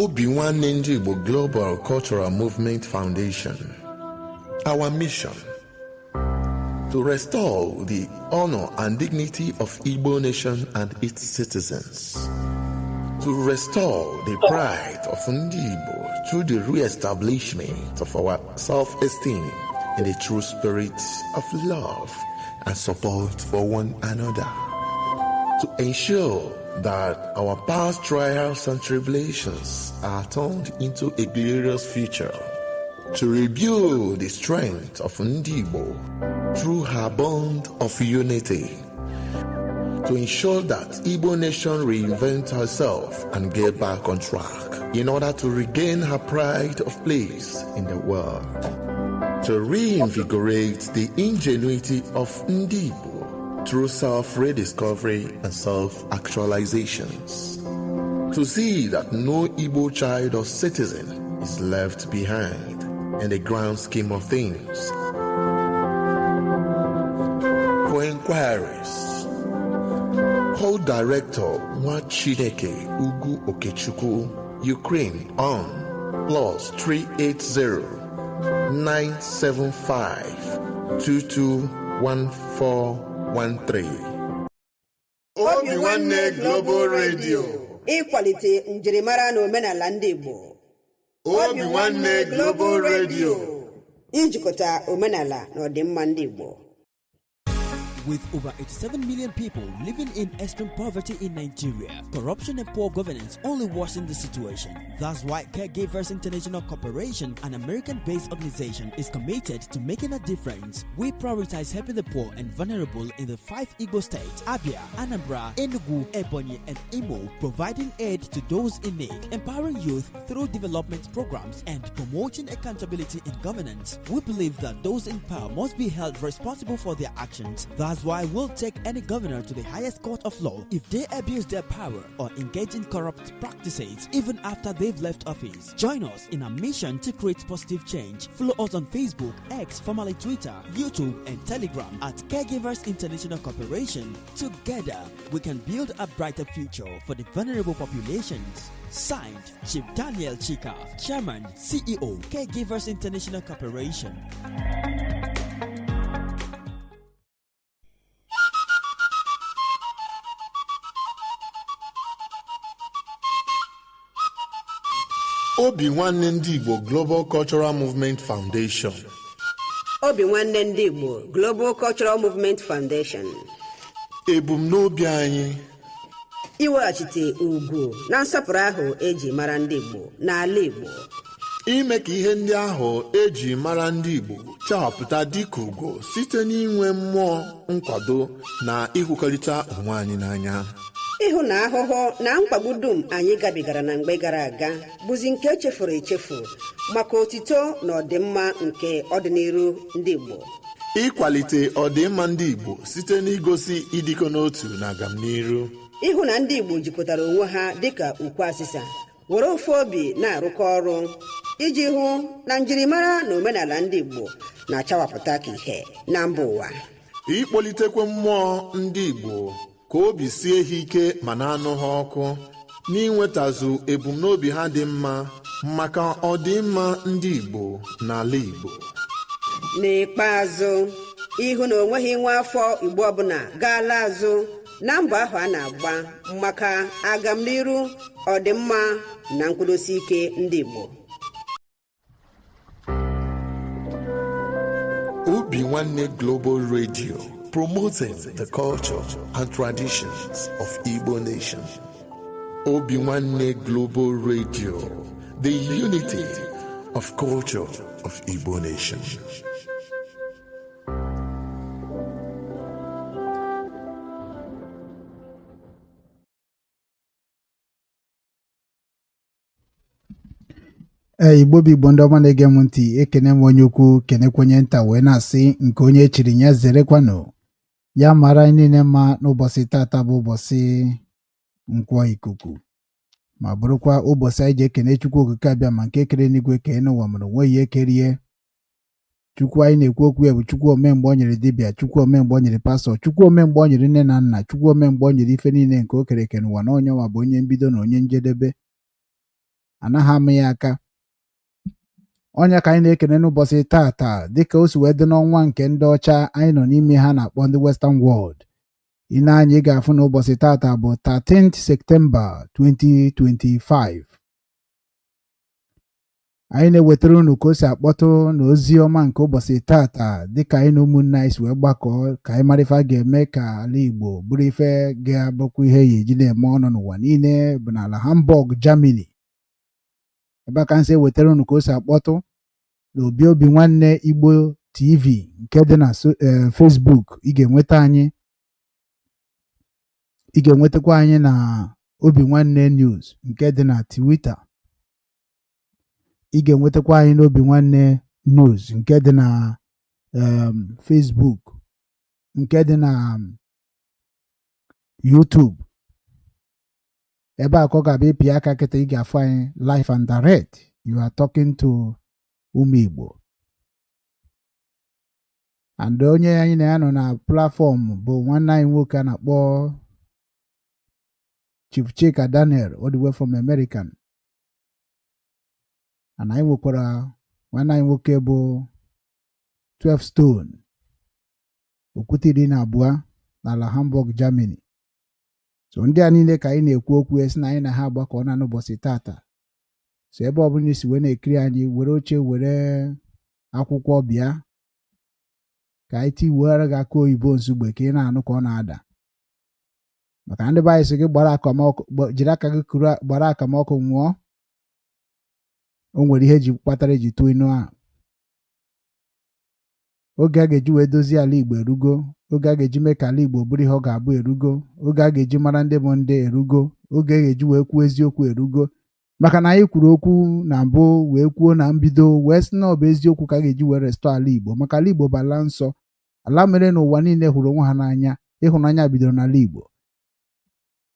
Obinwannem Global Cultural Movement Foundation. Our mission: to restore the honor and dignity of Igbo nation and its citizens. To restore the pride of Ndi Igbo through the re-establishment of our self-esteem in the true spirit of love and support for one another. To ensure that our past trials and tribulations are turned into a glorious future. To rebuild the strength of Ndi Igbo through her bond of unity. To ensure that Igbo nation reinvent herself and get back on track in order to regain her pride of place in the world. To reinvigorate the ingenuity of Ndi Igbo through self-rediscovery and self-actualizations. To see that no Igbo child or citizen is left behind in the grand scheme of things. For inquiries, call Director Nwachineke Ugwu Okechukwu, Ukraine on +380 975 221413. Obinwannem Global Radio. Ịkwalite njirimara na omenala ndị Igbo. Obinwannem Global Radio. Njikọta omenala na ọdịmma ndị Igbo. With over 87 million people living in extreme poverty in Nigeria, corruption and poor governance only worsen the situation. That's why Caregivers International Corporation, an American-based organization, is committed to making a difference. We prioritize helping the poor and vulnerable in the 5 Igbo states: Abia, Anambra, Enugu, Ebonyi, and Imo, providing aid to those in need, empowering youth through development programs, and promoting accountability in governance. We believe that those in power must be held responsible for their actions. That's why we'll take any governor to the highest court of law if they abuse their power or engage in corrupt practices even after they've left office. Join us in our mission to create positive change. Follow us on Facebook, X, formerly Twitter, YouTube, and Telegram at Caregivers International Corporation. Together, we can build a brighter future for the vulnerable populations. Signed, Chief Daniel Chika, Chairman, CEO, Caregivers International Corporation. Obinwannem Global Cultural Movement Foundation. Obinwannem Global Cultural Movement Foundation. Ebumnobi anyị iweghachite ugwu na nsọpụrụ ahụ eji mara ndị Igbo n'ala Igbo. Ime ka ihe ndị ahụ eji mara ndị Igbo chapụta dịka ugo site n'inwe mmụọ nkwado na ịhụkọrịta onwe anyị n'anya. Ịhụ na ahụhụ na mkpagbu dum anyị gabigara na mgbe gara aga bụzi nke echefuru echefu maka otito na ọdịmma nke ọdịnihu ndị Igbo. Ịkwalite ọdịmma ndị Igbo site n'igosi ịdịkọ n'otu na agamnihu. Ịhụ na ndị Igbo jikọtara onwe ha dịka ukwu asịsa, were ofu obi na-arụkọ ọrụ iji hụ na njirimara na omenala ndị Igbo na-achawapụta ka ihe na mba ụwa. Ịkpọlitekwe mmụọ ndị Igbo ka obi sie ha ike ma na-anụ ha ọkụ n'inwetazu ebumnobi ha dị mma maka ọdịmma ndị Igbo n'ala Igbo. N'ikpeazụ, ịhụ na onweghị nwa afọ Igbo ọbụla gaala azụ na mbọ ahụ a na-agba maka agamnihu, ọdịmma na nkwụdosi ike ndị Igbo. Obinwannem Global Radio, promoting the culture and traditions of Igbo nation. Obinwannem Global Radio, the unity of culture of Igbo nation. Igbo bụ Igbo ndị ọma na-ege m ntị, ekene m onye ukwu kenekwenye nta wee na-asị nke onye echiri ya zerekwanụ ya mara anyị niile mma n'ụbọchị tata bụ ụbọchị Nkwọ Ikuku ma bụrụkwa ụbọchị anyị ji ekene Chukwu okike abịa ma nke kere n'igwe kee n'ụwa mere onwe ya ekerie. Chukwu anyị na-ekwu okwu ya bụ Chukwu ome mgbe o nyere dibịa, Chukwu ome mgbe o nyere pastọ, Chukwu ome mgbe o nyere nne na nna, Chukwu ome mgbe o nyere ife niile nke o kere eke n'ụwa na onye nwa bụ onye mbido na onye njedebe. anaghị ama ya aka. Ọnya ka anyị na-ekene n'ụbọchị tata dịka o si wee dị n'ọnwa nke ndị ọcha anyị nọ n'ime ha na-akpọ ndị Western World. Ị na-anya ị ga-afụ na ụbọchị tata bụ 13th Septemba 2025. Anyị na-ewetara unu ka o si akpọtụ na ozi ọma nke ụbọchị tata dịka anyị na ụmụnne anyị si wee gbakọ ka anyị mara ife a ga-eme ka ala Igbo bụrụ ife ga-abụkwa ihe ya eji na-eme ọnụ n'ụwa niile bụ n'ala Hamburg, Germany. Ebe a ka nsi ewetara unu ka o si akpọtụ na Obinwanne Igbo TV nke dị na Facebook. Ị ga-enwetakwa anyị na Obinwanne News nke dị na Twitter. Ị ga-enwetakwa anyị na Obinwanne News nke dị na Facebook, nke dị na YouTube. Ebe a ka ọ ga-abịa ịpị aka kịta ị ga-afụ anyị live and direct. You are talking to ụmụ Igbo. And onye anyị na ya nọ na platform bụ nwanne anyị nwoke a na-akpọ Chief Chika Daniel all the way from American. And anyị nwekwara nwanne anyị nwoke bụ 12 Stone Okwute 12 n'ala Hamburg, Germany. So ndị a niile ka anyị na-ekwu okwu esi na anyị na ha agbakọ na n'ụbọchị tata. So ebe ọbụla isi wee na-ekiri anyị, were oche were akwụkwọ bịa ka anyị tiwere gị aka oyibo nsugbe ka ị na-anụ ka ọ na-ada. Maka ndị be anyị sị gị jiri aka gị gbara akamọkụ nwụọ. O nwere ihe kpatara eji tụọ inu a. Oge a ga-eji wee dozie ala Igbo erugo. Oge a ga-eji mee ka ala Igbo bụrụ ihe ọ ga-abụ erugo. Oge a ga-eji mara ndị bụ ndị erugo. Oge a ga-eji wee kwuo eziokwu erugo. Maka na anyị kwuru okwu na mbụ wee kwuo na mbido wee sị na ọ bụ eziokwu ka a ga-eji wee restọ ala Igbo. Maka ala Igbo bụ ala nsọ, ala mere n'ụwa niile hụrụ onwe ha n'anya. Ịhụnanya bidoro n'ala Igbo.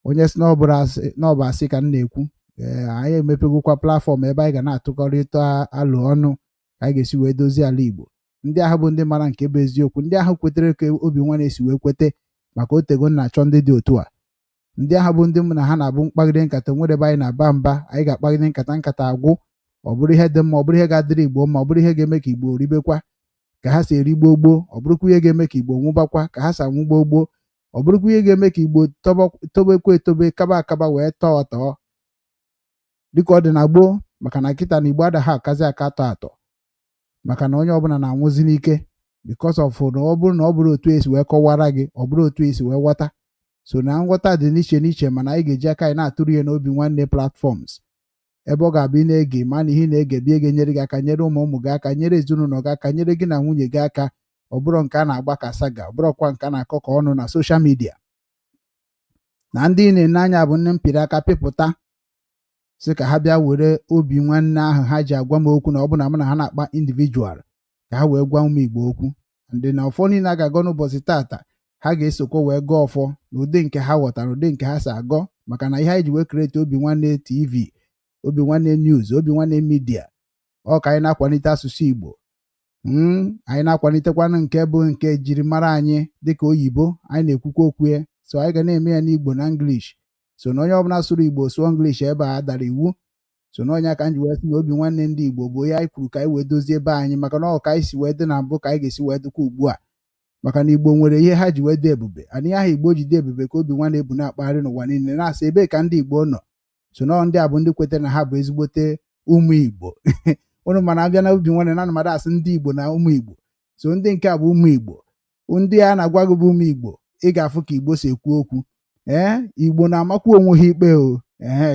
Onye sị na ọ bụ asị ka m na-ekwu. Anyị emepegokwa platfọm ebe anyị ga na-atụkọrịta alụ ọnụ ka anyị ga-esi wee dozie ala Igbo. Ndị ahụ bụ ndị mara nke bụ eziokwu, ndị ahụ kwetere ka Obinwanne si wee kwete, maka otego na-achọ ndị dị otu a. Ndị ahụ bụ ndị mụ na ha na-abụ mkpagide nkata, nwere ebe anyị na-aba mba, anyị ga-akpagide nkata agwụ. Ọ bụrụ ihe dị mma, ọ bụrụ ihe ga-adịrị Igbo mma, ọ bụrụ ihe ga-eme ka Igbo ribekwa ka ha si eri gboo, ọ bụrụkwa ihe ga-eme ka Igbo nwụbakwa ka ha si anwụ gboo, ọ bụrụkwa ihe ga-eme ka Igbo tobekwa etobe kaba akaba wee tọọ ọtọọ dịka ọ dị na gboo. Maka na kịta na Igbo adaghị akazi aka atọ maka na onye ọbụla na-anwụzi n'ike because of na ọ bụrụ otu esi wee kọwara gị, ọ bụrụ otu esi wee ghọta. So na nghọta dị n'iche n'iche, mana anyị ga-eji aka anyị na-atụrụ ihe n'Obinwanne platforms ebe ọ ga-abụ ị na-ege ma na ihe na-ege bie ga-enyere gị aka, nyere ụmụ gị aka, nyere ezinụlọ gị aka, nyere gị na nwunye gị aka. Ọ bụrụ nke a na-agba ka saga, ọ bụrụkwa nke a na-akọ ka ọnụ na soshal midia. Na ndị na-ene anya bụ ndị mpịrị aka pịpụta sị ka ha bịa were Obinwanne ahụ ha ji agwa m okwu na ọ bụ na m na ha na-akpa individual ka ha wee gwa ụmụ Igbo okwu. Ndị na ọfọ niile a ga-agọ n'ụbọchị tata ha ga-esokwa wee gọọ ọfọ n'ụdị nke ha ghọtara, ụdị nke ha si agọ. Maka na ihe anyị ji wee kreti Obinwanne TV, Obinwanne News, Obinwanne Media ọ ka anyị na-akwalite asụsụ Igbo. Anyị na-akwalitekwanụ nke bụ nke jiri mara anyị dịka oyibo. Anyị na-ekwukwa okwu ya, so anyị ga na-eme ya n'Igbo na English. So na onye ọbụla sụrụ Igbo sụọ English ebe a dara iwu. So na onye aka m ji wee sị na Obinwanne ndị Igbo bụ onye anyị kwuru ka anyị wee dozie ebe anyị, maka na ọ ka anyị si wee dị na mbụ ka anyị ga-esi wee dịkwa ugbu a. Maka na Igbo nwere ihe ha ji wee dị ebube, anyị ahụ Igbo ji dị ebube ka Obinwanne bụ na-akpagharị n'ụwa niile na-asị ebe ka ndị Igbo nọ. So na ndị a bụ ndị kwetara na ha bụ ezigbote ụmụ Igbo. Ụnụ mana abịa na Obinwanne na mmadụ asị ndị Igbo na ụmụ Igbo. So ndị nke a bụ ụmụ Igbo. Ndị a na-agwa gị bụ ụmụ Igbo, ị ga-afụ ka Igbo si ekwu okwu. Igbo na-amakwa onwe ha ikpe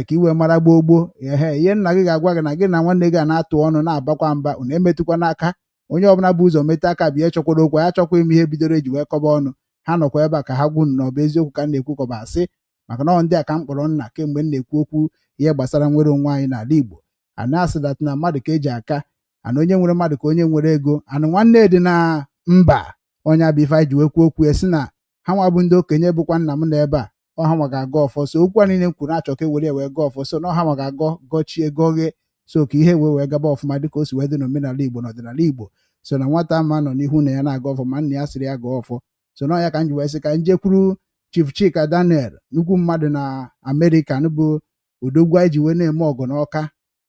ka i wee mara gboo. Ihe nna gị ga-agwa gị na gị na nwanne gị a na-atụ ọnụ na-abakwa mba, unu emetụkwa n'aka. Onye ọbụla bụ ụzọ mete aka bịa echekwara okwu ya, chọkwa ime ihe bidoro eji wee kọba ọnụ. Ha nọkwa ebe a ka ha gwu na ọ bụ eziokwu ka m na-ekwu kọba asị. Maka na ndị a ka m kpọrọ nna kemgbe m na-ekwu okwu ihe gbasara nwere onwe anyị n'ala Igbo. Ana asị dat na mmadụ ka eji aka, ana onye nwere mmadụ ka onye nwere ego, ana nwanne dị na mba. Onye abụ ife anyị ji wee kwuo okwu esi na ha nwa bụ ndị okenye bụkwa nna m na ebe a, ọha nwa ga-agọ ọfọ. So okwu a niile m kwuru na-achọ ka e were wee gọọ ọfọ. So na ọha nwa ga-agọ gọchie gọghee, so ka ihe wee gaba ọfụma dịka o si wee dị n'omenala Igbo na ọdịnala Igbo. So na nwata ama nọ n'ihu na ya na-aga ọfọ ma nna ya sịrị ya gọọ ọfọ. So na ya ka m ji wee sị ka njekwuru Chief Chika Daniel, nnukwu mmadụ na America bụ odogwu anyị ji wee na-eme ọgụ n'Ọka.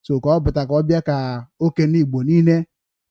so ka ọ pụta ka ọ bịa ka okene Igbo niile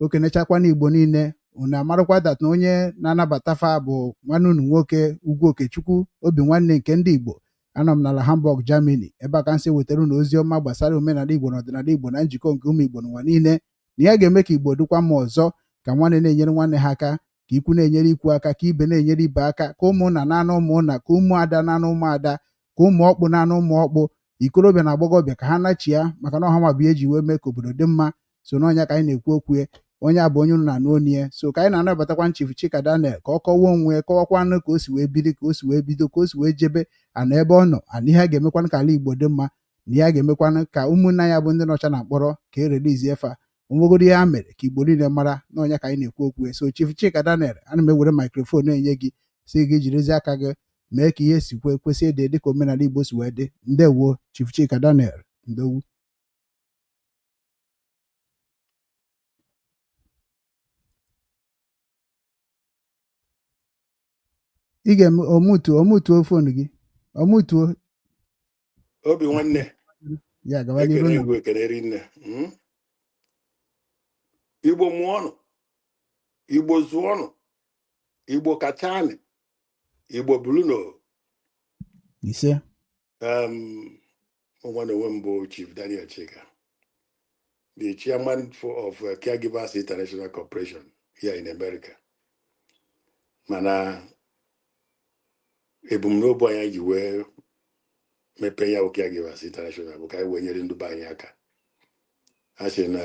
okenechakwa n'Igbo niile unu amarakwa dat na onye na-anabata fa bụ nwanne unu nwoke Ugwu Okechukwu Obinwanne nke ndị Igbo. Anọ m n'ala Hamburg, Germany, ebe a ka m si wetara unu ozi ọma gbasara omenala Igbo na ọdịnala Igbo na njikọ nke ụmụ Igbo n'ụwa niile, na ya ga-eme ka Igbo dịkwa mma ọzọ, ka nwanne na-enyere nwanne ha aka, ka ikwu na-enyere ikwu aka, ka ibe na-enyere ibe aka, ka ụmụnna na-anụ ụmụnna, ka ụmụada na-anụ ụmụada, ka ụmụ ọkpụ na-anụ ụmụ ọkpụ, ikorobịa na agbọghọbịa ka ha nachia, maka na ọha ma bụ eji wee mee ka obodo dị mma. So n'ọnya ka anyị na-ekwu okwu ya, onye a bụ onye unu na-anụ onye. So ka anyị na-anabatakwa Chief Chika Daniel ka ọ kọwaa onwe ya, kọwakwanụ ka o si wee biri, ka o si wee bido, ka o si wee jebe ana ebe ọ nọ, ana ihe a ga-emekwanụ ka ala Igbo dị mma, na ihe a ga-emekwanụ ka ụmụnna ya bụ ndị nọcha na mkpọrọ ka erelizie efa onwegoro ihe ha mere ka Igbo niile mara na ọnya ka anyị na-ekwu okwu. So Chief Chika Daniel, ana m ewere maikrofon na-enye gị si gị jirizi aka gị mee ka ihe si kwesị ịdị dịka omenala Igbo si wee dị. Ndewo Chief Chika Daniel, ndewo. Ị ga-eme omutuo fon gị omutuo Obinwanne ya gaba n'iru. Ekele nne Igbo mụọ ọnụ, Igbo zụọ ọnụ, Igbo kachanị, Igbo buluno. Ise. One of them, Chief Daniel Chika, the chairman of Caregivers International Corporation here in America. Mana ebumnobi anyị ji wee mepee ya Caregivers International bụ ka anyị wee nyere ndụba anyị aka. A sị na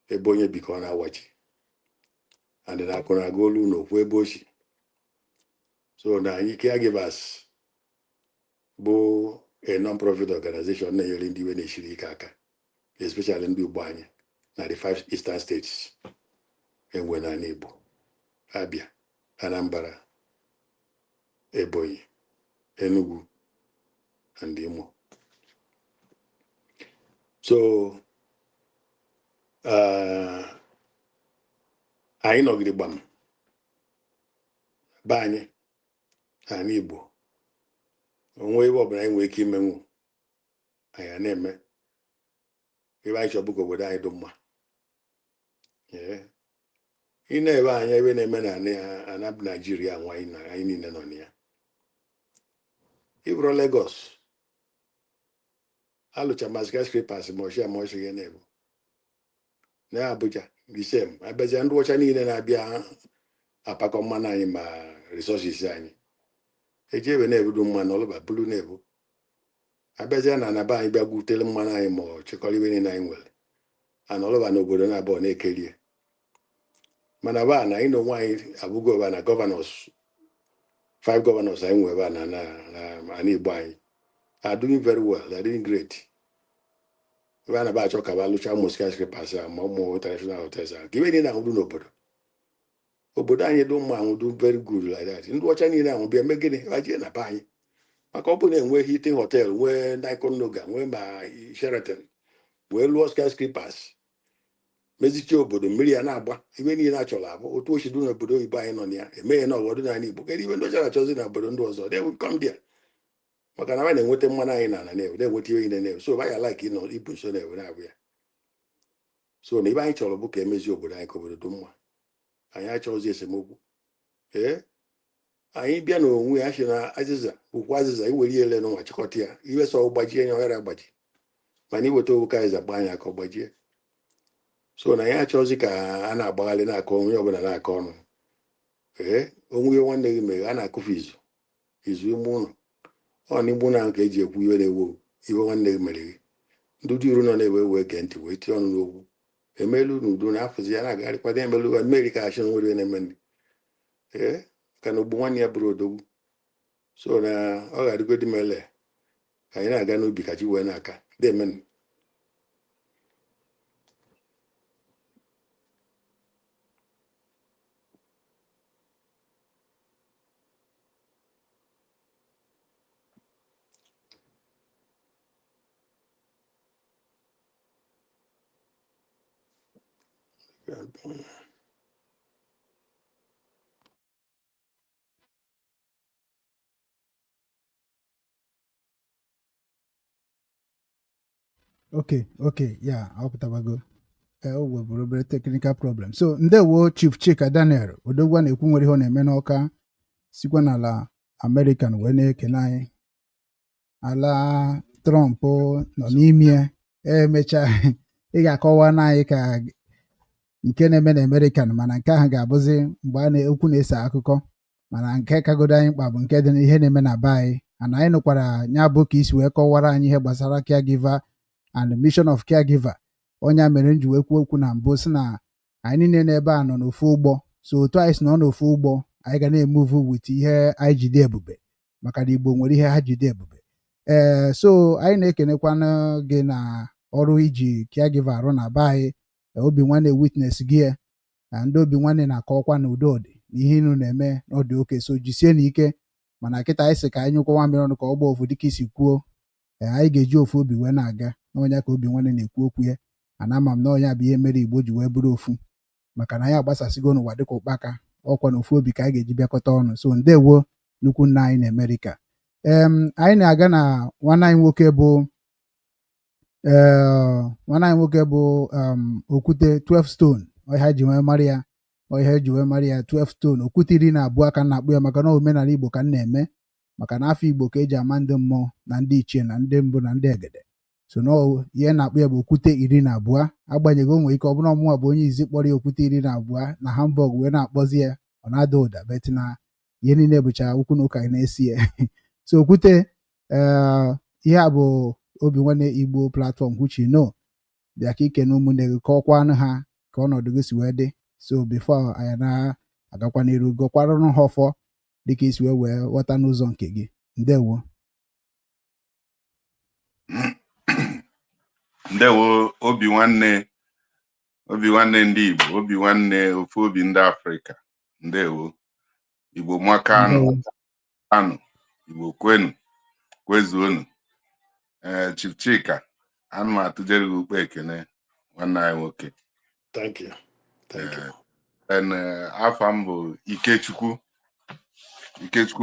ebe onye biko ọ na-awachi and na-akụ na-aga olu n'okwu ebe ochi. So na anyị Caregivers bụ a non-profit organization na-enyere ndị iwe na-esiri ike aka, especially ndị Igbo anyị na the 5 Eastern States enwe n'ala Igbo: Abia, Anambra, Ebonyi, Enugu, and Imo. So anyị nọgide gbam be anyị n'ala Igbo, onwe ebe ọbụla anyị nwee ike imenwu anyị na-eme ebe anyị chọbụ ka obodo anyị dị mma. Ị na-ebe anya ebe na-eme na ana Naijiria anyị niile nọ na ya. Ibro Lagos alụcha ma skyscrapers ma ọchịa ma ọchịa na-ebu na Abuja the same. Abịazịa ndị ọcha niile na-abịa apakọ mmanụ anyị ma resources anyị eji ebe na-ebudo mmanụ ọlụba bulu na-ebu. Abịazịa na anaba anyị bịa gwutere mmanụ anyị ma ọ chịkọrọ ibe niile anyị nwere ana ọlụba n'obodo na-abụọ na-ekerie. Mana ba na anyị na onwe anyị abụgo ba na governors 5 governors anyị nwe ba na Igbo anyị are doing very well, they are doing great. Ebe a na ba achọ ka ba lụcha ụmụ skyscrapers ma ụmụ international hotels a ka ibe niile ahụ dị n'obodo anyị dị mma ahụ do very good like that. Ndị ọcha niile ahụ bịa mee gịnị bajie na be anyị maka ọ bụ na enwe Hilton hotel, nwee Nikon Noga, nwee ma Sheraton, wee lụọ skyscrapers mezichie obodo mmiri ya na-agba ibe niile achọrọ abụ otu ochidu n'obodo oyibo anyị nọ na ya emeghe na ọgọdụ n'ala Igbo. Kedu ibe ndị ọcha na-achọzi na obodo ndị ọzọ? They will come there maka na anyị na-enweta mmanụ anyị na na-ewe na-enweta ihe niile na-ewe. So baya like ịnọ ibu nso na-ewe na-abụ ya. So na ibe anyị chọrọ bụ ka emezi obodo anyị ka obodo dị mma. Anyị achọghịzi esemokwu. Anyị bịa na onwe ya si na azịza ukwu azịza iwere ihe ele n'ụwa chịkọta ya iwe sọ gbajie nya ọghara agbaji mana iweta owu ka ịza gba anyị aka ọgbajie. So na ya achọzi ka a na-agbagharị na-akọ onye ọbụla na-akọ ọnụ. Onwe nwanne gị mere a na-akụfu izu ime ụlọ ọ na igbu na nke eji ekwu iwe na-ewu iwe nwanne gị mere gị. Ndị dị uru nọ na-ewe wee gee ntị wee tie ọnụ n'okwu emelu n'udo na afụzi ya na-agagharịkwado emelu mmeri ka achị nwere na-eme ndị ka na ogbu nwanne ya bụrụ odogwu. So na ọ ga-adịgodi mele ka anyị na-aga n'ubi ka chi wee na-aka demen. Okay, yeah, ọpụtabago. O weburu obere technical problem. So ndewo Chief Chika Daniel Odogwa na-ekwu nwere ihe ọ na-eme n'Ọka sikwa n'ala American wee na-ekene anyị. Ala Trump nọ n'ime emechaa ị ga-akọwa na anyị ka nke na-eme na American, mana nke ahụ ga-abụzi mgbe a na-ekwu na-ese akụkọ, mana nke kagodo anyị mkpa bụ nke dị na ihe na-eme na be anyị. Ana anyị nụkwara nya bụ ka isi wee kọwara anyị ihe gbasara caregiver and the mission of caregiver. Onye mere m ji wee kwuo okwu na mbụ si na anyị niile n'ebe a nọ n'ofu ụgbọ, so otu anyị si nọ n'ofu ụgbọ anyị ga na-emuvu wit ihe anyị jide ebube, maka na Igbo nwere ihe ha jide ebube. So anyị na-ekenekwana gị na ọrụ iji caregiver arụ na be anyị. Obinwanne witness gị ya na ndị Obinwanne na-akọkwa na udo dị na ihe inu na-eme n'ọdị oke, so jisie n'ike. Mana kịta anyị sị ka anyị nyụkwa mmiri ọnụ ka ọ gbaa ofu dịka isi kwuo. Anyị ga-eji ofu obi wee na-aga n'ọnya ka Obinwanne na-ekwu okwu ya. Ana ama m na ọnya bụ ihe mere Igbo ji wee bụrụ ofu, maka na anyị agbasasịgo n'ụwa dịka ụkpaka, ọkwa na ofu obi ka anyị ga-eji bịakọta ọnụ. So ndewo nnukwu nna anyị na Amerịka. Anyị na-aga na nwanne anyị nwoke bụ Okwute 12 stone ọhịa ji wee mara ya, 12 stone Okwute 12 ka na-akpụ ya, maka na omenala Igbo ka m na-eme, maka na afọ Igbo ka eji ama ndị mmụọ na ndị ichie na ndị mbụ na ndị egede. So no ihe na-akpụ ya bụ Okwute 12. Agbanyeghị o nwere ike ọ bụrụ ọmụnwa bụ onye izi kpọrọ ya Okwute 12 na Hamburg wee na-akpọzi ya ọ na-ada ụda, bet na ihe niile bụcha okwu na ụka na-esi ya. So Okwute ihe a bụ Obinwanne Igbo platform which you know bịa ka ike na ụmụnne gị kọkwanụ ha ka ọnọdụ gị si wee dị. So before anyị na-agakwa n'iru, gọkwaranụ ha ọfọ dịka isi wee ghọta n'ụzọ nke gị. Ndewo. Ndewo Obinwanne ndị Igbo, Obinwanne ofu obi ndị Afrịka. Ndewo Igbo makanụ anụ, Igbo kwenu kwezuonu. Chief Chika, ana m atụjere gị ukpe ekene nwanne anyị nwoke. Thank you. Afa m bụ Ikechukwu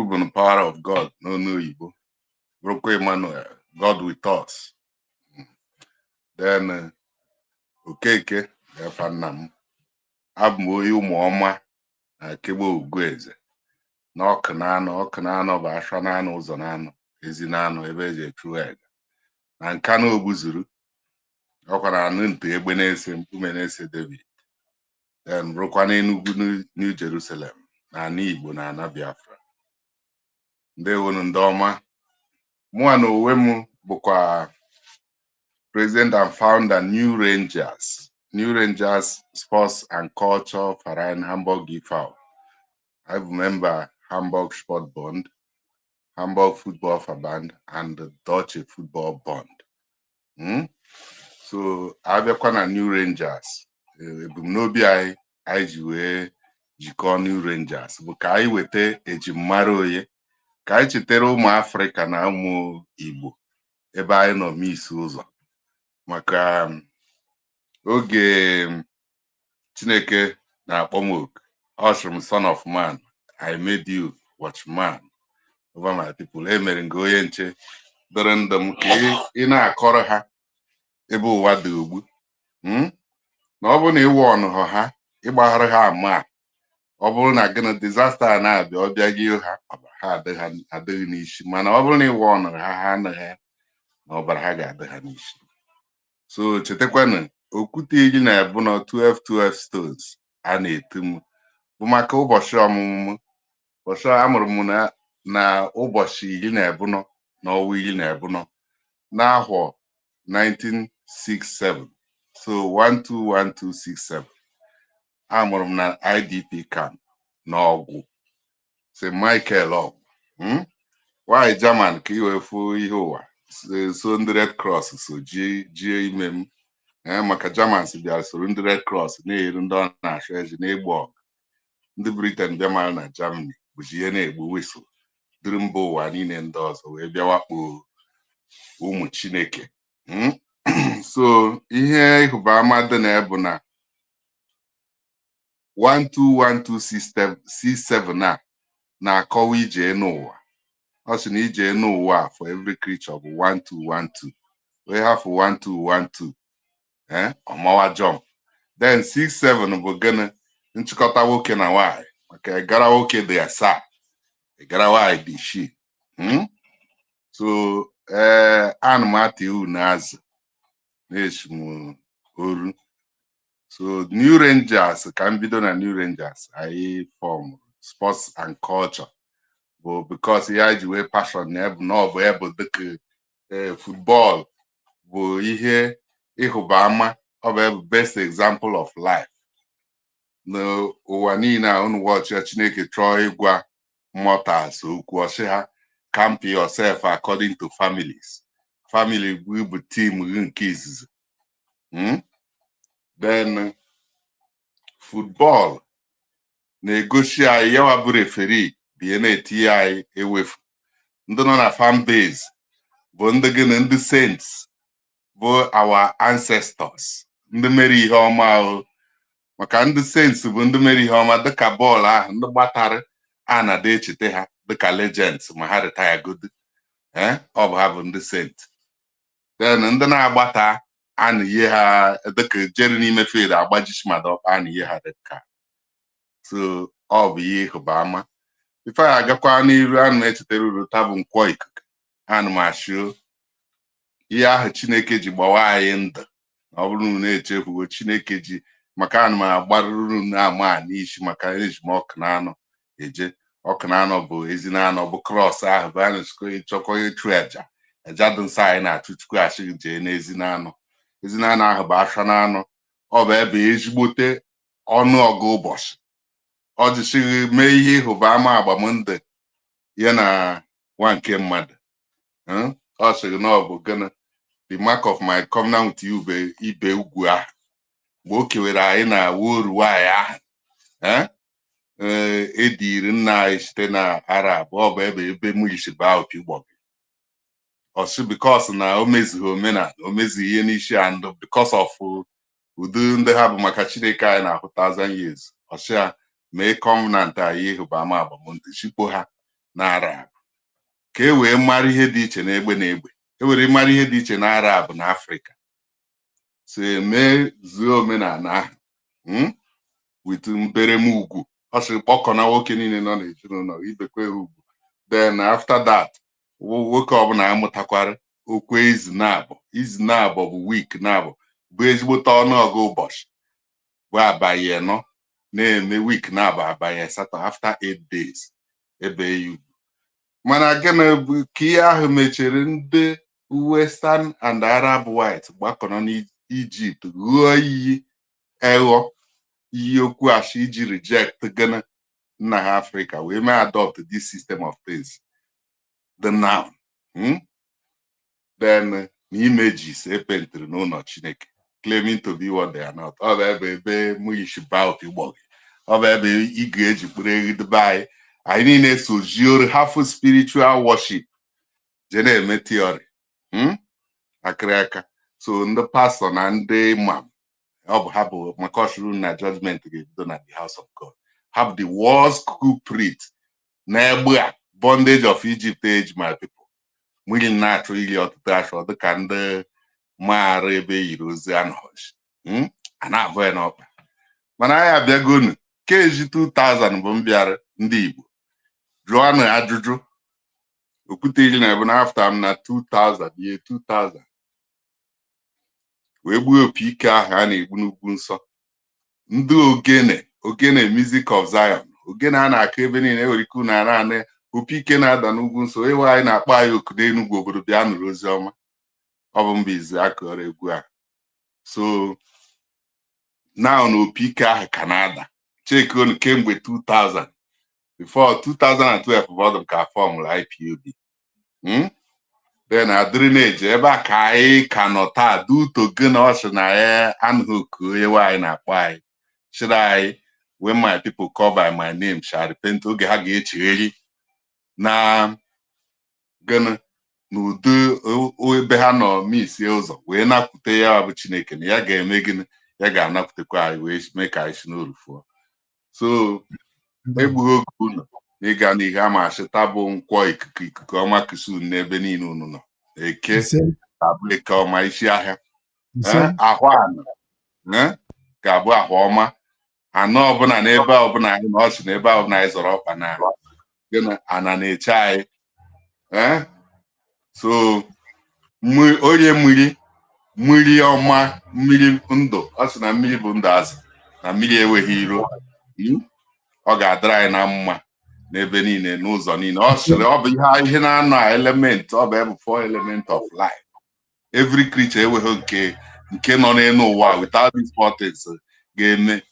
bụ the power of God n'onu Igbo, bụrụkwa Emmanuel, God with us. Then Okeke efa nna m. Abụ m onye ụmụọma na Kegbo Ugwueze na ọkụ na anọ bụ ashwa na anọ ụzọ na anọ ezi na anọ ebe eji echu ega na Nkanu Ogbuzuru ọkwara anụ nte egbe na-ese mkpume na-ese David. Then bụrụkwa n'Enugu New Jerusalem na ana Igbo na ana Biafra. Ndewonu ndị ọma. Mụa na onwe m bụkwa President and founder New Rangers Sports and Culture Verein Hamburg e.V. I'm a member Hamburg Sport Bund, Hamburg Football Verband, and the Deutsche Football Bund. So abịakwa na New Rangers. Ebumnobi anyị ji wee jikọọ New Rangers bụ ka anyị weta ejimmara onye, ka anyị chetara ụmụ Afrịka na ụmụ Igbo ebe anyị nọ m'isi ụzọ. Maka oge Chineke na-akpọ m oku, ọ sịrị m, son of man, I made you watchman over my people. Emere nke onye nche dọrọ ndụ m ka ị na-akọrọ ha ebe ụwa dị ugbu. Na ọ bụrụ na ịwụ ọnụhọ ha, ịgbaghara ha ama, ọ bụrụ na gịnị disaster na-abịa ọbịa gị ha adịghị n'isi, mana ọ bụrụ na ịwụ ọnụhọ ha anaghị na ọbara ha ga-adị ha n'isi. So chetakwanụ Okwute 12 stones a na-etu m bụ maka ụbọchị ọmụmụ m. Ụbọchị amụrụ m na ụbọchị 14 n'ọnwa 14 n'afọ 1967. So 121267 amụrụ m na IDP camp n'Ọgwụ St. Michael Ọgwụ. Nwanyị German ka iwefu ihe ụwa so ndị Red Cross so jie ime m. Maka Germans bịara soro ndị Red Cross na-eri ndị ọ na-achụ ezi na-egbu ọgụ. Ndị Britain bịa mara na Germany bụji ihe na-egbu wesụ dịrị mba ụwa niile ndị ọzọ wee bịa wakpo ụmụ Chineke. So ihe ịhụba ama dị na bụ na 121267 a na-akọwa ije n'ụwa. Ọ sị na ije n'ụwa for every creature bụ 1212. we have 1-2-1-2 ọmawa jump then 6-7 bụ gịnị nchịkọta nwoke na nwaanyị maka ịgara nwoke dị asaa ịgara nwaanyị dị isii so ana m ata iwu n'azụ na-echimu oru so New Rangers ka m bido na New Rangers anyị form sports and culture bụ because ya ji wee passion na ọ bụ ebe dịka football bụ ihe ịhụba ama ọ bụ ebe best example of life n'ụwa niile a unu wọchị Chineke chọọ ịgwa mortals okwu ọsị ha camp yourself according to families. Family bụ team nke izizi then football na-egosi anyị yawa bụ referi bie na-etinye anyị ewefu ndị nọ na fan base bụ ndị gịnị ndị saints bụ our ancestors ndị mere ihe ọma ahụ maka ndị saints bụ ndị mere ihe ọma dịka bọọlụ ahụ ndị gbatara a na-ada echete ha dịka legends ma ha retire godi ọ bụ ha bụ ndị saint then ndị na-agbata a na-ihe ha dịka jere n'ime field agbajichi mmadụ a na-ihe ha red card so ọ bụ ihe ịhụba ama ife a agakwa n'iru ana m echetara uru taa bụ nkwọ ikuku ana m ashio ihe ahụ Chineke ji gbawa anyị ndụ ọ bụrụ na echefugo Chineke ji maka ana m agbarụrụ na-ama n'isi maka ejim ọkụ na anọ eje ọkụ na anọ bụ ezi na anọ bụ krọs ahụ bụ a na-echekwa ịchọkọ ịchụ aja dị nsọ anyị na-achụ Chukwu achịghị jee n'ezi na anọ ezi na anọ ahụ bụ asha na anọ ọ bụ ebe ezigbote ọnụọgụ ụbọchị ọ jichighị mee ihe ịhụba ama agbamndụ ya na nwa nke mmadụ ọ sịrị na ọ bụ gịnị the mark of my covenant with you bụ ibe ugwu ahụ mgbe o kewere anyị na woru nwaanyị ahụ ediri nna anyị site na Arab ọ bụ ebe muyishiba opi gbọgị ọsị bikos na o mezighị omenala o mezighị ihe n'isi ya ndụ bikos of udo ndị ha bụ maka Chineke anyị na 1000 years ọsị ya mee covenant anyị ịhụba ama agbamndụ chikpo ha na Arab ka e wee mara ihe dị iche na egbe na egbe e were mara ihe dị iche na Arab na Afrịka so eme zuo omenala ahụ with mberem ugwu ọ sịrị kpọkọ na nwoke niile nọ n'ezinụlọ ibekwe ugwu then after that nwoke ọbụla amụtakwara okwe izu na-abọ bụ week na-abọ bụ ezigbote ọnụọgụ ụbọchị bụ abalị anọ na-eme week na-abọ abalị asatọ after 8 days ebe ya ugwu mana gịnị bụ ka ihe ahụ mechere ndị Western and Arab white gbakọrọ n'Ijipt ghọọ iyi okwu asị iji reject gịnị nna ha Afrịka wee mee adopt this system of things the noun then images epentịrị n'ụlọ Chineke claiming to be what they are not ọ bụ ebe muyishiba opi gbọgị ọ bụ ebe ị ga-eji kpụrụ eghidebe anyị niile so jioro half spiritual worship je na-eme theory akịrị aka so ndị pastọ na ndị imam ọ bụ ha bụ maka ọchụrụ na judgment ga-ebido na the house of God ha bụ the worst culprit na egbe a bondage of Egypt age my people nwunye na-achọ ili ọtụtụ achọ dịka ndị maara ebe yiri ozi anọchi a na-abụ ya n'ọkpa mana anyị abịagonu keji 2000 bụ mbịara ndị Igbo jụọ na ajụjụ okwute iri na ebu na afta m na 2000 ye 2000 wee gbuo opi ike ahụ a na-egbu n'ugwu nsọ ndị ogene music of Zion ogene a na-akụ ebe niile enwere ike na opi ike na-ada n'ugwu nsọ ewe anyị na-akpọ anyị oku n'Enugwu obodo bịa nụrụ ozi ọma ọ bụ mba izu akụrụ egwu a so now na opi ike ahụ ka na-ada chekonu kemgbe 2000 before 2012 bụ ọdụ ka fọmụlụ IPOB then adịrị na-eje ebe a ka anyị ka nọ taa duto gị na ọsị na ya anụghị oku onye nwaanyị na-akpọ anyị chịrị anyị when my people call by my name shall repent oge ha ga-echegheri na gịnị n'udo ebe ha nọ misie ụzọ wee nakwute ya bụ Chineke na ya ga-eme gịnị ya ga-anakwutekwa anyị wee mee ka anyị si n'oru fụọ so egbughị oge unu na ịga n'ihe ama achịta bụ nkwọ ikuku ọma kusu n'ebe niile unu nọ eke ga-abụ eke ọma isi ahịa. ise Ahụ anọ ga-abụ ahụ ọma. Anọ ọbụla n'ebe ọbụla anyị na ọchị n'ebe ọbụla anyị zọrọ ọkpa na ana na-eche anyị. So onye mmiri ọma, mmiri ndụ, ọ sị na mmiri bụ ndụ azụ na mmiri enweghị iro. Ọ ga-adịrị anyị na mma n'ebe niile n'ụzọ niile. Ọ sịrị ọ bụ ihe na-anọ element, ọ bụ ebe 4 element of life. Every creature enweghị nke nọ n'elu ụwa without these 4 things ga-eme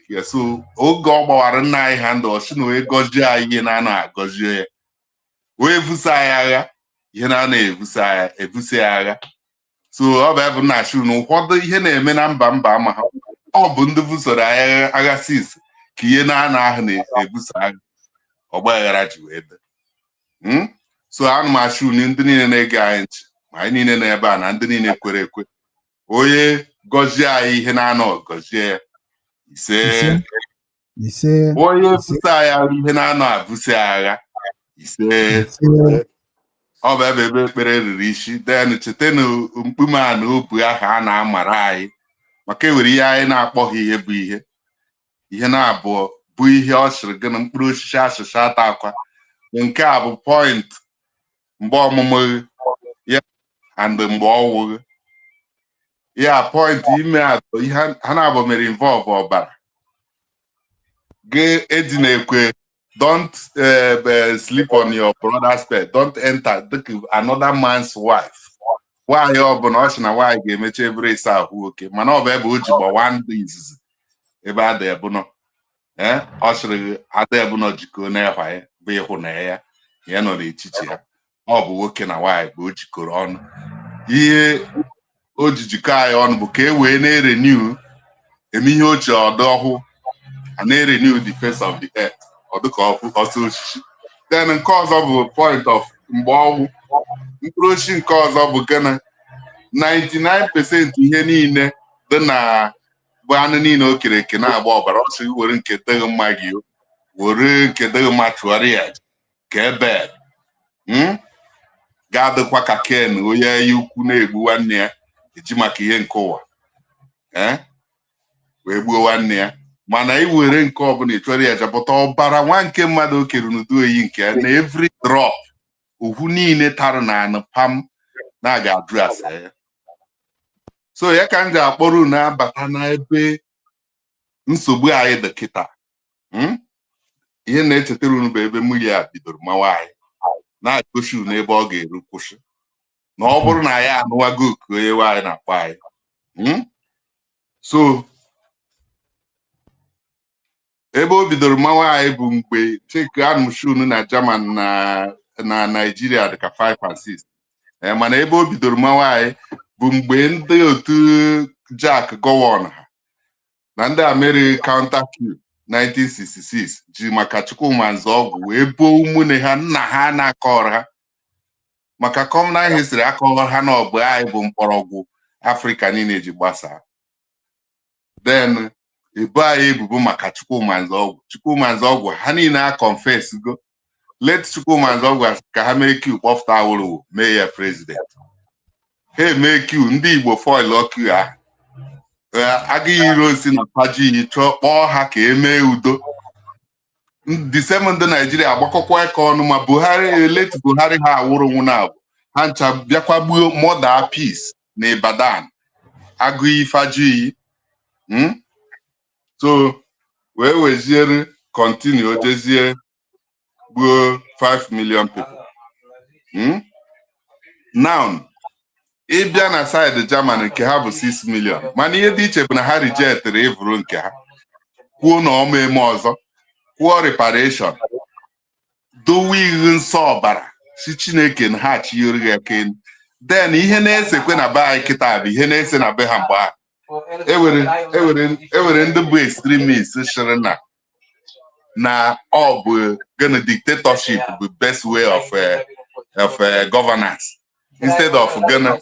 ya. So oge ọ gbawara nna anyị ha ndụ, ọ sị na wee gọzie anyị ihe na-anọ agọzie ya, wee busa anyị agha ihe na-anọ ebusa ya agha. So ọ bụ ebe na-achụ na ụfọdụ ihe na-eme na mba ama ha, ọ bụ ndị busoro anyị agha 6 ka ihe na-anọ ahụ na-ebusa agha ọgba aghara ji wee dị. So ana m achụ ndị niile na-ege anyị ntị, ma anyị niile n'ebe a na ndị niile kwere ekwe, onye gọzie anyị ihe na-anọ gọzie ya. ise onye busa anyị ihe na-anọ abusa agha. Ọ bụ ebe ekpere riri isi. Den cheta na mkpume a na obu ahụ a na-amara anyị maka ewere ihe anyị na-akpọghị ihe bụ ihe na-abụọ bụ ihe ọ sịrị gị na mkpụrụ osisi asụsụ ata akwa. Nke a bụ point mgbe ọmụmụ ya and mgbe ọwụghị ya. Point ime atọ ihe ha na-abụ mere involve ọbara gị edina ekwe. Don't sleep on your brother's bed. Don't enter another man's wife. Nwaanyị ọbụla ọ sị na nwaanyị ga-emecha ebere ịsa ahụ oke, mana ọ bụ ebe o ji gbawa ndụ izizi ebe ada ebunọ. Ọ sịrị ada ebunọ jikọọ n'ịhwa ya bụ ịhụnanya ya nọ n'etiti ha. Ọ bụ nwoke na nwaanyị bụ o jikọrọ ọnụ. Ihe o ji jikọ anyị ọnụ bụ ka e wee na-erenew eme ihe ochie ọdụ ọhụụ, a na-erenew the face of the earth. Ọ dịka ọsọ osisi. Then nke ọzọ bụ point of mgbe ọnwụ. Mkpụrụ osisi nke ọzọ bụ gana 99% ihe niile dị na bụ anụ niile o kere eke na-agba ọbara. Ọ sị were nke dịghị mma gị, were nke dịghị mma tụgharịa ka ebe ga-adịkwa ka Ken onye ya ukwu na-egbu nwanne ya eji maka ihe nke ụwa wee gbuo nwanne ya. Mana iwere nke ọbụla ịchọrọ ya jepụta ọbara nwa nke mmadụ o kere n'udu oyi nke ya na every drop ohu niile tara na anụ pam na-aga adụ asa ya. So ya ka m ga-akpọrọ unu abata n'ebe nsogbu anyị dị kịta. Ihe na-echetara unu bụ ebe mmiri a bidoro mawa anyị na-egosi unu ebe ọ ga-eru kwụsị, na ọ bụrụ na anyị anụwago oku onye nwaanyị na-akpọ anyị. So ebe o bidoro mawa anyị bụ mgbe cheki anụshunu na German na Nigeria dịka 5 and 6. Mana ebe o bidoro mawa anyị bụ mgbe ndị otu Jack Gowon ha na ndị American counter coup 1966 ji maka Chukwuma Nzọgwụ wee boo ụmụnne ha nna ha na-akọrọ ha maka communal history. Akọrọ ha na ọbụ anyị bụ mkpọrọgwụ Afrịka niile ji gbasaa. Then ebo anyị ebubo maka Chukwuma Nzọgwụ ha niile a confess go let Chukwuma Nzọgwụ ka ha mee kiu kpọfụta Awolowo mee ya president. Ha eme kiu ndị Igbo foil kiu ahụ agaghị iro osi na paji chọọ kpọọ ha ka emee udo. Disemba ndị Naijiria agbakọkwa aka ọnụ ma let Buhari ha awụrụ nwụ na abụ ha ncha bịakwa gbuo mother peace na Ibadan agụiyi fajiyi. So wee weziere continue ojezie gbuo 5 million people. Now ịbịa na side German nke ha bụ 6 million, mana ihe dị iche bụ na ha rijetịrị ịvụrụ nke ha kwuo na ọma eme ọzọ, kwuo reparation, dowe ihu nsọ ọbara si Chineke na ha chiyoro ya ken. Then ihe na-esekwe na be anyị kịta bụ ihe na-ese na be ha mgbe ahụ. Ewere ndị bụ extremist sịrị na ọ bụ gonna dictatorship bụ best way of governance instead of gonna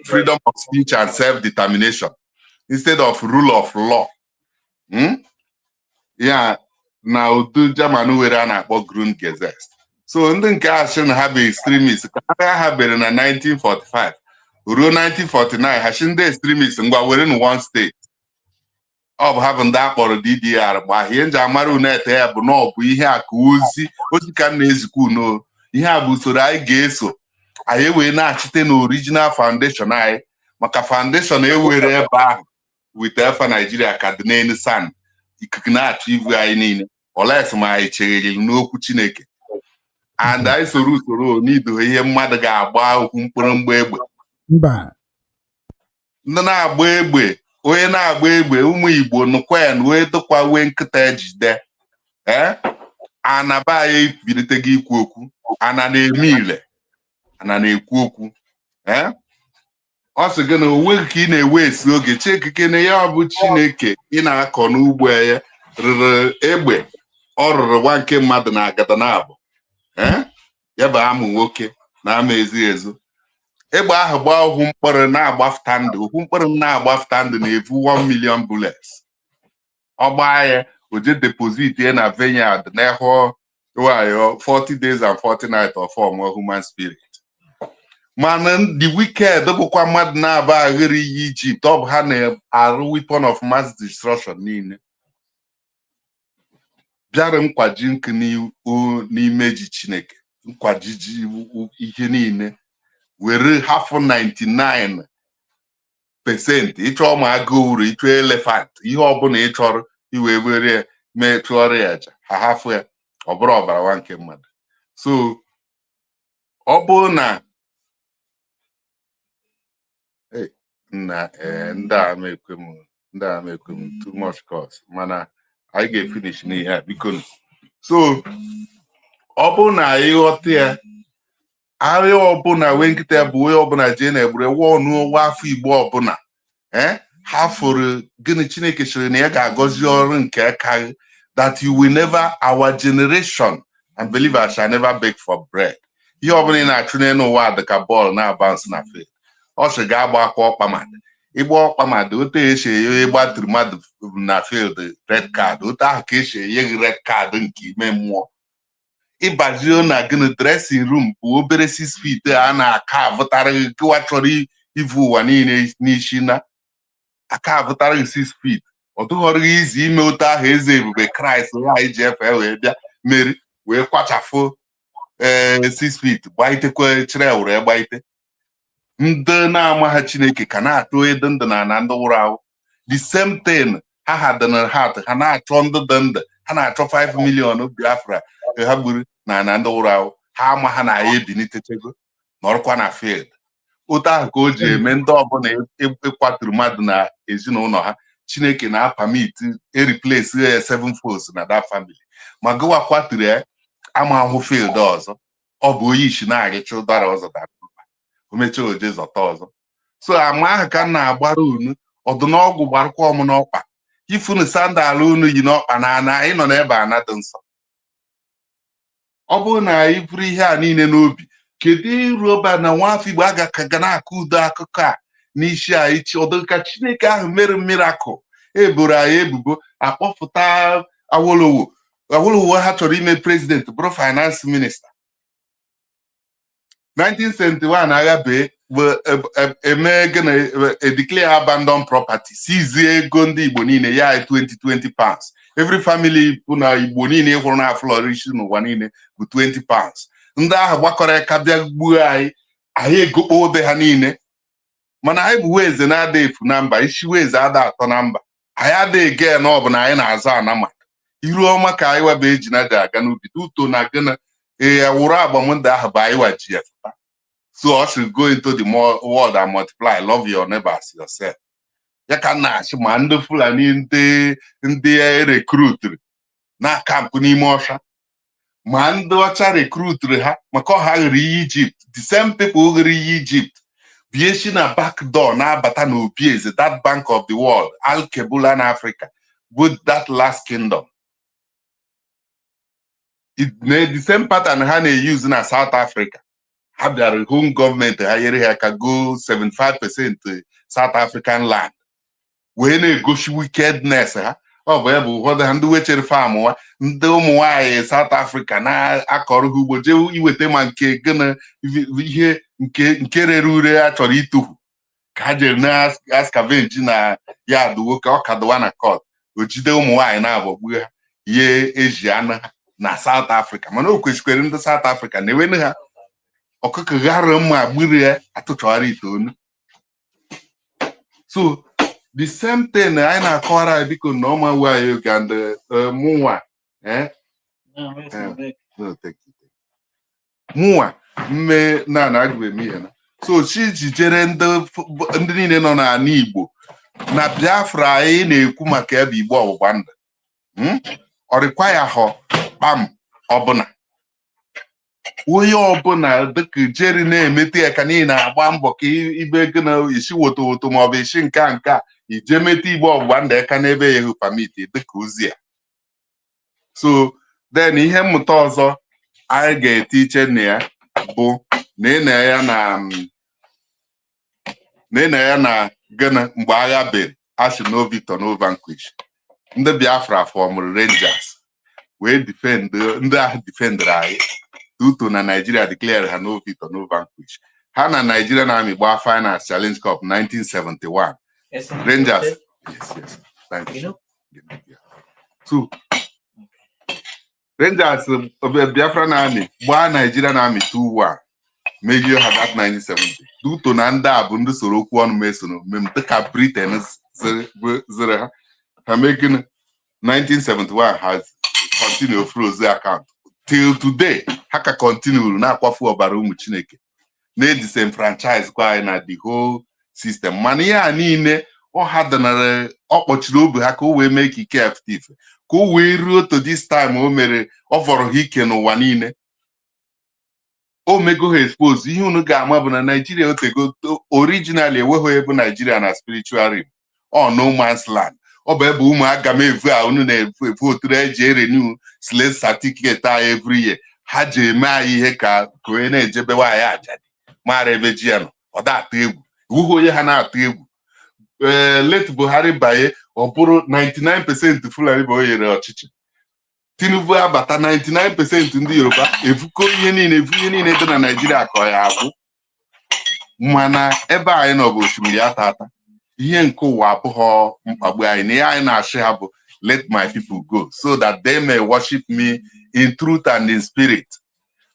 freedom of speech and self-determination instead of rule of law. Ya na udu German were a na-akpọ Grundgesetz so ndị nke asị na ha bụ extremist ka ha bere na 1945 ruo 1949 ha si ndị extremist ngwa were n one state ọ bụ ha bụ ndị akpọrọ DDR gba ihe nji amara unete ya bụ na ọ bụ ihe a ka ozi ka m na-ezikwa uno ihe a bụ usoro anyị ga-eso anyị wee na-achite na original foundation anyị maka foundation ewere ebe ahụ wit efa Nigeria ka dị n'elu sand ikuku na-achọ ivu anyị niile oles ma anyị chegharịrị n'okwu Chineke and anyị soro usoro n'ido ihe mmadụ ga-agba okwu mkpụrụmgba egbe ndị na-agba egbe onye na-agba egbe ụmụ Igbo nụkwen wee dịkwa wee nkịta ejide anaba anyị biliteghị ikwu okwu ana na-eme ile ana na-ekwu okwu ọ sị gị na onweghị ka ị na-ewe esi oge chekike na ya ọ bụ Chineke ị na-akọ n'ugbo ya rụrụ egbe ọ rụrụ nwa nke mmadụ na agada na abụ ya bụ amụ nwoke na ama ezighị ezo egbe ahụ gbaa ohu mkpụrụ na-agbafụta ndụ ohu mkpụrụ na-agbafụta ndụ na-evu 1 million bullets ọ gbaa ya o je deposit ya na vineyard na-ehụ wayo 40 days and 40 nights of form human spirit mana the wicked bụkwa mmadụ na-aba aghịrị iyi Egypt ọ bụ ha na-arụ weapon of mass destruction niile bịara nkwaji nkụ n'ime ji Chineke nkwajiji ihe niile were hafụ 99% ịchọ ma agụ uru ịchọ elefant ihe ọbụla ị chọrọ iwe were mee tụọrọ ya aja ha hafụ ya ọ bụrụ ọbara nwa nke mmadụ so ọ bụrụ na ndị a mekwe m too much cost mana anyị ga-efinish n'ihe a biko so ọ bụrụ na anyị ghọta ya ahịa ọbụla wee nkịta bụ onye ọbụla jee na-egbure ọnụ afọ Igbo ọbụla ha fụrụ gịnị Chineke chịrị na ya ga-agọzi ọrụ nke aka that you will never our generation and believers shall never beg for bread ihe ọbụla ị na-achụ n'elu ụwa dịka bọọlụ na-abansị na field ọ sị ga-agba akwa ọkpamadị ịgba ọkpamadị otu esi enye ịgbatụrụ mmadụ na field red card otu ahụ ka esi enye gị red card nke ime mmụọ ịbazio na gịnị dressing room bụ obere 6 feet a na-aka avụtara gị kịwa chọrọ ivu ụwa niile n'isi na aka avụtara gị 6 feet ọ dụghọrọ gị izi ime otu ahụ eze ebube Kraịst anyị ji efe wee bịa meri wee kwachafụ 6 feet gbaitekwe chire were gbaite ndị na-amaghị Chineke ka na-atụ edo ndụ na ndị nwụrụ anwụ the same thing ha had na heart ha na-achọ ndị dị ndụ ha na-achọ 5 million Biafra ha gburu na ndị nwụrụ anwụ ha ama ha na ya ebinitechego nọrọkwa na field otu ahụ ka o ji eme ndị ọbụla ịkwaturu mmadụ na ezinụlọ ha Chineke na-apamit replace ya 7 folds na that family ma gụwa kwaturu ya ama ahụ field ọzọ ọ bụ onye isi na-agịcha ụdara ọzọ dara o mechaa oje zọta ọzọ so ama ahụ ka na-agbara unu ọdụnọgwụ gbarụkwa ọmụ n'ọkpa ifunu sandal unu yi n'ọkpa na ana anyị nọ n'ebe ana dị nsọ ọ bụrụ na anyị bụrụ ihe a niile n'obi kedu iru ọba na nwafọ Igbo ga na-akụ udo akụkọ a n'isi anyị chi ọdụ ka Chineke ahụ mere miracle eboro anyị ebubo akpọpụta Awolowo ha chọrọ ime president bụrụ finance minister 1971 agha bee eme gịnị declare abandon property sizie ego ndị Igbo niile ya 20 pounds every family bụ na Igbo niile hụrụ na flourish n'ụwa niile bụ 20 pounds ndị ahụ gbakọrọ aka bịa gbuo anyị egokpo obe ha niile mana anyị bụ weze na-ada efu na mba isi weze ada atọ na mba anyị adịghị ege na ọ bụ na anyị na-azụ anama iru ọma ka anyị webe eji na ji aga n'ubi uto na gịnị wụrụ agbamndụ ahụ bụ anyị waji ya fụta so I should go into the world and multiply love your neighbor as yourself ya ka na-achị ma ndị Fulani ndị rekrutiri na kampụ n'ime ọcha ma ndị ọcha rekrutiri ha maka ọha ghiri iyi Egypt the same people ghiri iyi Egypt biechi na back door na-abata n'obi eze that bank of the world Al-Kebula na Africa with that last kingdom the same pattern ha na-use na South Africa ha bịara home gọọmenti ha nyere ha ka go 75% South African land wee na-egosi wickedness ha ọ bụ ebe ụfọdụ ha ndị wechere fam wa ndị ụmụ nwaanyị South Africa na-akọrọ ha ugbo jee iweta ma nke gịnị ihe nke rere ure a chọrọ ịtụfu ka ha jere na-askavenji na ya nwoke ọ kadowa na kọt o jide ụmụ nwaanyị na-abọgbu ha ihe eji anụ ha na South Africa mana o kwesịkwere ndị South Africa na-ewenu ha ọkụkọ ghara mma gburu ya atụchọghara itoolu. So the same thing anyị na-akọwara anyị biko na ọma wu anyị oge and mụnwa mụnwa mme na-agụbe m ihe na so chi jijere ndị niile nọ n'ala Igbo na Biafra anyị na-ekwu maka ebe Igbo ọgbụgba ndụ ọ rịkwa ya họ kpam ọbụla onye ọbụla dịka jeri na-emete ya ka niile na-agba mbọ ka ibe gị na isi wotowoto maọbụ isi nke a ije mete Igbo ọgbụgba ndụ aka n'ebe ya hụ pamiti dịka ozi ya. So then ihe mmụta ọzọ anyị ga-ete iche na ya bụ na ị na ya na gịnị mgbe agha bere asị no victor no vanquish ndị Biafra fọmụrụ Rangers wee ndị ahụ defendere anyị tuto na Nigeria declare ha no victor no vanquish. Ha na Nigerian Army gbaa Finals Challenge Cup 1971. Rangers yes thank you. So Rangers Biafra Army gbaa Nigerian Army 2-1 megie ha that 1970 tuto na ndị a bụ ndị soro okwu ọnụ mesoro mem dịka Britain zere ha ha making 1971 has continue froze account till today ha ka continue na-akwafu ọbara ụmụ Chineke na-disenfranchise kwa anyị na the whole system mana ihe a niile ọha dịnara ọ kpọchiri obi ha ka o wee mee ka ike FTF ka o wee ruo to this time o mere ọ fọrọ ha ike n'ụwa niile o mego ha expose. Ihe unu ga-ama bụ na Nigeria otego originally enweghị ebe Nigeria na spiritual realm no man's land ọ bụ ebe ụmụ aga m evu a unu na-efu oturu eji renew slave certificate a every year ha ji eme anyị ihe ka onye na-ejebewa anyị ajadi mara ebe ji ya nọ ọ da-atụ egwu iwughị onye ha na-atụ egwu. Late Buhari banye ọ bụrụ 99% Fulani bụ o nyere ọchịchị Tinubu abata 99% ndị Yoruba evuko ihe niile dị na Nigeria ka ọ ya agwụ mana ebe anyị nọ bụ osimiri ata ihe nke ụwa abụghọ mkpagbu anyị na ihe anyị na-achị ha bụ let my people go so that they may worship me in truth and in spirit.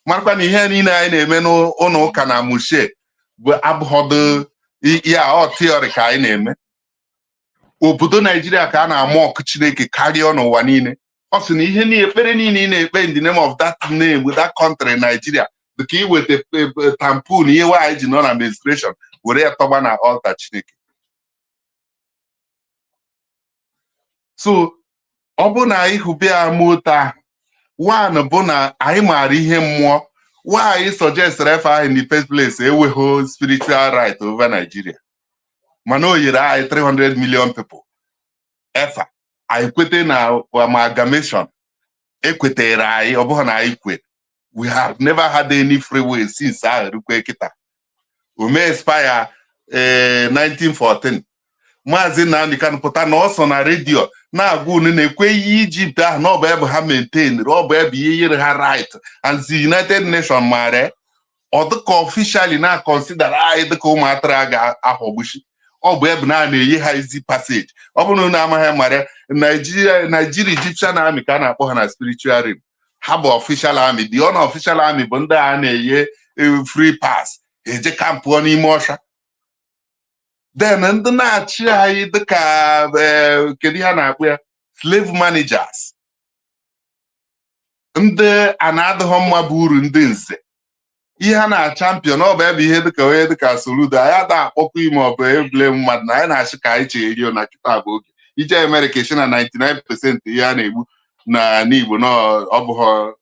Marakwa na ihe niile anyị na-eme n'ụlọ ụka na mushe bụ abụghọdụ ya ọ theory ka anyị na-eme. Obodo Nigeria ka a na-ama ọkụ Chineke karịa n'ụwa niile. Ọ sị na ihe niile ekpere niile ị na-ekpe in the name of that name with that country Nigeria dịka iweta tampon ihe nwaanyị ji nọ na menstruation were ya tọgba na altar Chineke. So ọ bụ na anyị hụbịa moto ahụ one bụ na anyị maara ihe mmụọ why suggest refer ahụ in the first place enweghị spiritual right over Nigeria mana o yere anyị 300 million people efa anyị kwete na amalgamation ekwetere anyị ọ bụghị na anyị kwere. We have never had any freeway since ahụ rukwe kịta o mee expire 1914 Maazị Nnamdi Kanu pụta na ọ so na redio na-agwa unu na-ekweghị Egypt ahụ na ọ bụ ebe ha maintain ọ bụ ebe ihe yere ha right and the United Nations mara ọ dịka officially na-consider anyị dịka ụmụatara ga-aghọgbuchi ọ bụ ebe na-enye ha easy passage. Ọ bụrụ na amaghị mara Nigeria Egyptian Army ka a na-akpọ ha na spiritual realm ha bụ official army. The unofficial army bụ ndị a na-enye free pass eje kampụ n'ime ọsha. Then ndị na-achị anyị dịka kedu ha na-akpụ ya slave managers ndị a na-adịghọ mma bụ uru ndị nze ihe ha na champion ọ bụ ebe ihe dịka onye dịka Soludo anyị ada akpọkwa ime ọ bụ ebule mmadụ na anyị na-achị ka anyị chegheri na kịta bụ oge ije America shi na 99% ihe a na-egbu na n'Igbo ọ bụghọ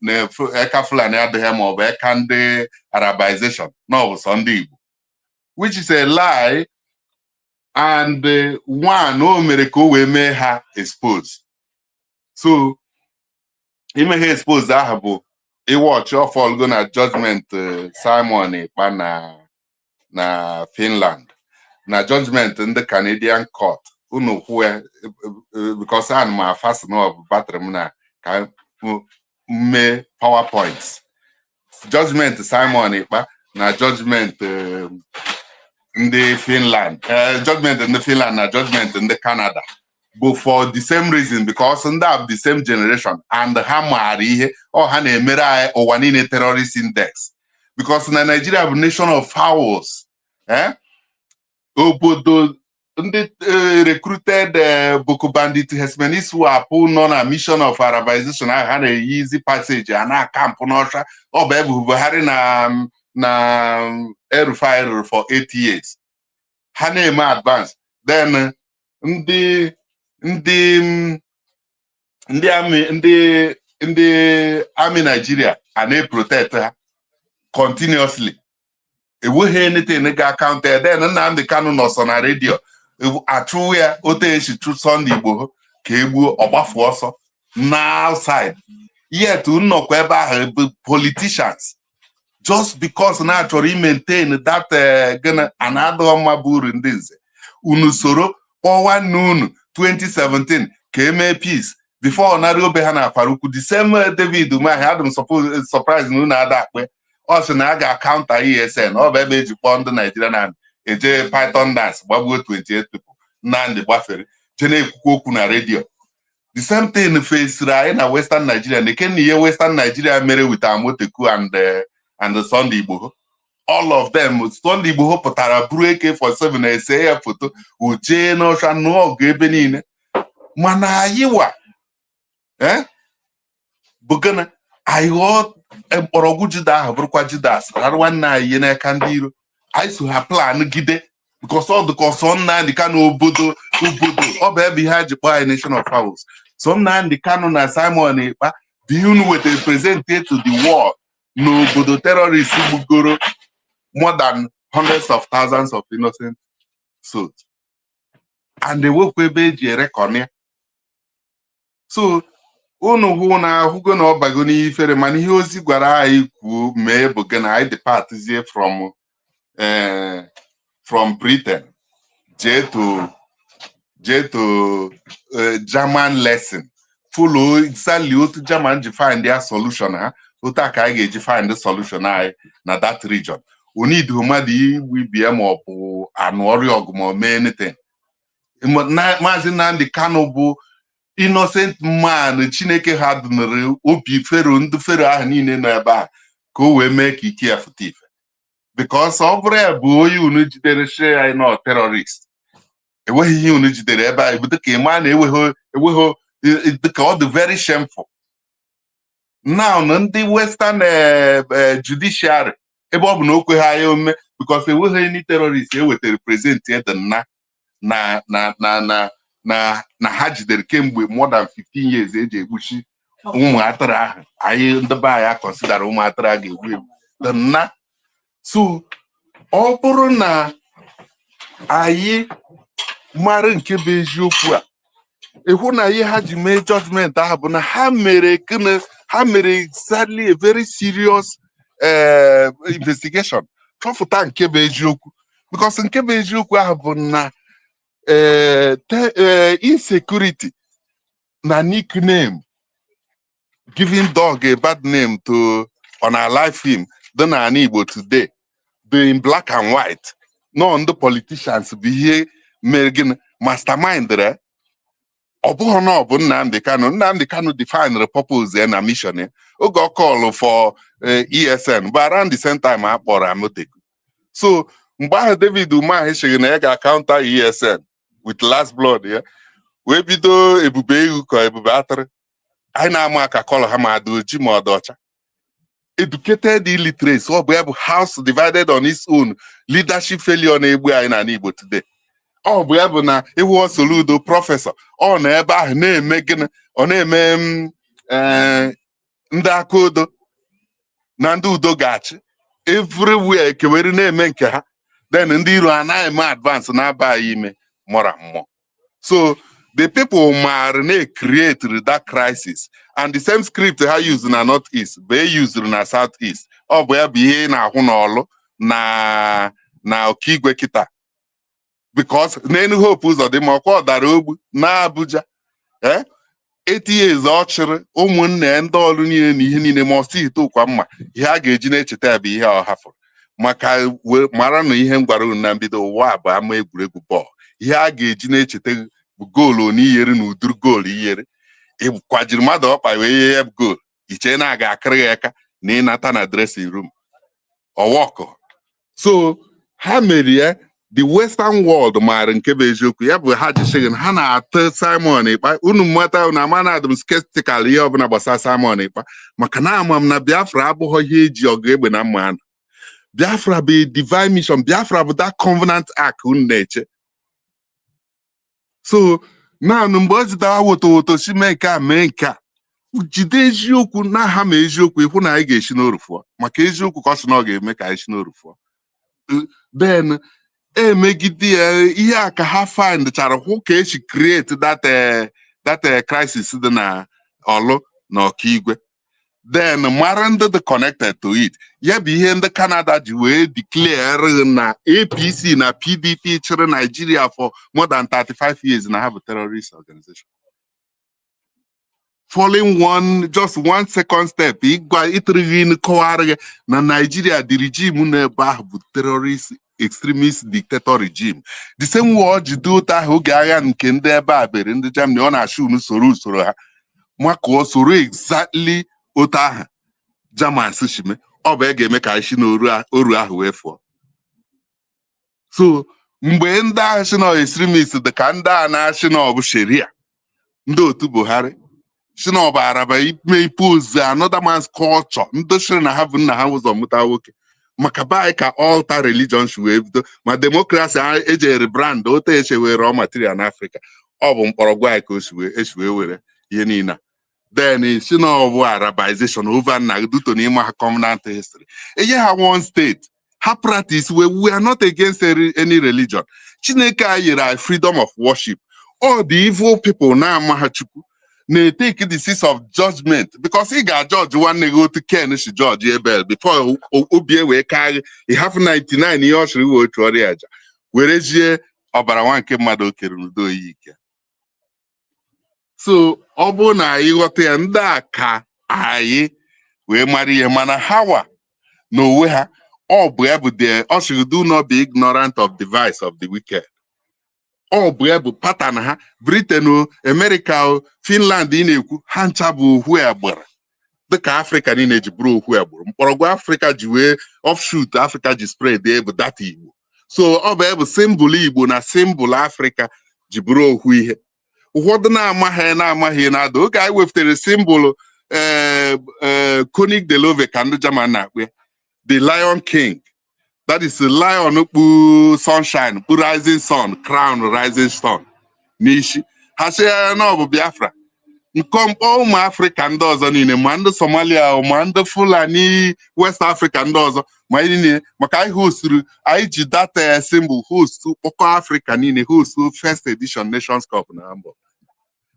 na eka Fulani adịghị ma ọ bụ eka ndị Arabization na ọ bụ sọ ndị Igbo, which is a lie. And one o mere ka o wee mee ha expose. So ime ha expose aha bụ iwatch of all go na judgment Simon Ekpa na Finland na judgment in the Canadian court unu kwue because I'm my fast no battery na ka me PowerPoint. Judgment Simon Ekpa na judgment ndị Finland. Judgment in the Finland na judgment in the Canada. But for the same reason, because they have the same generation and ha maara ihe ọ ha na-emere anyị ụwa niile terrorist index. Because na Nigeria bụ nation of fowls. Obodo ndị recruited Boko Bandit herdsmen iswapụ nọ na mission of Arabization ha na-eyi easy passage a na-akampụ n'ọcha ọ bụ ebe Buhari na El-Rufai for 8 years. Ha na-eme advance. Then ndị army Nigeria a na-protect ha continuously. Enweghị anything ga-account there. Then Nnamdi Kanu nọ so na radio achụ ya otu esi chụ Sunday Igbo ka egbuo ọgbafu ọsọ na outside. Yet nnọkwa ebe ahụ bụ politicians just because na achọrọ maintain that another mma bụ uru ndị nze. Unu soro kpọwa nwanne unu 2017 ka eme peace before narị obe ha na Faruku. The same David Umahi had them surprise na unu ada akpe ọ sị na a ga-counter ESN ọ bụ ebe eji kpọọ ndị Nigeria na eje Python dance gbagbuo 28 people. Nnamdi gbafere je na-ekwukwu okwu na redio. The same thing fesiri anyị na Western Nigeria na eken ihe Western Nigeria mere with Amoteku and the Sunday Igbo. All of them Sunday Igbo pụtara buru AK-47 na-ese ya foto ojee n'ọcha n'ọgụ ebe niile. Mana anyị wa bụ gịnị anyị ghọọ mkpọrọgwụ Juda ahụ bụrụkwa Judas rara nwanne anyị ihe n'aka ndị iro. Anyị so ha plan gide because ọ dịka ọsọ Nnamdi Kanu obodo ọ bụ ebe ihe ha ji kpọọ anyị nation of fowls. So Nnamdi Kanu na Simon Ekpa bụ unu weta present to the world n'obodo terrorists gbugoro more than hundreds of thousands of innocent souls. And ewekwa ebe eji erekọnịa. So unu hụ na ahụgo na ọbago n'ifere mana ihe ozi gwara anyị kwuo mee bụ gị na anyị departzie from Britain jee to German lesson follow exactly otu German ji find their solution ha otu a ka anyị ga-eji find the solution anyị na that region. Onidi mmadụ iwibie ma ọ bụ anụ ọrịa ọgụ ma ọ mee anything. Maazị Nnamdi Kanu bụ innocent man Chineke ha dụnere obi fero ndị fero ahụ niile nọ ebe a ka o wee mee ka ike ya fụta ife. Because ọ bụrụ ya bụ onye unu jidere share anyị nọ terrorist enweghị ihe unu jidere ebe a ebudo ka ịma na enweghị dịka ọ dị very shameful. Now na ndị Western judiciary ebe ọ bụ na okwe ha ya ome because enweghị any terrorist ewetara present ede na ha jidere kemgbe more than 15 years eji egbuchi ụmụ atụrụ ahụ anyị ndị be anyị consider ụmụ atụrụ a ga-egbu egbu nna. So ọ bụrụ na anyị mara nke bụ eziokwu a ịhụ na ihe ha ji mee judgment ahụ bụ na ha mere exactly a very serious investigation chọpụta nke bụ eziokwu. Because nke bụ eziokwu ahụ bụ na insecurity na nickname giving dog a bad name to on our live film dị na Igbo today dị in black and white. No ndị politicians bụ ihe mere gịnị mastermind re ọ bụghị na ọ bụ Nnamdi Kanu define the purpose na mission ya oge ọ call for ESN but around the same time a kpọrọ Amoteku. So mgbe ahụ David Umahi sịrị na ya ga-counter ESN with last blood ya wee bido ebube ihu ka ebube atịrị. Anyị na-ama aka kọlọ ha ma dị oji ma ọ dị ọcha. Educated illiteracy ọ bụ ya bụ house divided on its own leadership failure na-egbu anyị na Igbo today. Ọ bụ ya bụ na Iwu Soludo prọfesọ ọ na ebe ahụ na-eme gịnị ọ na-eme ndị aka odo na ndị udo ga-achị everywhere kewere na-eme nke ha. Then ndị iro anaghị eme advance na-aba anyị ime mọra mmụọ. So the people mara create that crisis and the same script ha use na northeast be used na southeast. Ọ bụ ya bụ ihe na-ahụ n'ọlụ na Okigwe kita. because n'enu hope ụzọ dị ma ọkwa ọdara ogbu na Abuja 8 years ọ chịrị ụmụnne ndị ọrụ niile na ihe niile ma ọsị ite ụkwa mma ihe a ga-eji na-echeta ya bụ ihe ọ hafụrụ maka mara na ihe m gwara unu na mbido ụwa bụ ama egwuregwu bọọlụ ihe a ga-eji na-echeta bụ goolu na iyere na ụdịrị goolu iyere kwajiri mmadụ ọkpa wee ihe ya bụ goolu iche na aga akịrị ya aka na ịnata na dressing room ọwọkọ so ha mere ya the western world maara nke bụ eziokwu ya bụ ha jishigin ha na-atụ Simon Ekpa unu mmata na ama na adịm skeptical ihe ọbụla gbasara Simon Ekpa maka na ama m na Biafra abụghị ihe eji ọgụ egbe na mma anụ Biafra bụ divine mission Biafra bụ that covenant act unu na-eche so naanị mgbe o jidere woto si mee nke a mee nke a jide eziokwu na ha ma eziokwu ịhụ na anyị ga-esi n'orufọ maka eziokwu ka ọ sị na ọ ga-eme ka anyị si n'orufọ then emegide ya ihe a ka ha findchara hụ ka esi create that crisis dị na Ọlụ na Ọkigwe then mara ndị dị connected to it ya bụ ihe ndị Canada ji wee declare na APC na PDP chịrị Nigeria for more than 35 years na ha bụ terrorist organization following just one second step ịgwa ịtụrụghị nkọwarị na Nigeria the regime na-ebe ahụ bụ terrorist extremist dictator regime the same way ọ ji dị ụtọ ahụ oge agha nke ndị ebe a bere ndị Germany ọ na-achụ usoro ha maka usoro exactly otu ahụ Germans shime ọ bụ ga-eme ka isi n'oru ahụ wee fụọ so mgbe ndị agha si na extremist dị ka ndị a na-achị na ọ bụ Sharia ndị otu Buhari si na ọ bụ Araba ime impose another man's culture ndị shiri na ha bụ nna ha ụzọ mụta nwoke maka be ka alter religion shi wee bido ma demokrasi ejere brand otu echewere raw material n'Africa ọ bụ mkpọrọgwụ anyị ka esi wee were ihe niile then si na ọ bụ Arabization over na duto n'ime ha covenant history enye ha one state ha practice we are not against any religion Chineke anyị nyere freedom of worship all the evil people na-ama ha Chukwu na-take the seat of judgment because ị ga-judge nwanne gị otu Ken si judge Abel before obi wee karị ị hafụ 99 ihe ọ chịrị wee otu ọrịa aja werezie ọbara nwa nke mmadụ o kere n'udo oyi ike so ọ bụ na anyị ghọta ya ndị a ka anyị wee mara ihe mana hawa na onwe ha ọ bụ ya bụ ọ sịrị do not be ignorant of the vice of the wicked ọ bụ ya bụ pattern ha Britain o America o Finland ị na-ekwu ha ncha bụ ohu agbara dịka Africa niile ji bụrụ ohu agbụrụ mkpọrọgwụ Africa ji wee offshoot Africa ji spread bụ data Igbo so ọ bụ ya bụ symbol Igbo na symbol Africa ji bụrụ ohu ihe ụfọdụ na-amaghị na-ada oge anyị weftere symbol Konig de Love ka ndị German na-akpụ the Lion King that is the lion kpu sunshine kpu rising sun crown rising sun n'ishi ha sị na ọ bụ Biafra nkọmkpọ ụmụ Afrịka ndị ọzọ niile ma ndị Somalia ma ndị Fulani West Africa ndị ọzọ ma niile maka anyị hosturu anyị ji data symbol host kpọkọ Africa niile host first edition Nations Cup na Hamburg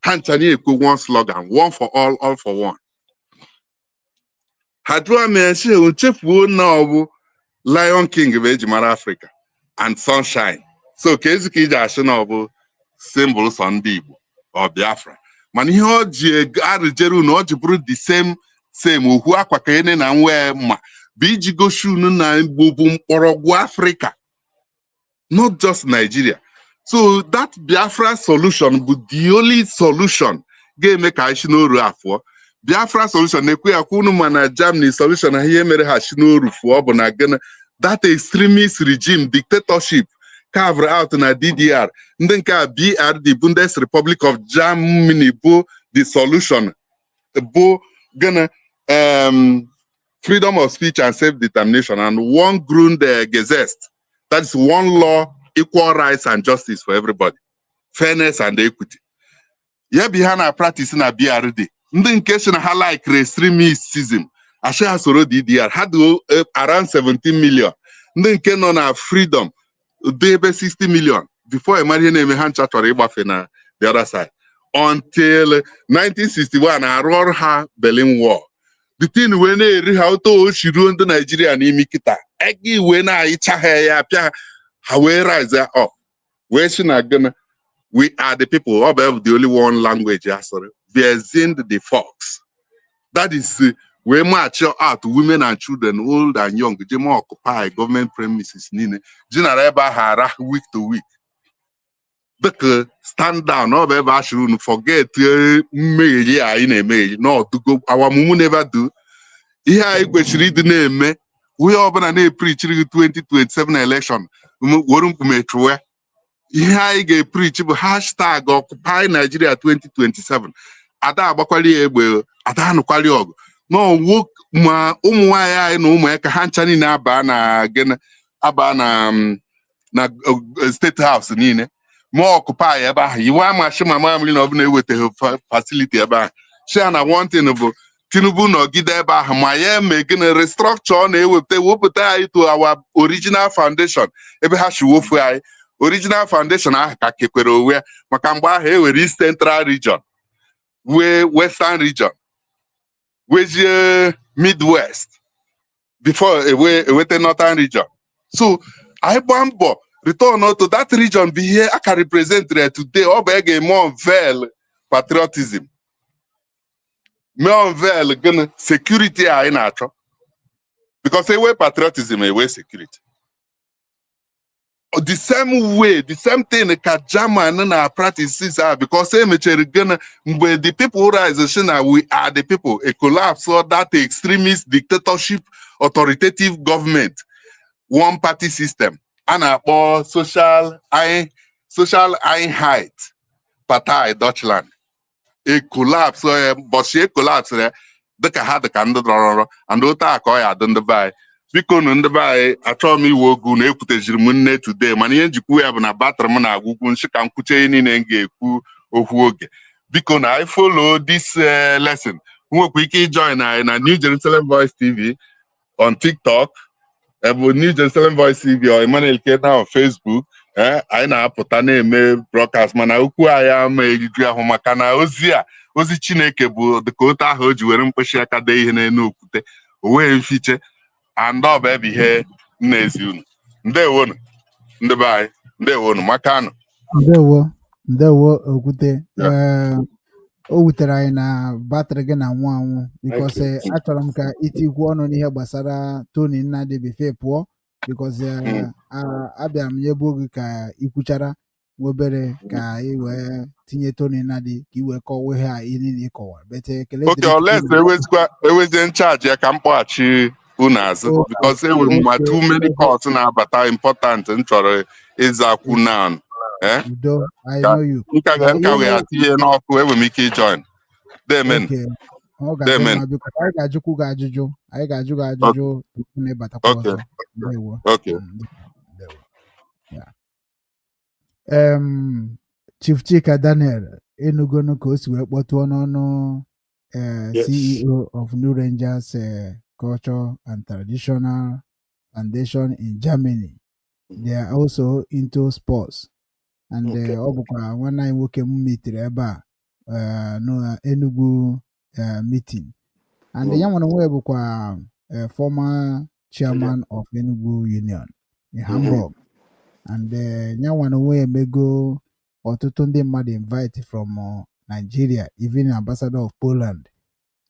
ha nchanye ekwu one slogan one for all for one ha jụọ m chefuo na ọ bụ Lion King bụ eji mara Africa and sunshine so ka ezika iji asị na ọ bụ symbol sọ ndị Igbo ọ Biafra mana ihe ọ ji arịjere unu ọ ji bụrụ the same okwu akwa ka ene na nwee mma bụ iji gosi unu na Igbo bụ mkpọrọgwụ Africa not just Nigeria so that Biafra solution bụ the only solution ga-eme ka anyị si n'oru afọ Biafra solution na-ekwe ya kwa unu ma na Germany solution na ihe mere ha si n'oru fụọ bụ na gana that extremist regime dictatorship carved out na DDR ndị nke a BRD Bundes Republic of Germany bụ the solution bụ gana freedom of speech and self-determination and one Grundgesetz that is one law equal rights and justice for everybody fairness and equity ya bụ ha na practice na BRD ndị nke si na ha like extremism ashe ha soro DDR ha dị around 17 million ndị nke nọ na freedom dị ebe 60 million before emara ihe na-eme ha ncha chọrọ ịgbafe na the other side until 1961 arụ ọrụ ha Berlin Wall the thing wee na-eri ha otu ochi ruo ndị Nigeria n'imi kịta ego iwe na-ayịcha ha ya apịa ha wee rise up Where should I gonna? We are the people. About the only one language. Sorry, we sind the fox. That is we march out women and children, old and young. They occupy government premises. Nine. General hara week to week. Because stand down. No, I should forget. Me, I in a me. No, to go. Our mumu never do. Here I kwesịrị ịdị na-eme onye ọbụla na-eprichiri 2027 election were mkumechuwe ihe anyị ga-eprichi bụ hashtag Occupy Nigeria 2027 ada agbakwali egbe ada anụkwali ọgụ n'ọwụ ma ụmụ nwaanyị anyị na ụmụaka ha ncha niile aba na State House niile ma Occupy ebe ahụ iwe amachi ma mamịrị na ọ bụ na-ewetaghị facility ebe ahụ shia na one thing bụ Tinubu nọgide ebe ahụ ma ya eme gịnị restructure na-wepụta anyị to our original foundation ebe ha si wofu anyị original foundation ahụ ka kekwere onwe ya maka mgbe ahụ ewere East Central Region wee Western Region wezie Midwest before eweta Northern Region. So anyị gbaa mbọ return to that region bụ ihe aka represent today ọ bụ ga-eme unveil patriotism me unveil gonna security anyị na-achọ because ewe patriotism ewe security the same way the same thing ka German na practices are because emechere gonna mgbe the people rise say na we are the people a collapse or that extremist dictatorship authoritative government one party system a na-akpọ social Einheit Partei Deutschland a collapse but she collapse dịka ha dịka ndị dọrọrọ and otu a ka ọ ya adị ndị be anyị biko nụ ndị be anyị achọghị m iwe ogu na ekwutejiri m nne today mana ihe njikwu ya bụ na batrị m na-agwụgwụ nshi ka m kwuche ihe niile m ga-ekwu okwu oge biko na I follow this lesson nwekwa ike ijoin anyị na New Jerusalem Voice TV on TikTok bụ New Jerusalem Voice TV or Emmanuel Kena on Facebook anyị na-apụta na-eme broadcast mana okwu anyị ama ejiju ahụ maka na ozi Chineke bụ dịka otu ahụ o ji were mkpịsị aka dee ihe n'elu okwute o wee mfiche and ọ bụ ebe ihe na-ezi unu ndewonu ndị be anyị ndewonu maka anụ ndewo okwute o wutere anyị na batrị gị na anwụ anwụ because achọrọ m ka itikwu ọnụ n'ihe gbasara Tony Nnadi befe pụọ because abịara m nyebe oge ka ikwuchara nwobere ka ị wee tinye Tony Nnadi ka ị wee kọwa ihe a niile ịkọwara bete ekele ewezie nchaji ya ka m kpọghachi unu azụ because enwere m ma too many calls na-abata important m chọrọ ịzakwu now udo I know you nka wee atinye n'ọkụ enwere m ike ijoin demen ọ ga-adị mma biko anyị ga-ajụkwu gị ajụjụ tupu na ịbatakwa ọzọ ndewo Chief Chika Daniel enugonu ka o si wee kpọtụọ n'ọnụ CEO of New Rangers Culture and Traditional Foundation in Germany. They are also into sports. And ọ bụkwa nwanne anyị nwoke m metere ebe a n'Enugu meeting. And ya nwere onwe bụkwa former chairman of Enugu Union in Hamburg. And ya nwere onwe emego ọtụtụ ndị mmadụ invite from Nigeria, even ambassador of Poland.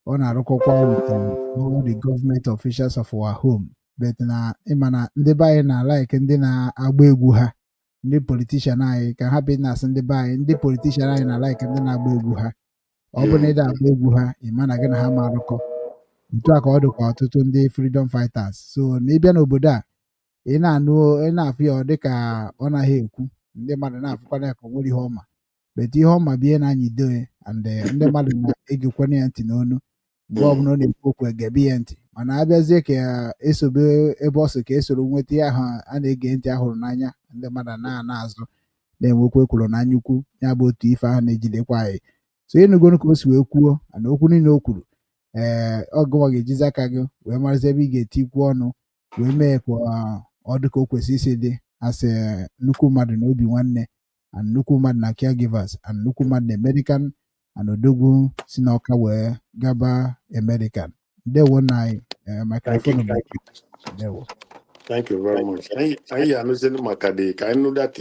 Ọ na-arụkọkwa with all the government officials of our home. But na ịmana ndị be anyị na like ndị na-agba egwu ha ndị politician anyị ka ha bi na-asị ndị be anyị ndị politician anyị na like ndị na-agba egwu ha ọ bụ na ịda agba egwu ha ịma na gị na ha ma arụkọ otu a ka ọ dịkwa ọtụtụ ndị freedom fighters so na ịbịa n'obodo a ị na-afụ ya ọ dị ka ọ naghị ekwu ndị mmadụ na-afụkwana ya ka ọ nwere ihe ọma bet ihe ọma bie na anyị doe and ndị mmadụ na-egekwana ya ntị n'onu mgbe ọbụla ọ na-ekwu okwu egebe ya ntị mana abịazie ka esobe ebe ọ so ka esoro nweta ihe ahụ a na-ege ntị ahụrụ n'anya ndị mmadụ na-azụ na-enwekwa ekwuru n'anya ukwu ya bụ otu ife ahụ na-ejidekwa anyị so ịnụgonu ka o si wee kwuo na okwu niile o kwuru ọ gụwa ga-ejizi aka gị wee marazi ebe ị ga-etikwu ọnụ wee mee ka ọ dị ka o kwesịrị isi dị asị nnukwu mmadụ na obi nwanne and nnukwu mmadụ na caregivers and nnukwu mmadụ na American and odogwu si n'ọka wee gaba American. Ndewo na anyị microphone bụ ndewo. Thank you very much. I understand Makade. Can I know that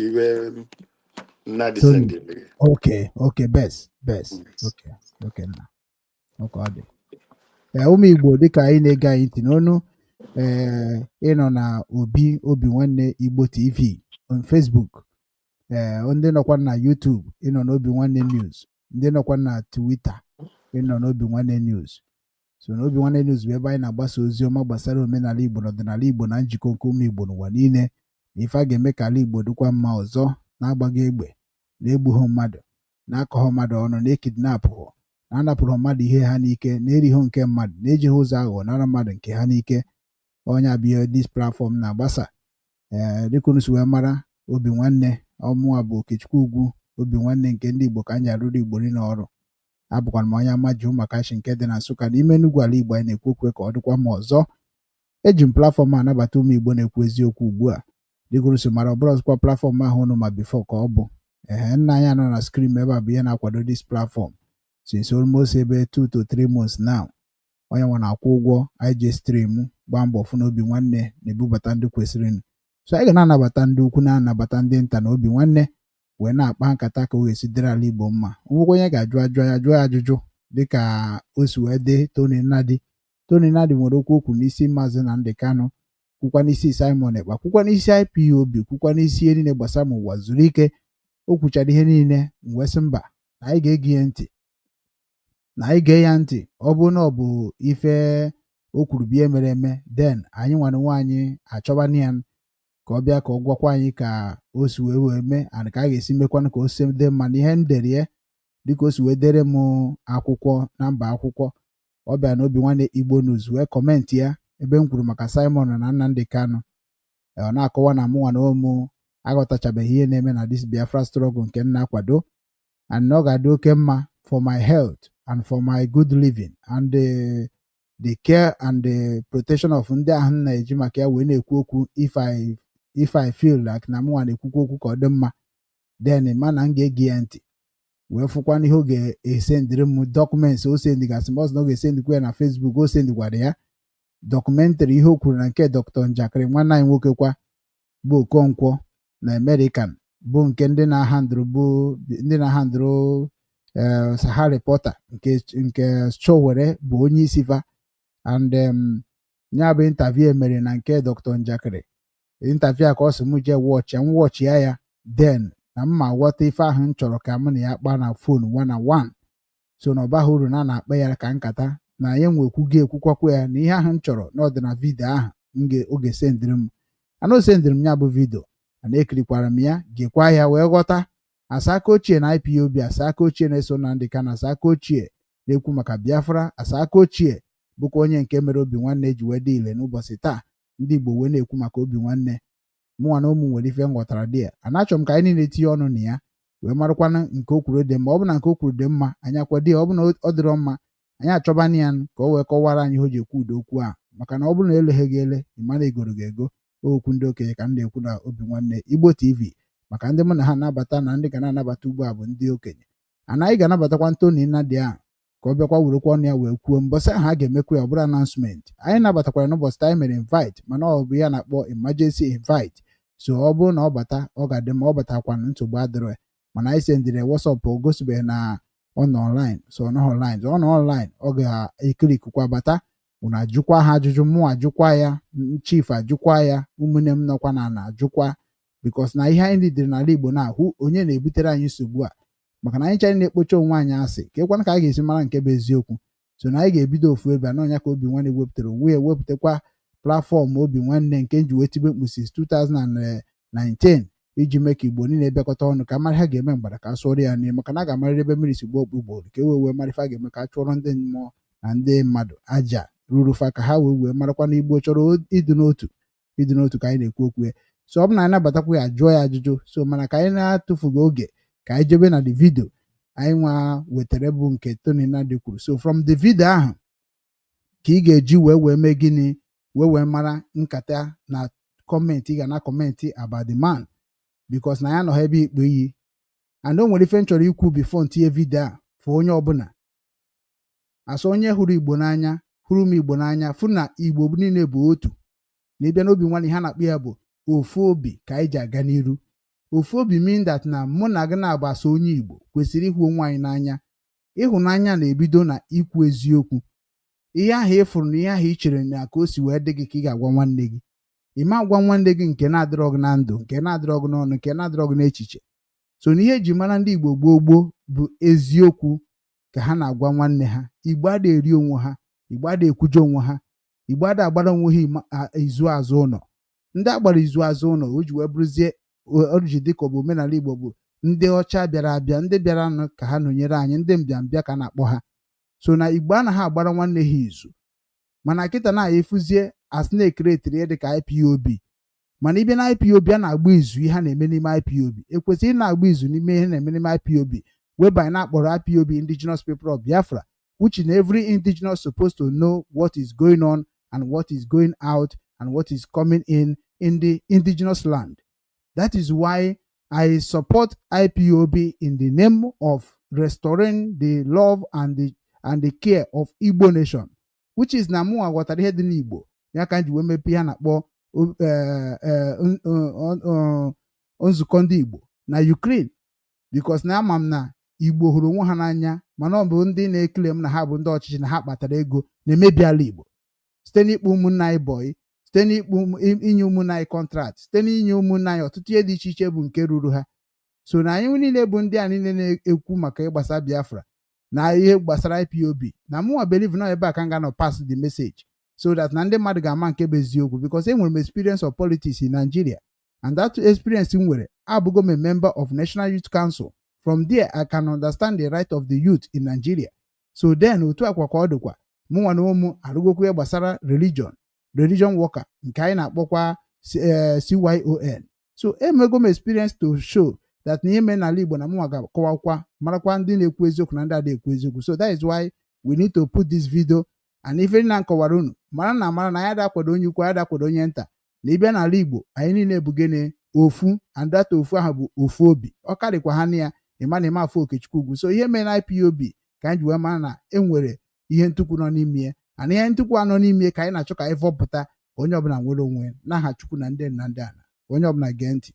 Nnadi Tony. send it. Okay, best. Okay, na. Okay, ọ dị. Ụmụ Igbo dịka anyị na-ege anyị ntị n'onu, ịnọ na Obinwanne Igbo TV on Facebook, ndị nọkwa na YouTube ịnọ na Obinwanne News, ndị nọkwa na Twitter ịnọ na Obinwanne News. So na Obinwanne News bụ ebe anyị na-agbasa ozi ọma gbasara omenala Igbo na ọdịnala Igbo na njikọ nke ụmụ Igbo n'ụwa niile, na ife a ga-eme ka ala Igbo dịkwa mma ọzọ, na-agbaghị egbe, na-egbughị mmadụ, na-akọghọ mmadụ ọnụ, na-ekidnapụghị, na-anapụrụ mmadụ ihe ha n'ike, na-erighị nke mmadụ, na-ejighị ụzọ aghụghọ nara mmadụ nke ha n'ike. Onye abịa dis platform na-agbasa. Dịka unu si wee mara, Obinwanne ọmụwa bụ Okechukwu Ugwu Obinwanne nke ndị Igbo ka anyị arụrụ Igbo niile ọrụ. Abụkwara m onye amaju maka ashi nke dị na Nsụka n'ime Enugu ala Igbo anyị na-ekwu okwu ka ọ dịkwa mma ọzọ. Eji m platform anabata ụmụ Igbo na-ekwu eziokwu ugbu a. Dịka unu si mara, ọ bụrụ ọzọkwa platform ahụ unu ma before ka ọ bụ. Nna anyị anọ na screen ebe a bụ ihe na-akwado this platform since almost ebe 2 to 3 months now. Onye nwe na-akwụ ụgwọ anyị ji stream gbaa mbọ fụ na Obinwanne na-ebubata ndị kwesịrị. So anyị ga na-anabata ndị ukwu, na-anabata ndị nta na Obinwanne wee na-akpa nkata ka o ga-esi dịrị ala Igbo mma. Nwekwa onye ga-ajụ ya jụọ ya ajụjụ dịka o si wee dị Tony Nnadi. Tony Nnadi nwere okwu n'isi Maazị Nnamdi Kanu, kwukwa n'isi Simon Ekpa, kwukwa n'isi IPOB, kwukwa n'isi ihe niile gbasara ma ụwa zuru ike. O kwuchara ihe niile, wee sị mba na anyị ga-ege ya ntị, na anyị gee ya ntị. Ọ bụ na ọ bụ ife o kwuru bie mere eme, then anyị nwanne nwaanyị achọbana ya ka ọ bịa ka ọ gwakwa anyị ka o si wee mee, and ka a ga-esi mekwanụ ka o si dị mma na ihe ndere dịka o si wee dere m akwụkwọ na mba akwụkwọ. Ọ bịa na Obinwanne Igbo News wee kọmentị ya ebe m kwuru maka Simon na Nnamdi Kanu. Ọ na-akọwa na mụnwa na ụmụ aghọtachabeghị ihe na-eme na this Biafra struggle nke m na-akwado, and ọ ga-adị oke mma for my health and for my good living and the care and the protection of ndị ahụ na-eji maka ya wee na-ekwu okwu. If I feel like na mụnwa na-ekwukwa okwu ka ọ dị mma, then ma na m ga-ege ya ntị wee fụkwa n'ihe ọ ga-esendịrị m dọkụmentị o sendigasị m. Ọzọ na ọ ga-esendikwa ya na Facebook, o sendikwara ya dọkụmentarị ihe o kwuru na nke Dr. Njakịrị nwanne anyị nwoke kwa bụ Okonkwo na American, bụ nke ndị na-ahandụrụ Sahara Reporter nke Chowere bụ onye isi fa. And ya bụ interview emere na nke Dr. Njakịrị, interview a ka ọ sị m jee wọchị ya then na mma ghọta ife ahụ m chọrọ ka mụ na ya kpaa na fon 1-on-1. So na ọ baghị uru na na-akpa ya ka nkata na ya ekwukwakwa ya na ihe ahụ m chọrọ n'ọdịna vidio ahụ oge sendịrị m. Ana o sendịrị m ya bụ vidio, ana ekirikwara m ya, gekwa ya wee ghọta asa aka ochie na IPOB, asa aka ochie na-eso Nnamdi Kanu, asa aka ochie na-ekwu maka Biafra, asa aka ochie bụkwa onye nke mere Obinwanne ji wee dị ile n'ụbọchị taa ndị Igbo wee na-ekwu maka Obinwanne. Mụnwa na ụmụ nwere ife nghọtara dị ya, anachọ m ka anyị niile tinye ọnụ na ya wee marakwana nke o kwuru dị mma. Ọ bụ na nke o kwuru dị mma, anyị akwado ya. Ọ bụ na ọ dịrọ mma, anyị achọbana ya ka o wee kọwara anyị ihe o ji ekwu ụdị okwu a. Maka na ọ bụrụ na eleghị gị ele, ịmana egoro gị ego. Okwu ndị okenye ka m na-ekwu na Obinwanne Igbo TV, maka ndị mụ na ha anabata na ndị ga na-anabata ugbu a bụ ndị okenye. Anaghị ga-anabatakwa Tony Nnadi ahụ ka ọ bịakwa werekwa ọnụ ya wee kwuo mbọsị ahụ a ga-emekwa ya, ọ bụrụ announcement. Anyị nabatakwara n'ụbọchị taa anyị mere invite, mana ọ bụ ya na-akpọ emergency invite. So ọ bụrụ na ọ bata, ọ ga-adị ma ọ batakwana nsogbu adịrọ ya. Mana anyị sendịrị WhatsApp, o gosibeghị na ọ nọ online. So ọ nọ online, ọ nọ online, ọ ga-ekirikukwa bata. Unu ajụkwa ha ajụjụ, mụ ajụkwa ya, chief ajụkwa ya, ụmụnne m nọkwa na ajụkwa, because na ihe anyị dịrị n'ala Igbo na-ahụ onye na-ebutere anyị nsogbu a. Maka na anyị chanyị na-ekpocha onwe anyị asị ka ekwana ka a ga-esi mara nke bụ eziokwu. So na anyị ga-ebido ofu ebe a n'ọnya ka Obinwanne wepụtara onwe ya, wepụtakwa platfọm Obinwanne nke nji wee tibe mkpu since 2019 iji mee ka Igbo niile bịakọta ọnụ ka mara ha ga-eme mgbada ka a sụọrọ ya n'ihe. Maka na a ga-amarịrị ebe mmiri si gbuo okpukpo ka e wee mara ife a ga-eme ka a chụọrọ ndị mmụọ na ndị mmadụ aja ruru fa ka ha wee marakwa na Igbo chọrọ ịdị n'otu ka anyị na-ekwu okwu ya. So ọ bụ na anyị nabatakwa ya, jụọ ya ajụjụ. So mana ka anyị na-atụfughị oge, ka anyị jebe na the video anyị nwa wetara bụ nke Tony Nnadi kwuru. So from the video ahụ ka ị ga-eji wee mee gịnị, wee mara nkata na kọmentị ị ga na kọmentị about the man, because na ya nọ ebe ikpe iyi. And o nwere ife m chọrọ ikwu before ntinye vidio a fụ onye ọbụla. Asa onye hụrụ Igbo n'anya, hụrụ m Igbo n'anya, fụ na Igbo niile bụ otu, na ịbịa n'Obinwanne ha na-akpụ ya bụ ofu obi ka anyị ji aga n'iru. ofu obi mean that na mụ na gị na-agbasa onye Igbo kwesịrị ịhụ onwe anyị n'anya. Ịhụnanya na-ebido na ikwu eziokwu. Ihe ahụ ịfụrụ na ihe ahụ ị chere na ka o si wee dị gị ka ị ga-agwa nwanne gị. Ị ma agwa nwanne gị nke na-adịrọ gị na ndụ, nke na-adịrọ gị n'ọnụ, nke na-adịrọ gị n'echiche. So na ihe eji mara ndị Igbo gboo bụ eziokwu ka ha na-agwa nwanne ha. Igbo ada eri onwe ha, Igbo ada ekwuje onwe ha, Igbo ada agbara onwe ha izu azụ ụlọ. Ndị agbara izu azụ ụlọ o ji wee bụrụzie oriji dịka ọ bụ omenala Igbo bụ ndị ọcha bịara abịa, ndị bịara nụ ka ha nọnyere anyị, ndị mbịambịa ka na-akpọ ha. So na Igbo anaghị agbara nwanne ha izu. Mana kịta na efuzie as na-ekeretiri ihe dịka IPOB. Mana ịbịa na IPOB a na-agba izu ihe a na-eme n'ime IPOB. Ekwesịrị na-agba izu n'ime ihe na-eme n'ime IPOB, whereby na-akpọrọ IPOB Indigenous People of Biafra, which in every indigenous supposed to know what is going on and what is going out and what is coming in the indigenous land. That is why I support IPOB in the name of restoring the love and the care of Igbo nation, which is na mụ agwatara ihe dị n'Igbo ya ka ji wee mepee ha na-akpọ nzukọ ndị Igbo na Ukraine, because na ama m na Igbo hụrụ onwe ha n'anya, mana ọ bụ ndị na-ekele m na ha bụ ndị ọchịchị na ha kpatara ego na-emebiala Igbo site n'ikpu ụmụnna anyị bọyị, site n'ikpu inye ụmụnna anyị kọntrakt, site n'inye ụmụnna anyị ọtụtụ ihe dị iche iche bụ nke ruru ha. So na anyị niile bụ ndị a niile na-ekwu maka ịgbasa Biafra na ihe gbasara IPOB na mụnwa believe na ebe a ka m ga-anọ pass the message so that na ndị mmadụ ga-ama nke bụ eziokwu, because enwere m experience of politics in Nigeria, and that experience m nwere abụgo m a member of National Youth Council. From there I can understand the right of the youth in Nigeria. So then otu akwa ka ọ dịkwa mụnwa na ụmụ arụgokwu ihe gbasara religion worker nke anyị na-akpọkwa CYON. So emego m experience to show that na ihe mere n'ala Igbo na mụnwa ga-akọwakwa marakwa ndị na-ekwu eziokwu na ndị ada ekwu eziokwu. So that is why we need to put this video, and ife na nkọwara unu mara na ya dakwado onye ukwu, ya dakwado onye nta, na ịbịa n'ala Igbo anyị niile bụ gịnị ofu, and that ofu ahụ bụ ofu obi. Ọ karịkwa ha na ya ịma na ịma afọ Okechukwu Ugwu. So ihe mere na IPOB ka anyị ji wee mara na enwere ihe ntụkwu nọ n'ime ya, and ihe ntụkwu anọ n'ime ka anyị na-achọ ka anyị vọpụta ka onye ọbụla nwere onwe n'aha Chukwu na ndị nna ndị ana. Onye ọbụla gee ntị.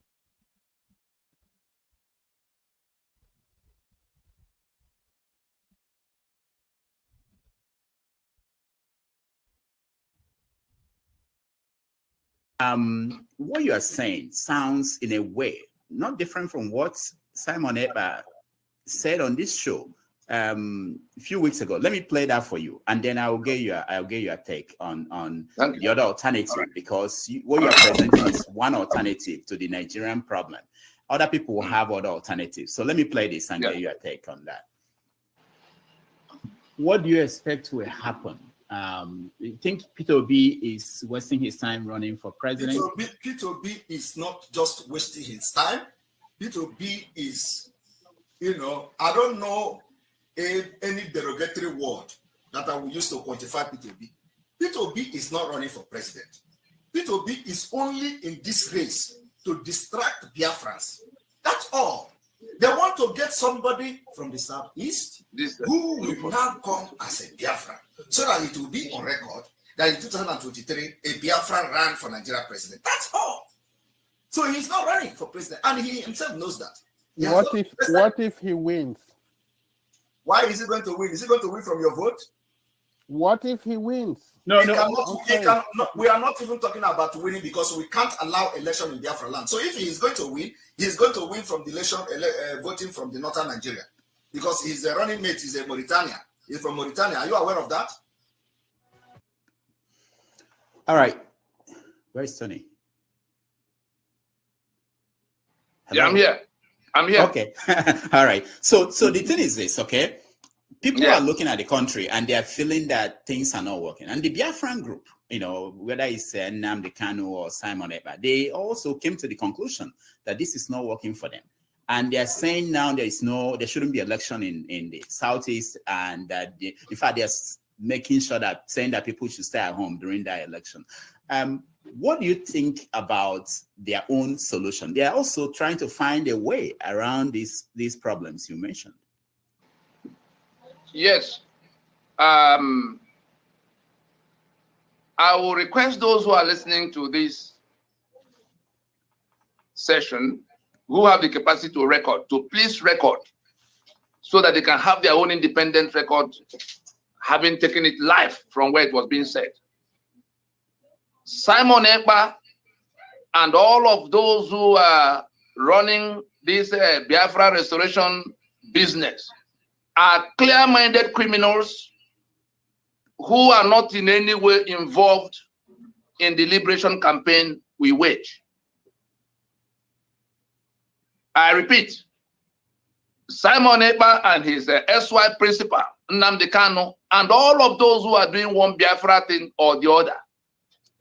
What you are saying sounds in a way not different from what Simon Ekpa said on this show a few weeks ago. Let me play that for you, and then I'll get your take on the other alternative, because what you are presenting is one alternative to the Nigerian problem. Other people will have other alternatives. So let me play this and get your take on that. What do you expect will happen? You think Peter Obi is wasting his time running for president? Peter Obi is not just wasting his time. Peter Obi is, I don't know any derogatory word that I will use to quantify Peter Obi. Peter Obi is not running for president. Peter Obi is only in this race to distract Biafrans. That's all. They want to get somebody from the southeast who will now come as a Biafran, so that it will be on record that in 2023, a Biafran ran for Nigeria president. That's all. So he's not running for president, and he himself knows that. What if he wins? Why is he going to win? Is he going to win from your vote? What if he wins? No. We are not even talking about winning, because we can't allow election in Biafra land. So if he is going to win, he's going to win from the election, voting from the northern Nigeria, because his running mate is a Mauritania. He's from Mauritania. Are you aware of that? All right. Where's Tony? Hello? Yeah, I'm here. Okay. All right. So the thing is this, okay? People are looking at the country and they are feeling that things are not working. And the Biafran group, whether it's Nnamdi Kanu or Simon Ekpa, they also came to the conclusion that this is not working for them. And they are saying now there shouldn't be election in the southeast, and that in fact they're making sure that saying that people should stay at home during that election. What do you think about their own solution? They are also trying to find a way around these problems you mentioned. Yes. I will request those who are listening to this session who have the capacity to record, to please record, so that they can have their own independent record, having taken it live from where it was being said. Simon Ekpa and all of those who are running this Biafra restoration business are clear-minded criminals who are not in any way involved in the liberation campaign we wage. I repeat, Simon Ekpa and his SY principal, Nnamdi Kanu, and all of those who are doing one Biafra thing or the other,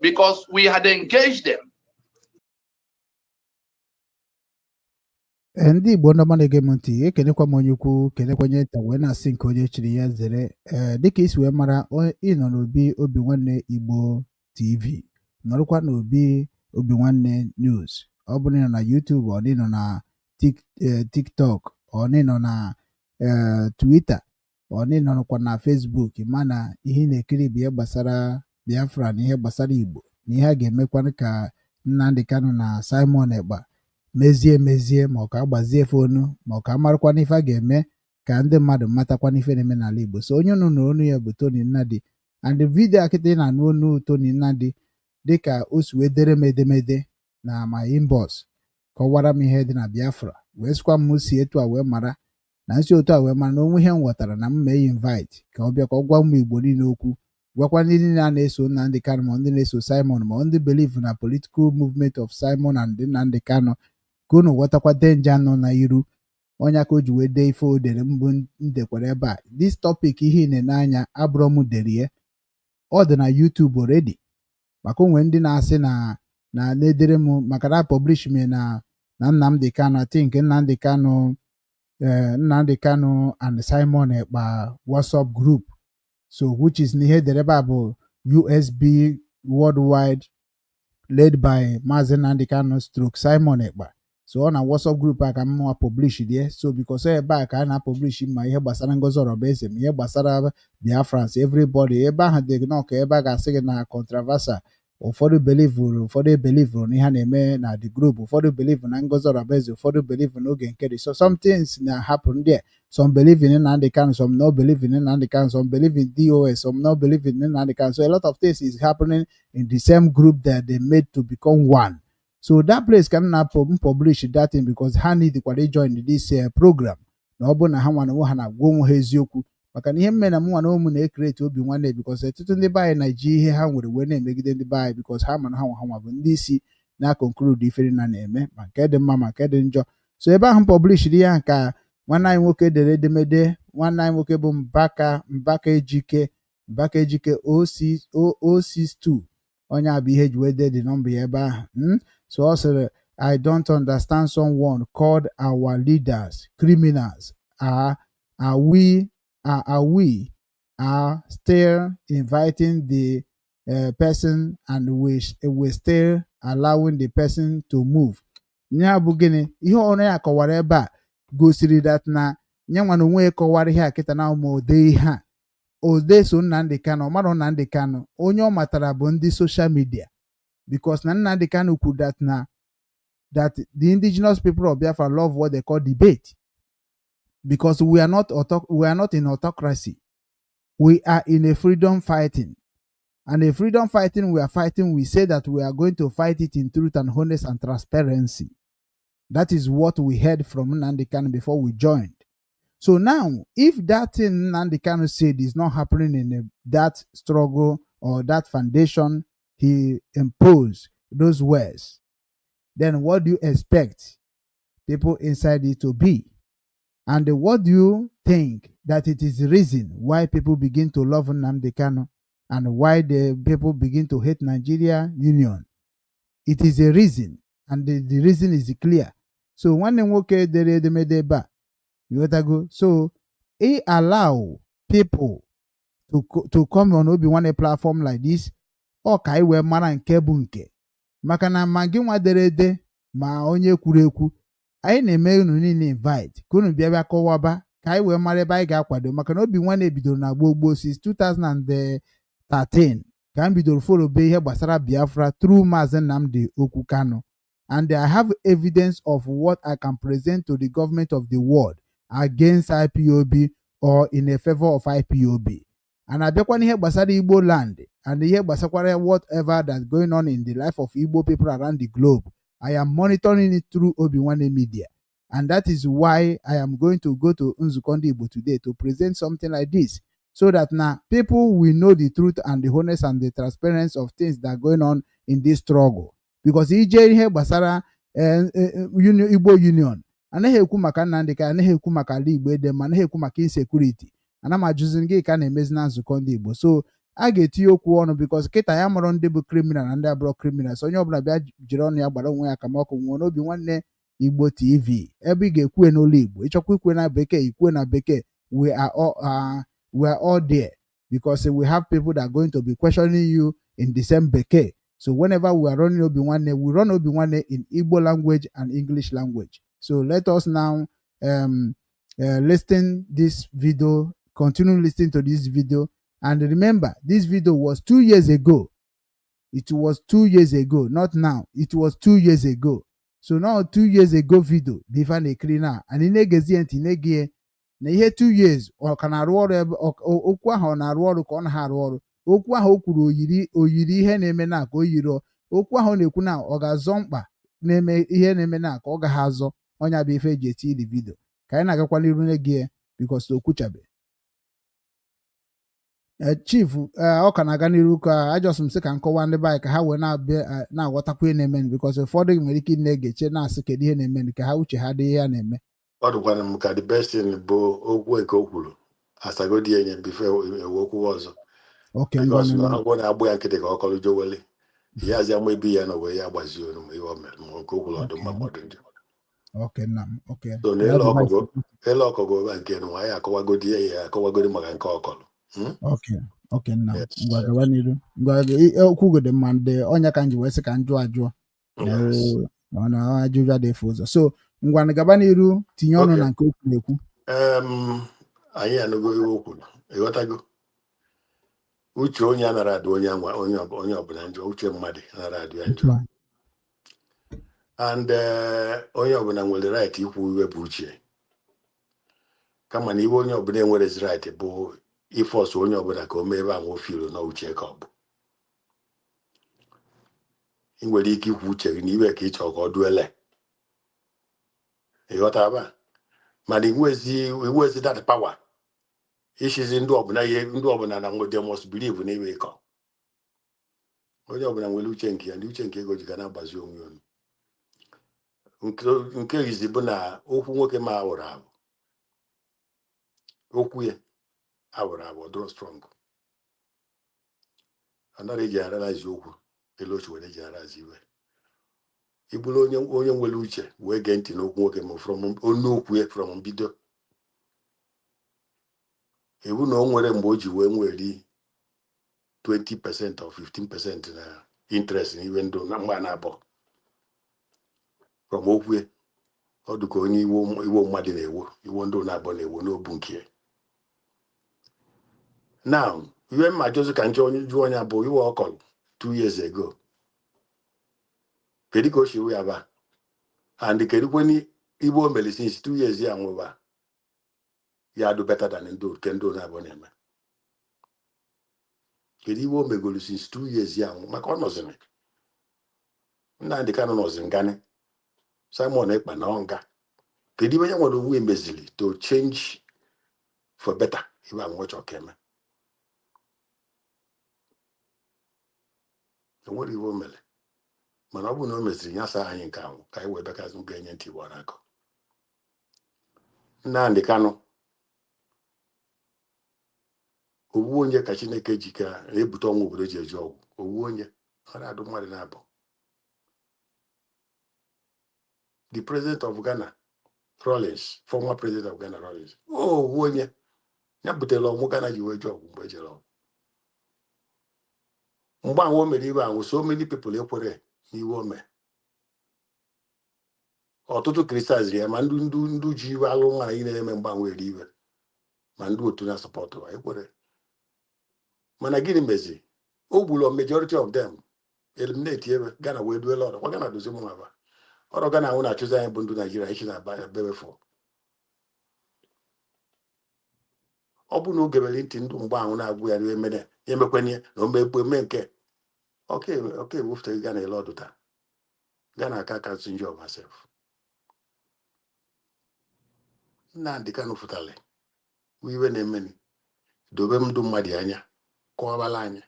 because we had engaged them. Ndị Igbo ndọma na-ege m ntị, ekenekwa m onye ukwu, kenekwa onye nta wee na-asị nke onye chiri ya zere. Dịka isi wee mara, ịnọ n'obi Obinwanne Igbo TV, nọrọkwa n'obi Obinwanne News. Ọ bụrụ na YouTube, ọ nọ na TikTok, ọ nọ na Twitter, ọ nọkwa na Facebook, mana ihe na-ekiri bụ ihe gbasara Biafra na ihe gbasara Igbo, na ihe a ga-emekwa ka Nnamdi Kanu na Simon Ekpa mezie ma ọ ka agbazie fonu ma ọ ka amarakwa n'ife a ga-eme ka ndị mmadụ matakwa n'ife na-eme n'ala Igbo. So onye unu n'onu ya bụ Tony Nnadi, and the video akịta na anụ onu Tony Nnadi dịka o si wee dere m edemede na my inbox kọwara m ihe dị na Biafra, wee sịkwa m si etu a wee mara na nsi otu a wee mara na onwe ihe m ghọtara na m mee invite ka ọ bịa ka ọ gwa ụmụ Igbo niile okwu, gwakwa ndị niile a na-eso Nnamdi Kanu ma ndị na-eso Simon ma ndị believe na political movement of Simon and Nnamdi Kanu, ka unu ghọtakwa denja nọ na iru onye aka o ji wee dee ife o dere mbụ ndekwara ebe a. This topic ihe n'anya abụrụ m derie, ọ dị na YouTube already, maka onwe ndị na-asị na na-edere m maka na publish me na Nnamdi Kanu, I think Nnamdi Kanu and Simon Ekpa WhatsApp group, so which is n'ihe dere ebe a bụ USB worldwide led by Mazi Nnamdi Kanu stroke Simon Ekpa. So on a WhatsApp group I can more publish there. So because ebe ka na publish ma ihe gbasara Ngozi Orobeze, ihe gbasara Biafra, everybody ebe ahụ dị nọ ka ebe a ga-asị gị na controversial. Ụfọdụ believe na ihe na-eme na the group, ụfọdụ believe na Ngozi Orobeze, ụfọdụ believe na oge nkeri. So some things na happen there. Some believe in Nnamdi Kanu, some no believe in Nnamdi Kanu, some believe in DOS, some no believe in Nnamdi Kanu. So a lot of things is happening in the same group that they made to become one. So that place can now publish that thing because ha need to join this program. Na ọ bụ na ha nwana nwe ha na-agwa onwe ha eziokwu, maka na ihe mme na mụ na ụmụ na-ekreti Obinwanne because ọtụtụ ndị be anyị na-eji ihe ha nwere wee na-emegide ndị be anyị because ha mana ha nwa bụ ndị isi na-conclude ifere na-eme ma nke dị mma ma nke dị njọ. So ebe ahụ publish ya ka nwanne anyị nwoke dere edemede, nwanne anyị nwoke bụ Mbaka Ejike 062 onye abụ ihe ji wee dee the number ya ebe ahụ. So also, I don't understand someone called our leaders criminals. Are we still inviting the person and we still allowing the person to move? Nya bụ gịnị ihe ọrụ ya kọwara ebe a gosiri that na nyanwa na onwe kọwara ihe a kịta na ụmụ ode ihe a ode so Nnamdi Kanu, ọ mara Nnamdi Kanu onye ọ matara bụ ndị social media. Because Nnamdi Kanu could that the indigenous people of Biafra love what they call debate. Because we are not in autocracy. We are in a freedom fighting. And a freedom fighting we are fighting, we say that we are going to fight it in truth and honesty and transparency. That is what we heard from Nnamdi Kanu before we joined. So now, if that thing Nnamdi Kanu said is not happening in that struggle or that foundation he imposed those words, then what do you expect people inside it to be? And what do you think that it is the reason why people begin to love Nnamdi Kanu and why the people begin to hate Nigeria Union? It is a reason, and the reason is clear. So when so he allow people to come on Obi-Wanne platform like this. Ọ ka iwe mara nke bụ nke, maka na ma gị nwa dere ede ma onye kwuru ekwu anyị na-eme unu niile invite ka unu bịa kọwaba ka anyị wee mara ebe anyị ga-akwado, maka na Obinwanne bidoro na gboo since 2013 ka m bidoro folobe ihe gbasara Biafra through Mazi Nnamdi Kanu. and I have evidence of what I can present to the government of the world against IPOB or in a favor of IPOB. And abịakwa n'ihe gbasara Igbo land and ihe gbasakwara whatever that's going on in the life of Igbo people around the globe, I am monitoring it through OBINWANNEM media. And that is why I am going to go to Nzuko Ndị Igbo today to present something like this, so that now people will know the truth and the honest and the transparency of things that are going on in this struggle. Because ije ihe gbasara Igbo Union, anaghị ekwu maka Nnamdi Kanu, anaghị ekwu maka ala Igbo edem, anaghị ekwu maka insecurity, ana m ajụzi gị ka na-emezi na Nzukọ Ndị Igbo. So a ga-etinye okwu ọnụ because kịta ya mụrụ ndị bụ criminal na ndị abụrụ criminal. So onye ọbụla bịa jiri ọnụ ya gbara onwe ya ka ọkụ nwụọ n'obi nwanne Igbo TV, ebe ị ga-ekwue n'olu Igbo, ịchọkwa ikwe na bekee ikwue na bekee. We are all there because we have people that are going to be questioning you in the same bekee. So whenever we are running OBINWANNEM, we run OBINWANNEM in Igbo language and English language. So let us now listen this video, continue listening to this video. And remember, this video was 2 years ago. It was 2 years ago, not now. It was 2 years ago. So now 2 years ago video, before the cleaner, and in a na ihe 2 years ọ ka na-arụ ọrụ ebe okwu ahụ ọ na-arụ ọrụ ka ọ na-arụ ọrụ. Okwu ahụ o kwuru oyiri ihe na-eme na ka o yiri okwu ahụ na-ekwu na ọ ga-azọ mkpa na-eme ihe na-eme na ka ọ gaghị azọ. Ọnya bụ ife eji eti the video ka anyị na-agakwa n'iru n'egi because okwuchabe chief ọ ka na-aga n'iru ka ajọsụ m sị ka nkọwa ndị baanyị ka ha wee na-aghọtakwa ihe na-eme because ụfọdụ nwere ike na-egeche na-asị kedu ihe na-eme ka ha uche ha dị ihe a na-eme. Ọ dịkwana m ka the best thing bụ okwu eke o kwuru asagodi enye before ewe okwu ọzọ. Because agwọ na-agbụ ya nkịtị ka ọ kọrọ jowele ya azị ama ebi ya na wee ya gbazie onu ma ihe o mere ma nke o kwuru ọdụ mma ma ọdụ njọ. So n'ele ọkọgọ ebe nke nwa ya akọwagodi ya akọwagodi maka nke ọkọlụ. Nna ngwa gaba n'iru ngwa okwu gode mma ndị ọnya ka nji wee sị ka njụ ajụọ na ajụjụ adị efe ụzọ. So ngwa gaba n'iru tinye ọnụ na nke okwu na-ekwu. Anyị anụgo iwe o kwuru ịghọtago. Uche onye anara adụ onye ọbụla njọ, uche mmadụ anara adụ ya njọ. And onye ọbụla nwere right ikwu iwe bụ uche, kama na iwe onye ọbụla enwerezi right bụ ịfọsụ onye ọbụla ka o mee ebe ahụ o filu na uche ka ọ bụ. Ị nwere ike ikwu uche gị na iwe ka ị chọọ ka ọ duele ịghọtaba, mana iwezi that power ishizi ndị ọbụla na they must believe na iwe ịkọ. Onye ọbụla nwere uche nke ya, ndị uche nke ego ji ga na-agbazi onwe onu. Nke izi bụ na okwu nwoke ma awụrụ abụ, okwu ya awụrụ abụ ọ dụrụ strong. Anaghị eji ararazi okwu elu ochi were eji arazi iwe. Ị bụrụ onye nwere uche wee gee ntị n'okwu nwoke ma onye okwu ya from mbido, ewu na o nwere mgbe o ji wee nweri 20% or 15% na interest n'iwe ndụ na mgba na-abọ from okwu ya. Ọ dị ka onye iwo mmadụ na-ewo iwo ndụ na-abọ na-ewo n'obu nke ya. Now iwe mma jụzụ ka nje onye jụọ onye abụ iwe ọkọlụ 2 years ago. Kedu ka o si ya ba and kedu kweni Igbo mere since 2 years ya nweba ya do better than ndụ na-abọ na-eme. Kedu Igbo megolu since 2 years ya nwụ maka ọ nọzịrị Nnamdi Kanu nọzịrị ngani Simon Ekpa na nga. Kedu ibe ya nwere onwe emezili to change for better ibe anwụ chọ ka eme. Enwere Igbo mere mana ọ bụ na o meziri ya sa anyị nke ahụ ka anyị wee bekazụ ga-enye ntị Igbo n'akọ. Nnamdi Kanu owu onye ka Chineke ji ka ebute ọnwụ obodo ji eji ọgwụ. Owu onye ọ na-adụ mmadụ na-abụ. The president of Ghana Rawlings, former president of Ghana Rawlings, owu onye ya butere ọnwụ Ghana ji wee ji ọgwụ mgbe ejere ọgwụ. Mgbe ahụ o mere ibe ahụ so many people ekwere n'iwe ome. Ọtụtụ Christians ya ma ndị ji iwe alụ nwaanyị na-eme mgbanwe eri iwe ma ndị otu na sọpọtụ ekwere. Mana gịnị mezi o gburu majority of them eliminate ebe Ghana wee duela ọrụ. Kwa Ghana dozi mma ba Orogana una choose anyị bụ ndụ Nigeria ichi na bebe for. Ọ bụ na o gebere ntị ndụ mgbe ahụ na-agwụ ya n'emene emekwenye na omegbu eme nke okay wufte ga na ele ọdụta ga na aka cancel injure of myself. Nnamdi Kanu futale iwe na-emeni dobe ndụ mmadụ anya kọwabala anya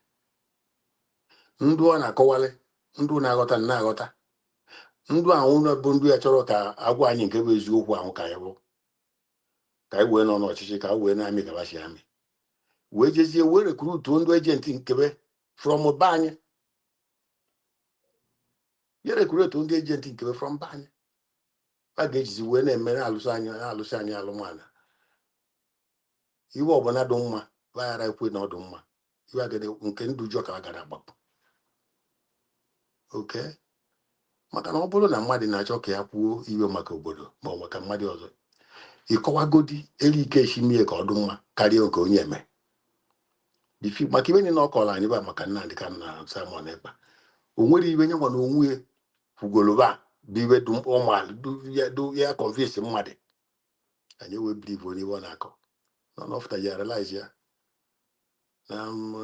ndụ ọ na-akọwale ndụ na-aghọta na-aghọta ndụ ahụ bụ ndụ ya chọrọ ka agwa anyị nke bụ eziokwu ahụ ka ya bụ ka anyị wee nọ n'ọchịchị ka wee na-amị ka bachi amị wee jezie wee rekrutuo ndụ ejenti nkebe from be anyị ya rekrutuo ndị ejenti nkebe from be anyị a ga-ejizi wee na-eme alụsị anyị alụmala iwe ọbụla dị mma baghara ekwe na ọdụ mma iwe agada nke ndụ jọ ka a gara agbapụ oke maka na ọ bụrụ na mmadụ na-achọ ka ya kwuo iwe maka obodo ma ọ maka mmadụ ọzọ ịkọwagodi elu ike eshimie ka ọ dị mma karịa nke onye eme maka ibe na ọ kọrọ anyị ba maka Nnamdi Kanu na Simon Ekpa o nwere ibe nye nwa na onwe ya kwugoloba bụ ibe dị ụmụala ya convince mmadụ anyị wee believe onye iwe ọ na-akọ none of the realize ya na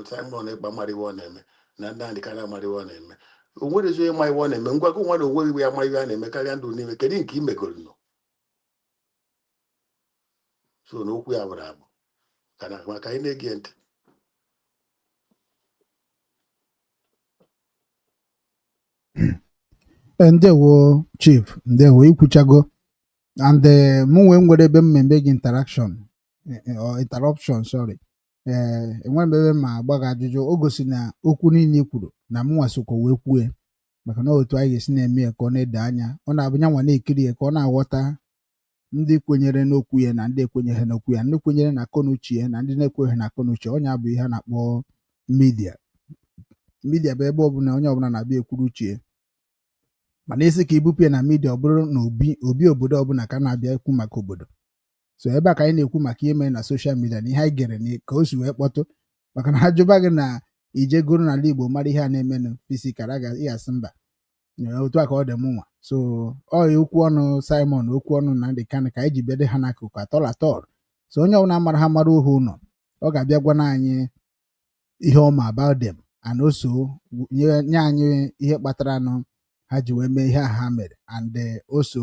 Simon Ekpa mmadụ iwe ọ na-eme na Nnamdi Kanu amara iwe ọ na-eme o nwere ezi onye ma iwe ọ na-eme ngwago nwa na onwe iwe ya ma iwe a na-eme karịa ndụ n'ime kedu nke imegoro nọ so n'okwu ya bụrụ abụ kana maka anyị na-ege ntị ndewo chief ndewo ikwuchago and mụ nwere ebe mmemme gị interruption sorry enwere ebe ma agbaghị ajụjụ o gosi na okwu niile kwuru na mụnwa sokwa wee kwue maka na otu anyị ga-esi na-eme ya ka ọ na-ede anya ọ na-abụ nyanwa na-ekiri ya ka ọ na-aghọta ndị kwenyere n'okwu ya na ndị ekwenyeghị n'okwu ya ndị kwenyere na akọnuche ya na ndị na-ekweghị na akọnuche onye abụ ihe a na-akpọ midia bụ ebe ọbụla onye ọbụla na-abịa ekwuru uche mana isi ka ibupụ ya na midia ọ bụrụ na obi obodo ọbụla ka na-abịa ekwu maka obodo so ebe a ka anyị na-ekwu maka ihe mere na soshal midia na ihe anyị gere ka o si wee kpọtụ maka na ha jụba gị na ije goro n'ala Igbo mara ihe a na-emenụ fisikara ịghasị mba otu a ka ọ dị mụnwa so ọ okwu ọnụ Simon okwu ọnụ Nnamdi Kanu ka anyị ji bede ha n'akụkụ atọlatọl so onye ọbụla mara ha mara ohu ụlọ ọ ga-abịa gwana anyị ihe ọma about them and also nye anyị ihe kpatara nụ ha ji wee mee ihe a ha mere and also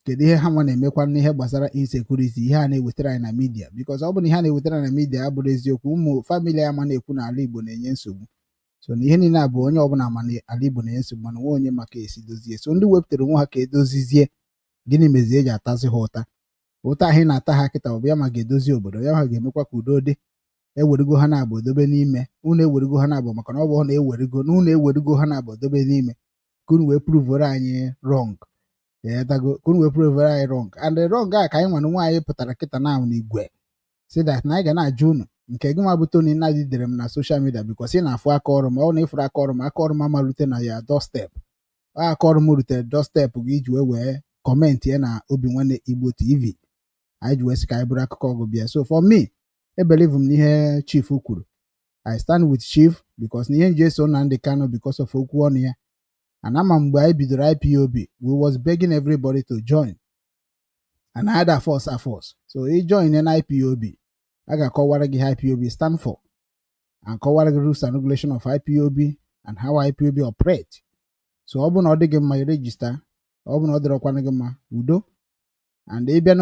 kedu ihe ha nwa na-emekwa n'ihe gbasara insecurity ihe a na-ewetara anyị na midia because ọ bụ na ihe a na-ewetara na midia abụrụ eziokwu ụmụ famili ya ma na-ekwu na ala Igbo na-enye nsogbu so na ihe niile abụ onye ọbụla ma na ala Igbo na-enye nsogbu mana nwe onye maka esi dozie so ndị wepụtara onwe ha ka edozizie gịnị mezie eji atazi ha ụta ahụ na-ata ha kịta ọ bụ ya ma ga-edozi obodo ya ha ga-emekwa ka udo dị ewerego ha na-abụ dobe n'ime unu ewerego ha na-abụ maka na ọ bụ na ewerego na unu ewerego ha na-abụ dobe n'ime ka unu wee pruvere anyị wrong and wrong a ka anyị nwere nwaanyị pụtara kịta na n'igwe si that na anyị ga na-ajụ unu nke gị nwa bụ Tony Nnadi dere m na soshal midia bikos ị na-afụ aka ọrụ ma ọ na ịfụrụ aka ọrụ m amalite na ya doorstep aka ọrụ m rutere doorstep gị iji wee kọmentị ya na Obinwanne Igbo TV anyị ji wee sị ka anyị bụrụ akụkọ ọgụ bịa so for me ebelieve m n'ihe chief kwuru I stand with chief bikos na ihe nji eso Nnamdi Kanu bikos of okwu ọnụ ya and ama mgbe anyị bidoro IPOB we was begging everybody to join and I had a force so ị join in IPOB a ga-akọwara gị IPOB stand for and kọwara gị rules and regulation of IPOB and how IPOB operate so ọ bụ na ọ dị gị mma irejista ọ bụ na ọ dịrọkwana gị mma udo and ịbịa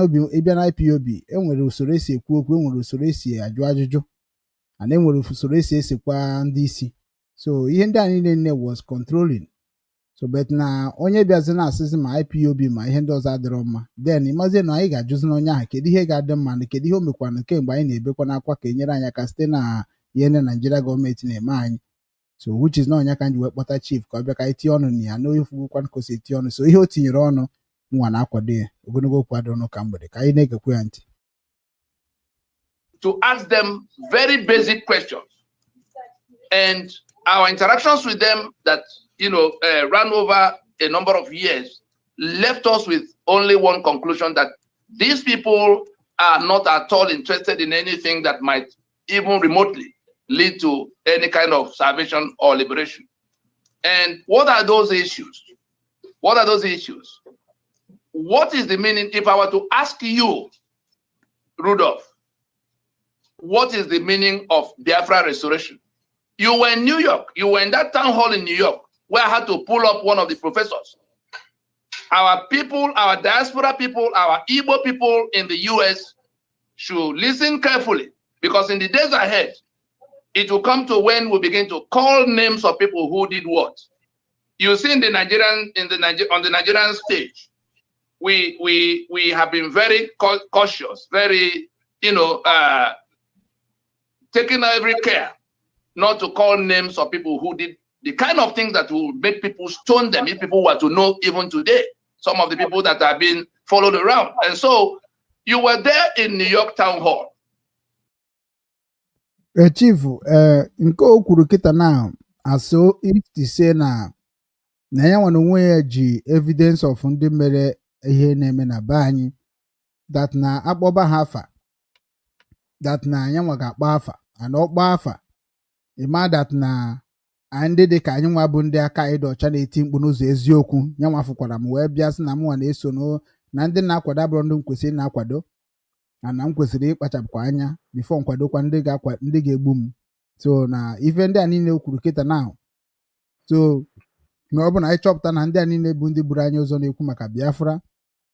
na IPOB enwere usoro esi ekwu okwu enwere usoro esi ajụ ajụjụ and enwere usoro esi esikwa ndị isi so ihe ndị a niile was controlling so bet na onye bịazi na-asịzi ma IPOB ma ihe ndị ọzọ adịrọ mma then ịmazie na anyị ga-ajụzi n'onye ahụ kedu ihe ga-adị mma na kedu ihe o mekwana kemgbe anyị na-ebekwa n'akwa ka enyere anyị aka site na ihe ndị Naijiria gọọmenti na-eme anyị so which is na onye ka ndị wee kpọta chief ka ọ bịa ka anyị tinye ọnụ na ya n'oifugokwana ka o si etinye ọnụ so ihe o tinyere ọnụ nwa na-akwado ya ogologo kwado ọnụ ka mgbede ka anyị na-egekwe ya ntị to ask them very basic questions and our interactions with them that ran over a number of years left us with only one conclusion, that these people are not at all interested in anything that might even remotely lead to any kind of salvation or liberation. And what are those issues? What are those issues? What is the meaning? If I were to ask you, Rudolph, what is the meaning of Biafra restoration? You were in New York. You were in that town hall in New York where I had to pull up one of the professors. Our people, our diaspora people, our Igbo people in the US should listen carefully, because in the days ahead, it will come to when we begin to call names of people who did what. You see, on the Nigerian stage, we have been very cautious, very, taking every care not to call names of people who did the kind of things that will make people stone them if people were to know even today. Some of the people that have been followed around. And so you were there in New York Town Hall. Chief, nke o kwuru kịta na aso if to say na ya nwana onwe ya ji evidence of ndị mere ihe na-eme na be anyị that na akpọba ha afa, that na ya nwa ga-akpọ afa, ana ọkpọ afa ịma that na ndị dị ka anyị nwa bụ ndị aka ịdị ọcha na-eti mkpu n'ụzọ eziokwu ya nwa fụkwara m wee bịa sị na m nwa na-eso na ndị na-akwado abụrụ ndị m kwesịrị na-akwado, na m kwesịrị ịkpachapụkwa anya bifo nkwadokwa ndị ga-egbu m. So na ife ndị a niile o kwuru kịta na so na ọ bụ na anyị chọpụta na ndị a niile bụ ndị buru anyị ụzọ na-ekwu maka Biafra,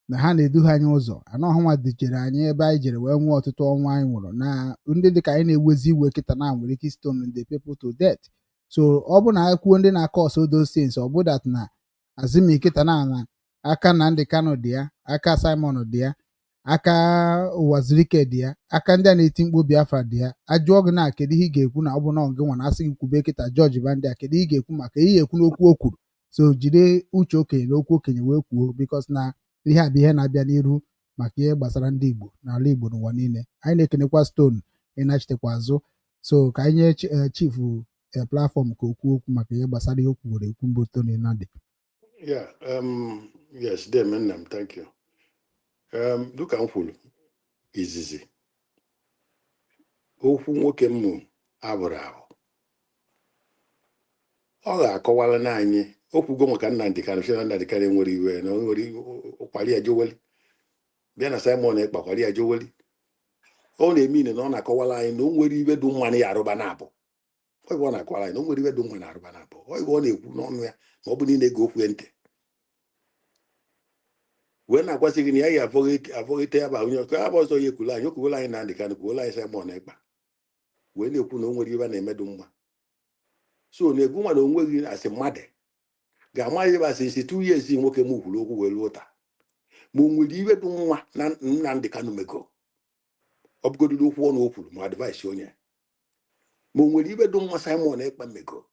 na ha na-edu ha anyị ụzọ, anọghọnwa dịchere anyị ebe anyị jere wee nwee ọtụtụ ọnwa anyị nwụrụ, na ndị dịka anyị na-ewezi iwe kịta na nwere ike stone the people to death. So ọ bụ na akwuo ndị na-akọ ọsọ those things, ọ bụ that na azimi kịta na aka Nnamdi Kanu dị ya, aka Simon dị ya, aka Wazirike dị ya, aka ndị a na-eti mkpu Biafra dị ya. Ajụọ gị na kedu ihe ị ga-ekwu na ọ bụ na gị nwa na-asị gị kwube kịta George Bandi a, kedu ihe ị ga-ekwu maka ihe ekwu n'okwu o kwuru? So jide uche okenye na okwu okenye wee kwuo, because na ihe a bụ ihe na-abịa n'iru maka ihe gbasara ndị Igbo n'ala Igbo n'ụwa niile. Anyị na-ekenekwa Stone ịnachitekwa azụ. So ka anyị nye chief platform ka okwu okwu maka ihe gbasara ihe okwu were ekwu mbụ Tony Nnadi. Yeah, yes, Nnam, thank you. Look at kwuru izizi okwu nwoke m abụrụ ahụ, ọ ga-akọwara na anyị okwugo maka Nnamdi Kanu, Nnamdi Kanu nwere iwe na nwere ụkwali ajoweli bịa na Simon Ekpa kwali ajoweli. Ọ na-eme ine na ọ na-akọwara anyị na o nwere iwe dị mmanụ ya arụba na-abụ. Ọ na-akọwara anyị na o nwere iwe dị mmanụ arụba na-abụ. Ọ na-ekwu n'ọnụ ya ma ọ bụ niile ga okwu ntị wee na-agwazi gị na ya yi avọghịte ya ba onye ọkụ abụ ọzọ ya ekwula anyị okwuola anyị Nnamdi Kanu kwuola anyị Simon Ekpa wee na-ekwu na o nwere iwe na-emedu mma. So na-egwu nwa na onweghị asị mmadụ ga-ama ihe basị isi 2 years nwoke m kwuru okwu wee luo taa ma o nwere iwe dị nwa na Nnamdi Kanu mego ọ bụgodoro okwu ọnụ o kwuru ma advice onye ma o nwere iwe dị nwa Simon Ekpa mego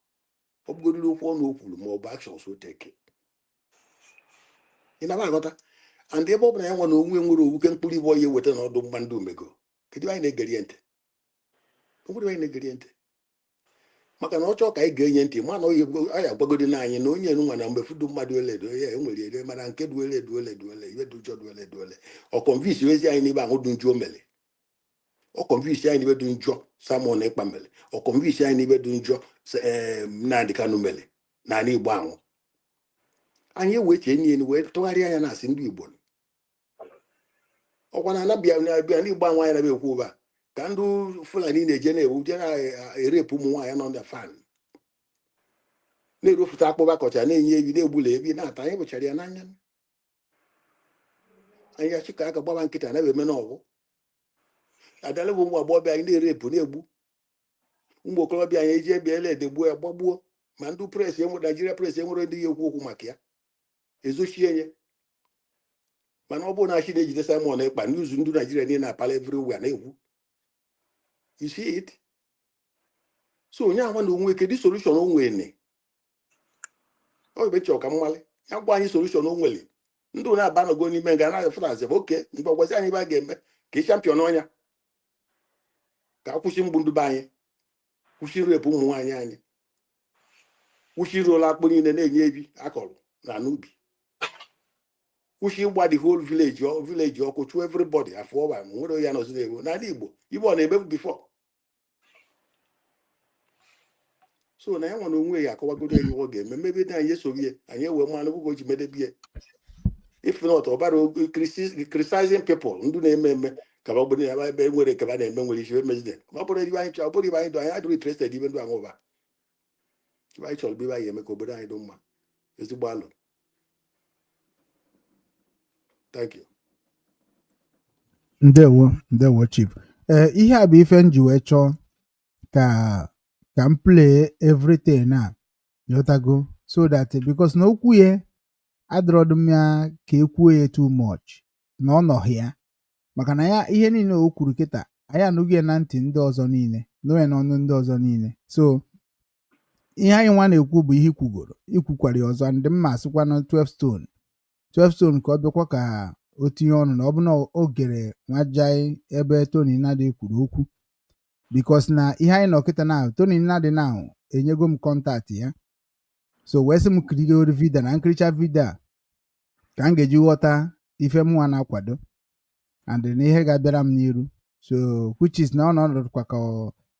ọ bụgodoro okwu ọnụ o kwuru ma ọ bụ actions o teke. Ị na-aghọta? And ebe ọ bụla ya nwa na onwe nwere owuke mkpụrụ ibe ọya eweta na ọdụ mgba ndị omego, kedu anyị na-egeri ntị? Onwere anyị na-egeri ntị maka na ọ chọọ ka anyị ga-enye ntị mana anyị agbagodi na anyị na onye nwa na mgbe fudu mmadụ eledo ya enwere ere mana nke duele iwe dujọ duele ọ convince ezi anyị n'ibe ahụ du njọ mele, ọ convince anyị n'ibe du njọ Simon Ekpa mele, ọ convince anyị n'ibe du njọ Nnamdi Kanu mele na ala Igbo ahụ. Anyị eweche enyi wee tụgharịa anya na asị ndị Igbo ọkwa na anabịa ndị Igbo ahụ anyị na-abịa ekwu ụba ka ndị Fulani na-eje na-ewu je na-erepụ ụmụ nwaanyị nọ na fan na-erofụta akpụba kọcha na-enye ebi na-egbula ebi na-ata. Anyị bụchara ya n'anya, anyị achị ka aka gbaba nkịta na-eme n'ọgwụ adala bụ ụmụ agbọghọbịa anyị na-erepụ na-egbu ụmụ okorobịa anyị eji ebe ele edegbuo ya gbagbuo, ma ndị pres Naijiria pres enwere ndị ya ekwu okwu maka ya ezochie nye. Mana ọ bụrụ na achị na-ejide Simon Ekpa n'ụzọ ndị Naijiria niile na-apala everywhere na-ekwu. You see it? So onye ahụ na onwe kedu solution o nwere ọ ibechi ka mmali ya gwa anyị solution o nwere ndị na-aba n'ogo n'ime ga na France bụ oke mgbe gwazi anyị ba ga-eme ka champion ọnya ka akwụsị mgbu ndị be anyị, kwụsị repụ ụmụ nwaanyị anyị, kwụsị rola akpụ niile na-enye ebi akọrọ na n'ubi, kwụsị ịgba the whole village ọkụ chụọ everybody afọ ọba nwere ya nọzi na-ewu n'ala Igbo. Igbo ọ na-emebu before so na ya nwa na onwe ya akọwagodo ya ihe ọ ga-eme mebe na anyị esoghị ya anyị ewe mmanụ ụgwọ ji medebie if not ọbara criticizing people ndị na-eme eme ka ọ bụrụ ya ebe nwere ka na-eme nwere isi emezide ma ọ bụrụ ibe anyị chọrọ ọ bụrụ ibe anyị dụ anyị adịghị interested ibe ndụ ahụ ụba ibe anyị chọrọ ibe anyị eme ka obodo anyị dị mma ezigbo alụ thank you. Ndewo chief. Ihe a bụ ife m ji wee chọọ ka m play everything na yotago so that because na okwu ya adịrọdụ m ya ka ekwuo ya too much na ọ nọghị ya maka na ya ihe niile o kwuru kịta anyị anụghị ya na ntị ndị ọzọ niile n'onwe n'ọnụ ndị ọzọ niile so ihe anyị nwa na-ekwu bụ ihe ikwukwara ya ọzọ ndị mma asịkwa na 12 stone ka ọ bịakwa ka o tinye ọnụ na ọ bụ na o gere nwajai ebe Tony Nnadi kwuru okwu because na ihe anyị nọ kịta na Tony Nnadi na enyego m kọntaktị ya so wee sị m kirigoro vidio na nkiricha vidio a ka m ga-eji ghọta ife mụnwa na-akwado and na ihe ga-abịara m n'iru so which is na ọnọdụ kwa ka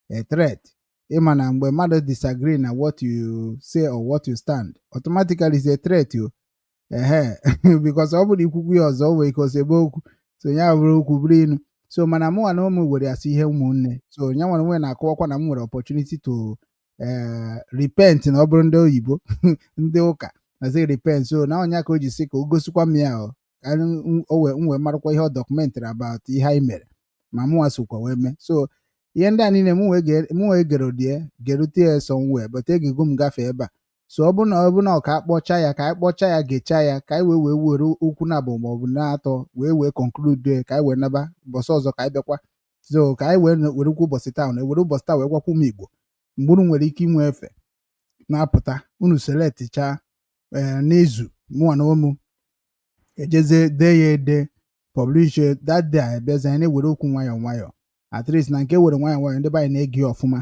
a threat ịma na mgbe mmadụ disagree na what you say or what you stand automatically is a threat o because ọ bụrụ ikwukwu ya ọzọ wee ka osebe okwu so ya bụrụ okwu bụrụ inu so mana mụnwa na ụmụ were asị ihe ụmụnne so ya nwere nwe na-akọwakwa na m nwere opportunity to repent na ọ bụrụ ndị oyibo ndị ụka na sị repent so na ọnya ka o ji sị ka o gosikwa m ya o wee marakwa ihe ọ documentary about ihe anyị mere ma mụnwa sokwa wee mee so ihe ndị a niile m wee gerute ya somewhere but egego m gafee ebe a so ọ bụ na ka akpọcha ya ka anyị kpọcha ya gechaa ya ka anyị wee were okwu na abụ maọbụ na atọ wee conclude ka anyị wee naba ụbọchị ọzọ ka anyị bịakwa so ka anyị were kwu ụbọchị taa na were ụbọchị taa wee gwakwa ụmụ Igbo mgbe unu nwere ike inwe efe na-apụta unu selectchaa n'izu mụnwa na ụmụ ejeze dee ya ede publish that day ebiazi anyị na-ewere okwu nwayọọ at least na nke were nwayọọ ndị be anyị na-ege ọfụma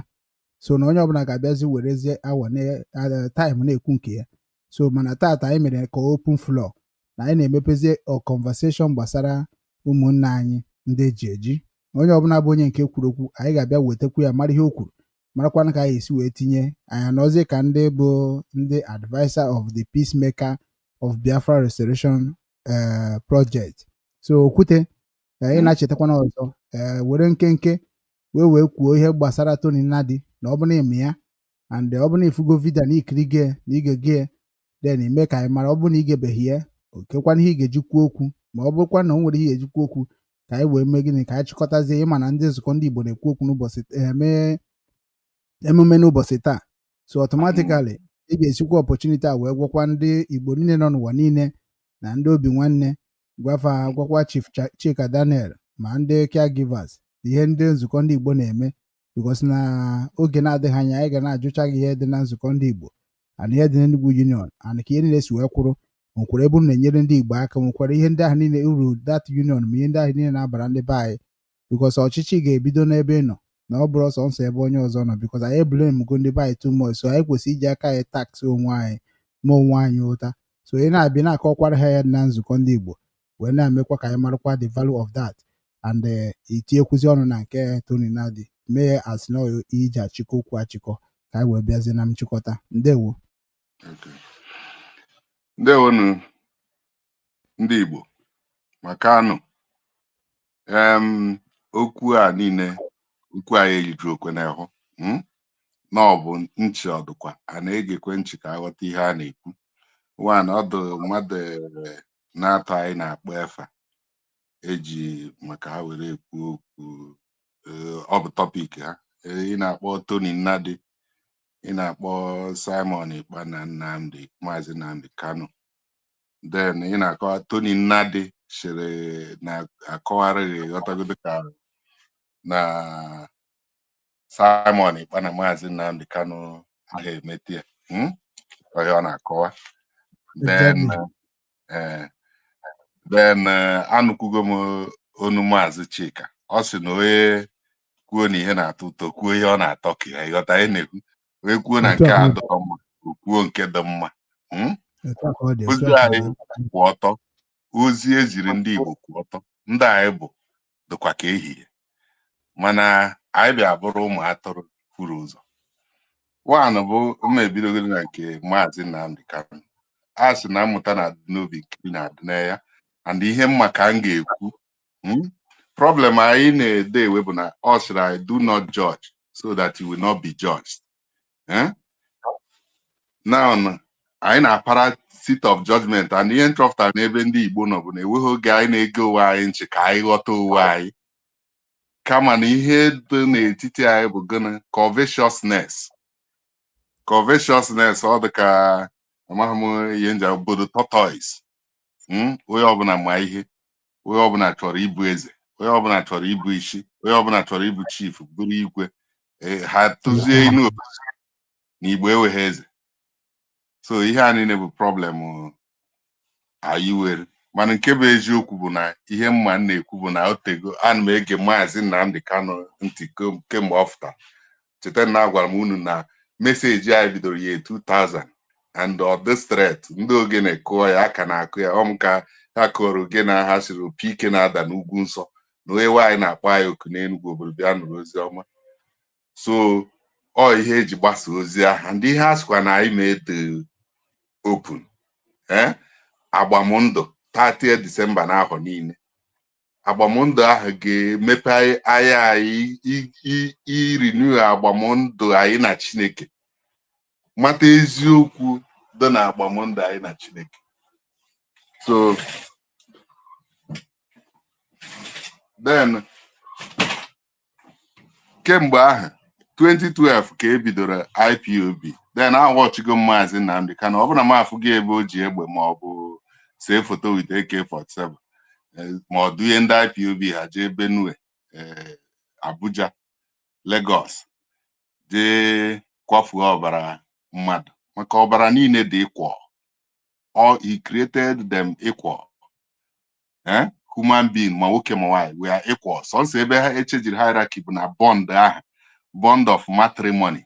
so na onye ọbụla ga-abịazi werezie awa na time na-ekwu nke ya so mana tata anyị mere ka open floor na anyị na-emepezie conversation gbasara ụmụnne anyị ndị eji eji onye ọbụla bụ onye nke kwuru okwu anyị ga-abịa wetakwu ya mara ihe o kwuru marakwana ka anyị esi wee tinye anyị anọzie ka ndị bụ ndị advisor of the peacemaker of Biafra restoration project so okwute ị na-achetakwana ọzọ were nkenke wee kwuo ihe gbasara Tony Nnadi na ọ bụ na ime ya and ọ bụ na ifugo vidio na ikirige na igege then ime ka anyị mara ọ bụ na igebeghị ya okekwana ihe ị ga-eji kwuo okwu ma ọ bụrụkwa na o nwere ihe ejikwu okwu ka anyị wee mee gịnị ka anyị chịkọtazie ịma na ndị nzukọ ndị Igbo na-ekwu okwu n'ụbọchị eme emume n'ụbọchị taa so automatically ị ga-esikwa opportunity a wee gwakwa ndị Igbo niile nọ n'ụwa niile na ndị Obinwanne gwakwa Chief Chika Daniel ma ndị caregivers ihe ndị nzukọ ndị Igbo na-eme because na oge na-adịghị anya anyị ga na-ajụcha gị ihe dị na nzukọ ndị Igbo and ihe dị n'Enugu Union and ka ihe niile si wee kwụrụ nwekwara ebe unu na-enyere ndị Igbo aka nwekwara ihe ndị ahụ niile uru that union ma ihe ndị ahụ niile na-abara ndị be anyị because ọchịchị ga-ebido n'ebe ị nọ na ọ bụrụ ọsọ nsọ ebe onye ọzọ nọ because anyị blame go ndị be anyị too much so anyị kwesịrị iji aka anyị tax onwe anyị ma onwe anyị ụta so ị na-abịa na-akọkwara ha ya na nzukọ ndị Igbo wee na-emekwa ka anyị marakwa the value of that and itinyekwuzi ọnụ na nke Tony Nnadi mee as na iji achịkọ okwu achịkọ ka anyị wee bịazie na nchịkọta ndewo ndewonu ndị Igbo maka anụ okwu a niile okwu anyị ejiju okwe na-ehụ na ọ bụ nchi ọdụkwa a na-egekwe nchi ka aghọta ihe a na-ekwu nwaanyị ọdụ mmadụ na-atọ anyị na-akpọ efa eji maka ha were ekwu okwu ọ bụ tọpik ha ị na-akpọ Tony Nnadi ị na-akpọ Simon Ekpa na Maazị Nnamdi Kanu then ị na-akọwa Tony Nnadi shere na-akọwarịghị ghọtagodo ka na Simon Ekpa na Maazị Nnamdi Kanu ha emete ya ọhịa ọ na-akọwa then anụkwugo m onu Maazị Chika ọ sị na onye kwuo na ihe na-atọ ụtọ kwuo ihe ọ na-atọ ka ya ịghọta anyị na-ekwu onye kwuo na nke a dịrọ mma kwuo nke dị mma ozi anyị kwụ ọtọ ozi eziri ndị Igbo kwụ ọtọ ndị anyị bụ dịkwa ka ehihie mana anyị bịa bụrụ ụmụ atụrụ furu ụzọ one bụ mmebidogoro na nke Maazị Nnamdi Kanu. A sị na mmụta na n'obi nkiri na-adị ya and ihe mma ka m ga-ekwu. Problem anyị na-ede ewe bụ na ọ sịrị I do not judge so that you will not be judged. Now anyị na-apara seat of judgment and ihe nchọpụtara n'ebe ndị Igbo nọ bụ na enweghị oge anyị na-ege onwe anyị ntị ka anyị ghọta onwe anyị kama na ihe dị n'etiti anyị bụ gịnị covetousness ọ dị ka amaghị m ihe nji obodo tortoise. Onye ọbụla ma ihe, onye ọbụla chọrọ ịbụ eze, onye ọbụla chọrọ ịbụ isi, onye ọbụla chọrọ ịbụ chief bụrụ igwe. Ha tụzie inu na Igbo enweghị eze. So ihe a niile bụ problem anyị were. Mana nke bụ eziokwu bụ na ihe mma na-ekwu bụ na otego ana m ege Maazị Nnamdi Kanu ntị kemgbe ọ fụtara. Cheta na agwara m unu na meseji anyị bidoro ya 2000 and ọ dị stret ndị ogene kụọ ya aka na-akụ ya ka ha kụọrọ ogene ha siri opi ike na-ada n'ugwu nsọ na onye nwaanyị na-akpọ anyị oku n'Enugu obodo bịa nụrụ ozi ọma. So ọ ihe eji gbasa ozi ahụ ndị ihe asịkwa na anyị na-ede open agbamndụ 30 Disemba n'afọ niile. Agbamndụ ahụ ga-emepe anya anyị irenew agbamndụ anyị na Chineke, mata eziokwu dị na agbamndụ anyị na Chineke. So then kemgbe ahụ 2012 ka e bidoro IPOB. Then awọchigo Maazị Nnamdi Kanu. Ọ bụ na m afụghị ebe o ji egbe ma ọ bụ see foto with AK-47 ma ọ duye ndị IPOB ha jee Benue, Abuja, Lagos jee kwafuo ọbara mmadụ maka ọbara niile dị equal. He created them equal. Human being ma nwoke ma nwaanyị we are equal. Sọnsọ ebe ha echejiri hierarchy bụ na bond ahụ, bond of matrimony,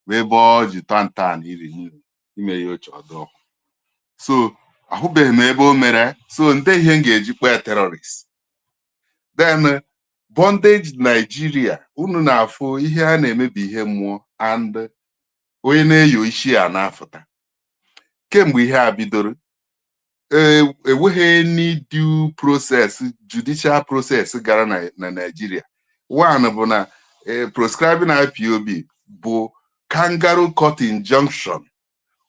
wee ebe ọ ji tanta na iri ime ya oche ọdọ. So ahụbeghị m ebe o mere. So nde ihe m ga-eji kpee terrorist. Then bondage Nigeria, unu na-afụ ihe a na-emebi ihe mmụọ and onye na-eyo isi a na-afụta. Kemgbe ihe a bidoro enweghị any due process, judicial process gara na Nigeria. One bụ na proscribing IPOB bụ kangaroo court injunction.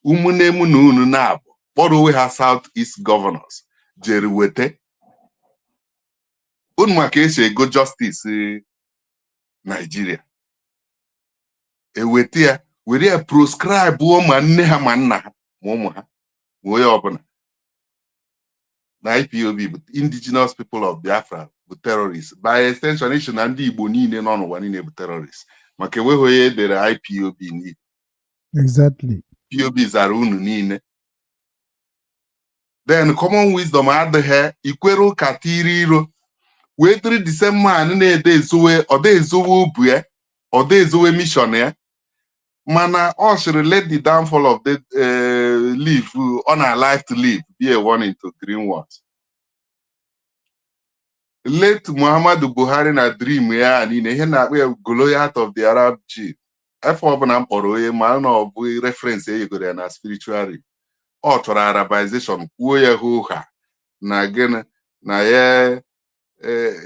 Ụmụnne m na unu na-abụ kpọrọ onwe ha South East Governors jere wete unu maka esi ego justice Nigeria. Ewete ya were ya proscribe ma nne ha ma nna ha ma ụmụ ha ma onye ọbụla. Na IPOB bụ indigenous people of Biafra bụ terrorists. By extension ishi na ndị Igbo niile nọ n'ụwa niile bụ terrorists maka enweghị onye edere IPOB n'ihe. Exactly. IPOB zara unu niile. Then common wisdom adịghị ikwere ụka tiri iro wee dịrị Disemba na-ede ezowe ọda ezowe obu ya ọda ezowe mission ya mana ọ sịrị let the downfall of the leaf on our life to live be a warning to green ones. Let Muhammadu Buhari na dream ya niile ihe na-akpọ ya Goliath of the Arab chief. Afọ ọbụla mkpọrọ onye ma na ọ bụ reference eyegoro ya na spiritual. Ọ chọrọ Arabization kwuo ya ha na gịnị na ya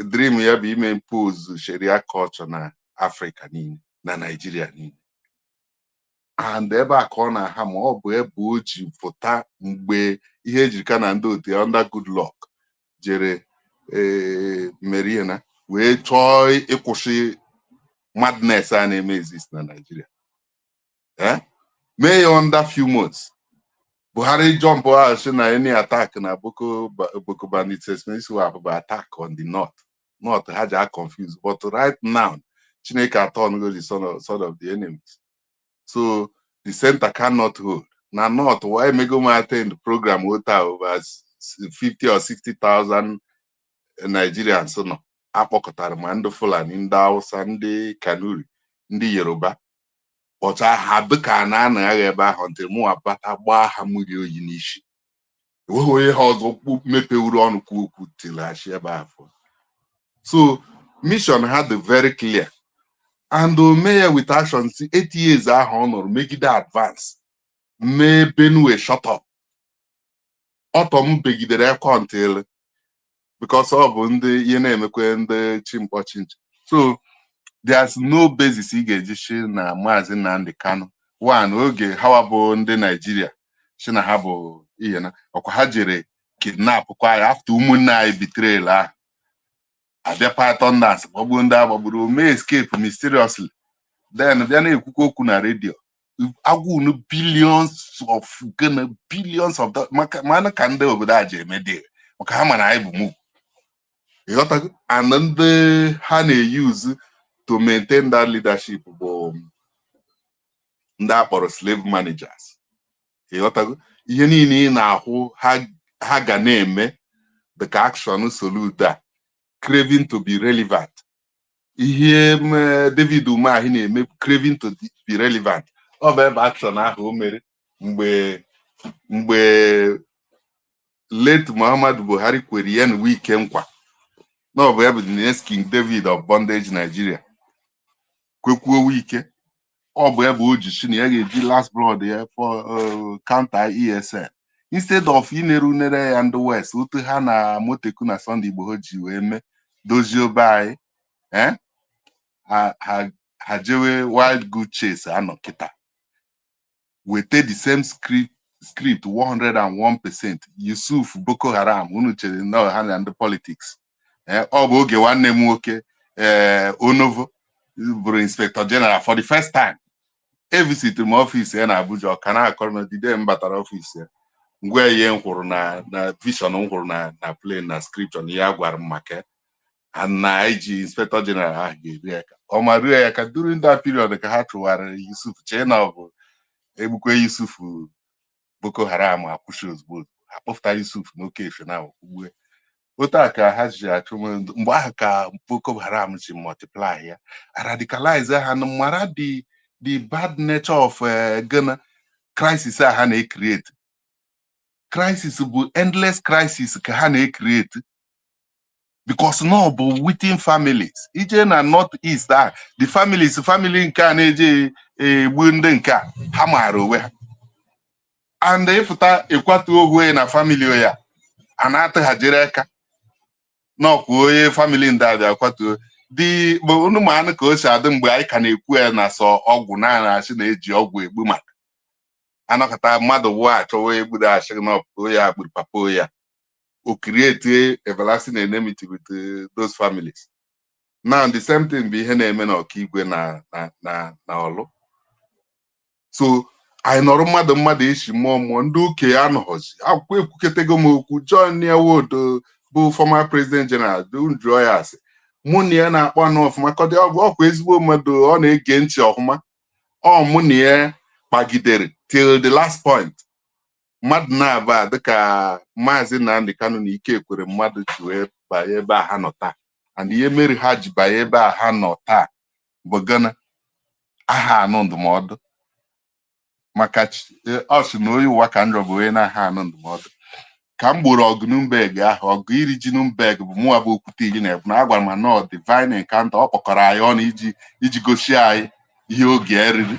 dream ya bụ ime impose Sharia culture na Africa niile na Nigeria niile. And ebe a ka ọ na-aha ma ọ bụ ebe o ji pụta mgbe ihe ejiri ka na ndị otu ya under good luck jere mere ihe na wee chọọ ịkwụsị madness a na-eme exist na Nigeria. Mee ya under few months. Buhari jump out na any attack na Boko Bandits will attack on the north. North had are confused, but right now Chineke atọn go the son of the enemies. So the center cannot hold. Now north why me go attend the program over 50 or 60,000 Nigerians so no akpọkọtara ma ndị Fulani, ndị Hausa, ndị Kanuri, ndị Yoruba. Ọcha ha dịka na-anaghị ebe ahụ ntị mụ abata gbaa ha mmiri oyi n'isi. Enweghị onye ha ọzọ mepewuru ọnụ kwu okwu tilaghachi ebe ahụ. So mission ha dị very clear and mee with actions 8 years ahụ ọ nọrọ megide advance mee Benue shut up ọtọ m begidere ekọntịl because ọ bụ ndị ihe na-emekwe ndị chimpọchinchi. So there's no basis ị ga-eji shi na Maazị Nnamdi Kanu one oge ha bụ ndị Nigeria shi na ha bụ ihe na ọkwa ha jere kidnap kwa ya after ụmụnne anyị betrayal ahụ abịa python dance gbagbuo ndị agbagburu mee escape mysteriously then bịa na-ekwukwa okwu na redio agwụ billions of mana ka ndị obodo a ji emede maka ha mana anyị bụ move ịghọtago and ndị ha na-use to maintain that leadership bụ ndị akpọrọ slave managers ịghọtago ihe niile ị na-ahụ ha ga na-eme dịka action salute a craving to be relevant ihe David Umahi na-eme craving to be relevant ọ bụ ebe action ahụ o mere mgbe late Muhammadu Buhari kwere ya na wike nkwa na ọ bụ ebe the next King David of bondage Nigeria kwekwuo wike ọ bụ ebe o ji shi na ya ga-eji last blood ya for counter ESN instead of unere ya ndị West otu ha na Moteku na Sunday Igbo ji wee mee dozie obe anyị ha jewe wild goose chase anọ kịta wete the same script 101%. Yusuf Boko Haram unu chere na ha na ndị politics ọ bụ oge nwanne m nwoke Onovo bụrụ inspector general for the first time visit m office ya na Abuja ọka na-akọrọ na dide m batara office ya ngwe ihe m hụrụ na vision m hụrụ na plane na scripture na ya gwara m maka na iji inspector general ahụ ga-eri aka ọ ma rie ya ka during that period ka ha chụwara Yusuf chee na ọ bụ egbukwe Yusuf Boko Haram akwụsị ozugbo akpọfụta Yusuf n'oke efe na ugbue otu a ka ha ji achụ mgbe ahụ ka Boko Haram ji multiply ya radicalize ha na mara the bad nature of Ghana crisis ha na-create crisis bụ endless crisis ka ha na-create because no bụ within families ije na north east the family nke a na-eje egbu ndị nke ha maara onwe ha and ịfụta ịkwatu ogwe na family ya a na-atụghajiri aka n'ọkwa onye family ndị abịa kwatuo dị unu ma anụ ka o si adị mgbe anyị ka na-ekwu ya na sọ ọgwụ na-achị na-eji ọgwụ egbu maka anọkọta mmadụ wụ achọwa egbudo achị n'ọpụ ya agburu papa ya o create everlasting enmity with those families. Now the same thing bụ ihe na-eme na ọkaigwe na ọlụ so anyị nọrọ mmadụ echi mmụọ ndị ụke anọghọzi akwụkwọ ekwuketego m okwu John Nwodo bụ former president general njụọ ya asị mụ na ya na-akpọ anụ ọfụma kọdị ọkwa ezigbo mmadụ ọ na-ege ntị ọfụma ọ mụ na ya kpagidere till the last point mmadụ na-aba dịka Maazị Nnamdi Kanu na ike ekwere mmadụ ji wee banye ebe a ha nọ taa and ihe mere ha ji banye ebe a ha nọ taa bụ gana aha anụ ndụmọdụ maka ọ sị na onye ụwa ka njọ bụ onye na-aha anụ ndụmọdụ ka m gburu ọgụ Nuremberg ahụ ọgụ iri ji Nuremberg bụ mụwa bụ okwute iri na ebu na agwara m nọ divine encounter ọ kpọkọrọ anyị ọnụ iji gosi anyị ihe oge eriri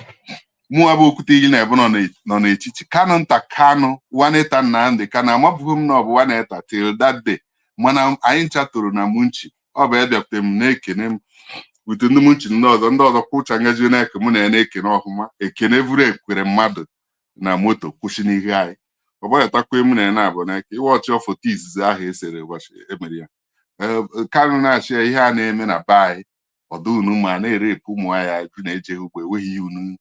mụwa bụ okwute iri na ebu nọ n'etiti Kanu nta Kanu Waneta Nnamdi Kanu amabụghị m na ọ bụ Waneta till that day mana anyị nchatoro na Munchi ọ bụ ebiapụta m na-ekene m wute ndị Munchi ndị ọzọ kwụcha ngaji na-eke mụ na ya na-ekene ọfụma ekene vuru ekwere mmadụ na moto kwụsị n'ihe anyị ọ gbaghịtakwa mụ na ya na-abụ n'eke iwe ọchị foto izizi ahụ esere ụbọchị emere ya Kanu na-achị ya ihe a na-eme na be anyị ọdụ unu ma na-erepụ ụmụ anyị ajụ na-eje ugbo enweghị ihe unu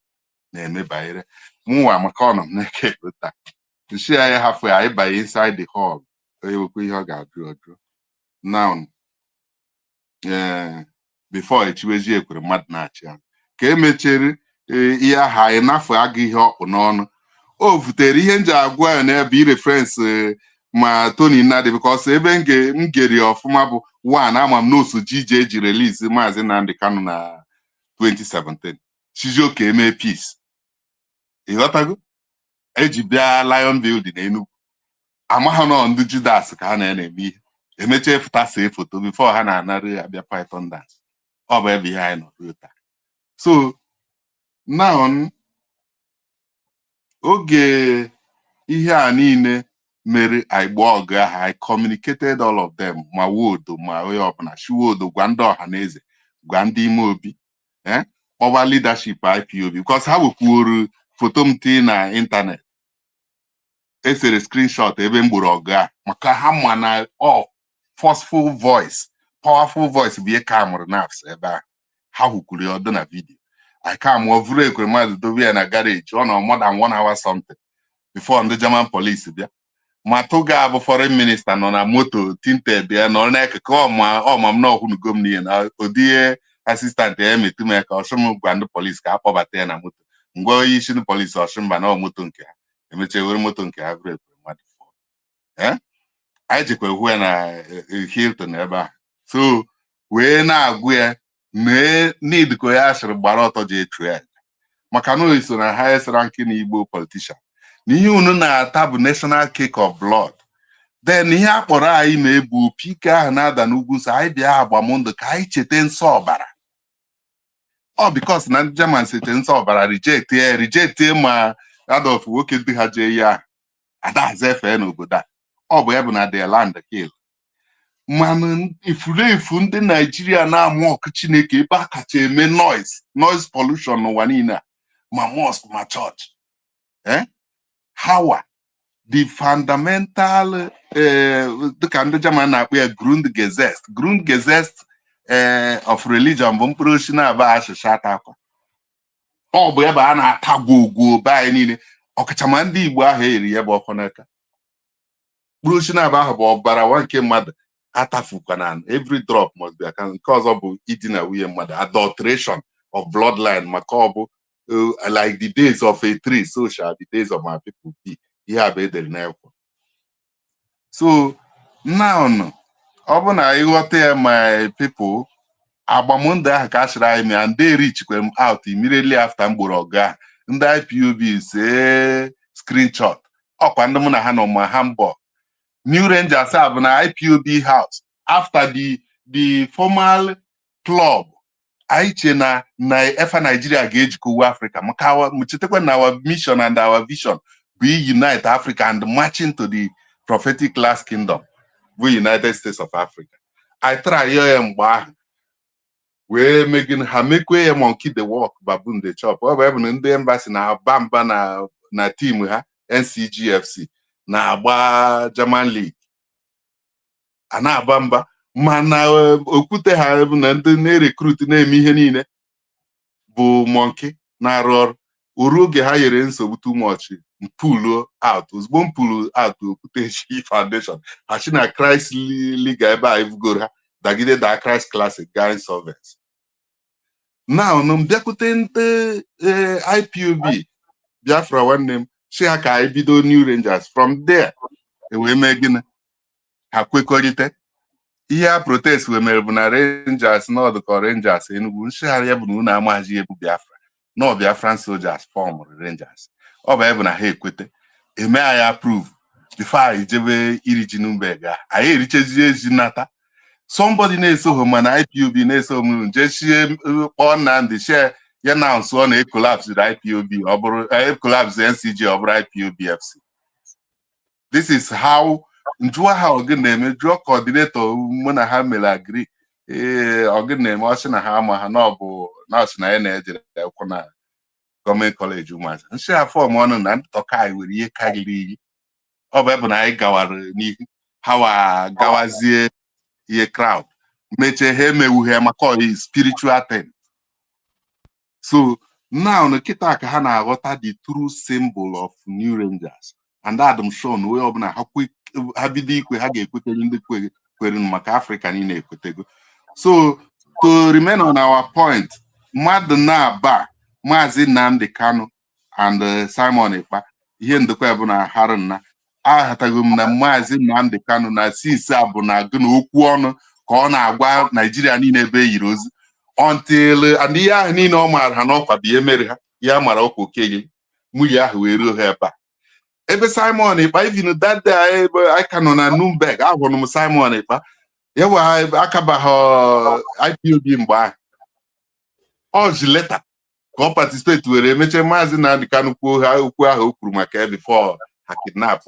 na-eme banyere mụnwa maka ọnọ m na-eke taa nshi anyị hafụ anyị banye inside the hall onye nwekwa ihe ọ ga-ajụ ọjụ now before echiwezi ekwere mmadụ na-achị ya ka emechere ihe aha anyị n'afọ aga ihe ọkpụ n'ọnụ o vutere ihe nji agwa ya n'ebe ireferensị ma Tony Nnadi because ebe m geri ọfụma bụ one ama m n'oso GJ ji release Maazị Nnamdi Kanu na 2017 Chijioke eme peace ịghọtago eji bịa Lion Building na Enugu amaghị nọ ndị Judas ka ha na-eme ihe emecha efụta see foto before ha na-anarị abịa python dance ọ bụ ebe ihe anyị nọ taa So now oge ihe a niile mere Igbo ọgụ ahụ, I communicated all of them, ma Wodo ma onye ọbụla Shiwodo gwa ndị ọha na eze gwa ndị ime obi kpọba leadership IPOB because ha wekwuru foto m tii na ịntanet esere screenshot ebe m gburu ọgụ a maka ha ma na forceful voice, powerful voice bụ ihe ka mụrụ nafs ebe a ha hụkwuru ya ọdụ na vidio I come over ekwere mmadụ dobe ya na garage ọ nọ more than 1 hour something before ndị German police bịa ma tụga bụ foreign minister nọ na moto tinted ya nọ na-ekeke ọma m na ọhụnugo m n'ihe na odie assistant ya emetu m ya ka ọsụm gwa ndị police ka a kpọbata ya na moto ngwa onye isi ndị police ọsụmba na moto nke ha emechie were moto nke ha bụrụ ekwere mmadụ anyị jikwa hụ ya na Hilton ebe a so wee na-agwụ ya mee need ko ya asịrị gbara ọtọ ji echu ya maka na oyiso na highest ranking Igbo politician na ihe unu na-ata bụ national cake of blood then ihe a kpọrọ anyị ma ebu pike ahụ na-ada n'ugwu so anyị bịa agbamndụ ka anyị cheta nsọ ọbara because na ndị German sete nsọ ọbara reject ma Adolf nwoke dị ha jee ya adahazi efe n'obodo a ọ bụ ya bụ na the land kill mana ifulefu ndị Naijiria na-amụ ọkụ Chineke ebe a kacha eme noise pollution n'ụwa niile ma mosque ma church hawa the fundamental dịka ndị German na-akpọ ya Grundgesetz of religion bụ mkpụrụ osi na-aba asụsụ atakwa ọ bụ ebe a na-ata gwogwo be anyị niile ọkachama ndị Igbo ahụ eri ya bụ ọkụ n'aka mkpụrụ osi na-aba ahụ bụ ọbara nwa nke mmadụ atafukwana every drop must be account nke ọzọ bụ idina nwunye mmadụ adulteration of bloodline maka ọ bụ like the days of a tree so shall the days of my people be ihe a bụ edere n'ekwo so now ọ bụ na ịghọta ya my people agbamndụ ahụ ka achịrị anyị mee ndị richikwe m out immediately after mgboro ọgụ ahụ ndị IPOB see screenshot ọkwa ndị mụ na ha nọ ma Hamburg New Rangers have an IPOB house after the formal club. Aiche na Efa Nigeria ga-ejikọwa Africa. Maka muchitekwe na our mission and our vision be unite Africa and marching to the prophetic last kingdom, we United States of Africa. I try here mgbe ahụ wee megin ha mekwe ya monkey the walk baboon the chop. Ọ bụ ebe ndị embassy na bamba na team ha NCGFC na-agba German League a na-agba mba mana okwute ha na ndị na-recruit na-eme ihe niile bụ monkey na-arụ ọrụ oru oge ha yere nsogbu too much pull out ozugbo pull out okwute chi foundation ha chi na Christ League ebe a evugoro ha dagide da Christ Classic guy insolvency now no mbịakwute ndị IPOB Biafra nwanne m si ha ka anyị bido New Rangers from there wee mee gịnị ha kwekọrịta ihe a protest wee mere bụ na Rangers n'ọdụkọ Rangers Enugu nchegharị ya bụ na unu amaghị ebu Biafra no Biafran soldiers form Rangers ọ bụ ebe na ha ekwete eme anyị approve before anyị jebe iri ji Nuremberg anyị erichezi ezi nata somebody na-esoghị mana IPOB na-eso m jechie kpọọ Nnamdi share ya na nso na collapse IPOB ọ bụrụ collapse NCG ọ bụrụ IPOB FC. This is how njụọ ha ọgụ na-eme jụọ coordinator mụ na ha mere agree ọgụ na-eme ọchị na ha ama ha na ọ bụ nọọsụ na ya na-ejere akwụkwọ na gọọmenti kọleji ụmụazị nshi ha fọm ọnụ na ntụtọka anyị nwere ihe karịrị iyi ọ bụ ebe na anyị gawara n'ihu ha gawazie ihe crowd mechie ha emewuhe maka ọyị spiritual thing. So now na kita ka ha na-aghọta the true symbol of New Rangers and Adam Shawn wee ọbụla ha bido ikwe ha ga-ekwetere ndị kwere maka Africa niile ekwetego. So to remain on our point, mmadụ na-aba Maazị Nnamdi Kanu and Simon Ekpa ihe ndekwa bụ na harụ na ahatago m na Maazị Nnamdi Kanu na since abụ na agụ na okwu ọnụ ka ọ na-agwa Nigeria niile ebe yiri ozi until and ihe ahụ niile ọ maara ha n'ọkwa bụ ihe mere ha ya mara ọkwa okenye nwunye ahụ wee ruo ha ebe a ebe Simon Ekpa even that day I ka nọ na Nuremberg ahụrụ m Simon Ekpa yawa akabaghị IPOB mgbe ahụ ọ ji leta ka ọ participate were emeche maazị Nnamdi Kanu kwuo ha okwu ahụ o kwuru maka before ha kidnap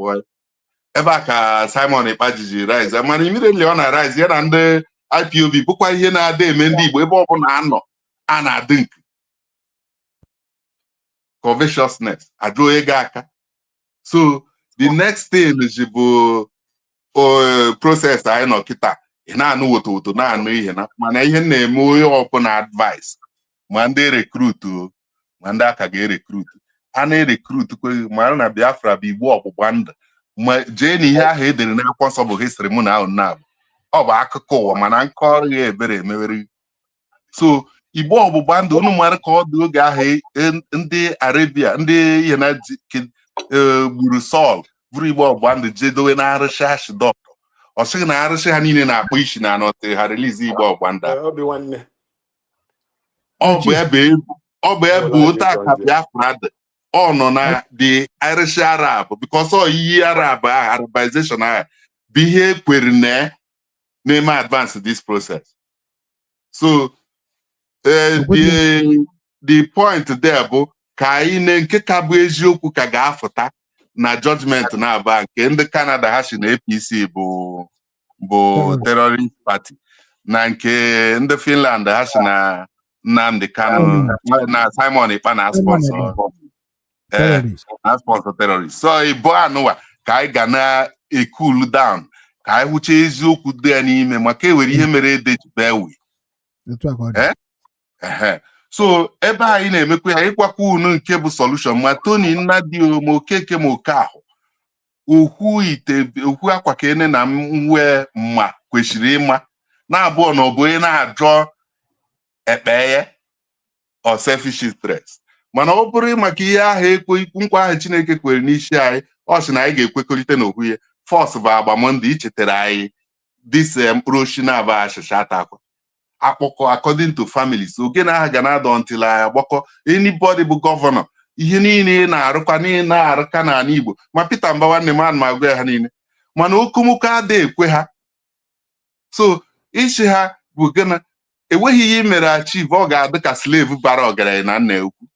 ebe a ka Simon Ekpa jiji rise mana immediately ọ na rise ya na ndị IPOB bụkwa ihe na-ada eme ndị Igbo ebe ọbụla anọ a na-adị nke covetousness ajụ onye ga aka. So the next thing ji bụ process anyị nọ kịta ị na-anụ wotowoto na-anụ ihe na mana ihe na-eme onye ọbụla advice ma ndị rekrutu ma ndị aka ga-erekrutu a na-erekrutu kweghị mara na Biafra bụ Igbo ọgbụgba ndụ ma jee na ihe ahụ edere n'akwụkwọ nsọ bụ history mụ na ahụ na-abụ ọ bụ akụkọ ụwa mana nke ọrụ ya ebere emewere. So Igbo ọgbụgba ndụ unu mara ka ọ dị oge ahụ ndị Arabia ndị ihe na gburu Sọl bụrụ Igbo ọgbụgba ndụ jedowe na arụsị Ashidọk ọ sịghị na arụsị ha niile na-akpọ isi na anọte ha relizi Igbo ọgbụgba ndụ ọ bụ ebe otu aka Biafra dị ọ nọ na the Irish Arab because ọ iyi Arab Arabization ahụ bụ ihe ekwere na-eme advance this process. So the point there bụ ka anyị nke ka bụ eziokwu ka ga-afụta na judgment na-aba nke ndị Canada ha si na APC bụ terrorist party na nke ndị Finland ha si na Nnamdi Kanu na Simon Ekpa na sponsor terrorist. So Igbo anụwa ka anyị ga na-cool down ka anyị hụcha eziokwu dị ya n'ime maka ewere ihe mere edejibewi. So ebe anyị na-emekwa ya ịkwakwa unu nke bụ solution ma Tony Nnadi ma Okeke ma Okahụ okwu akwa ka ene na mwe mma kwesịrị ịma na-abụọ na ọ bụ onye na-ajọ ekpeye or selfish interest mana ọ bụrụ maka ihe ahụ nkwa ahụ Chineke kwere n'isi anyị ọ sị na anyị ga-ekwekọrịta n'okwu ya force bụ agbamndụ ichetara anyị dịse mkpụrụ oshi na-aba achịcha atakwa akpọkọ according to families oge na aha ga na-adọ until anyị agbakọ anybody bụ gọvanọ ihe niile na-arụkwa na-arụka n'ala Igbo ma Peter Mbawanne man ma agwa ha niile mana okomoko ada ekwe ha. So ichi ha bụ gana enweghị ihe mere achieve ọ ga-adị ka slave bara ọgaranya na nna ukwu.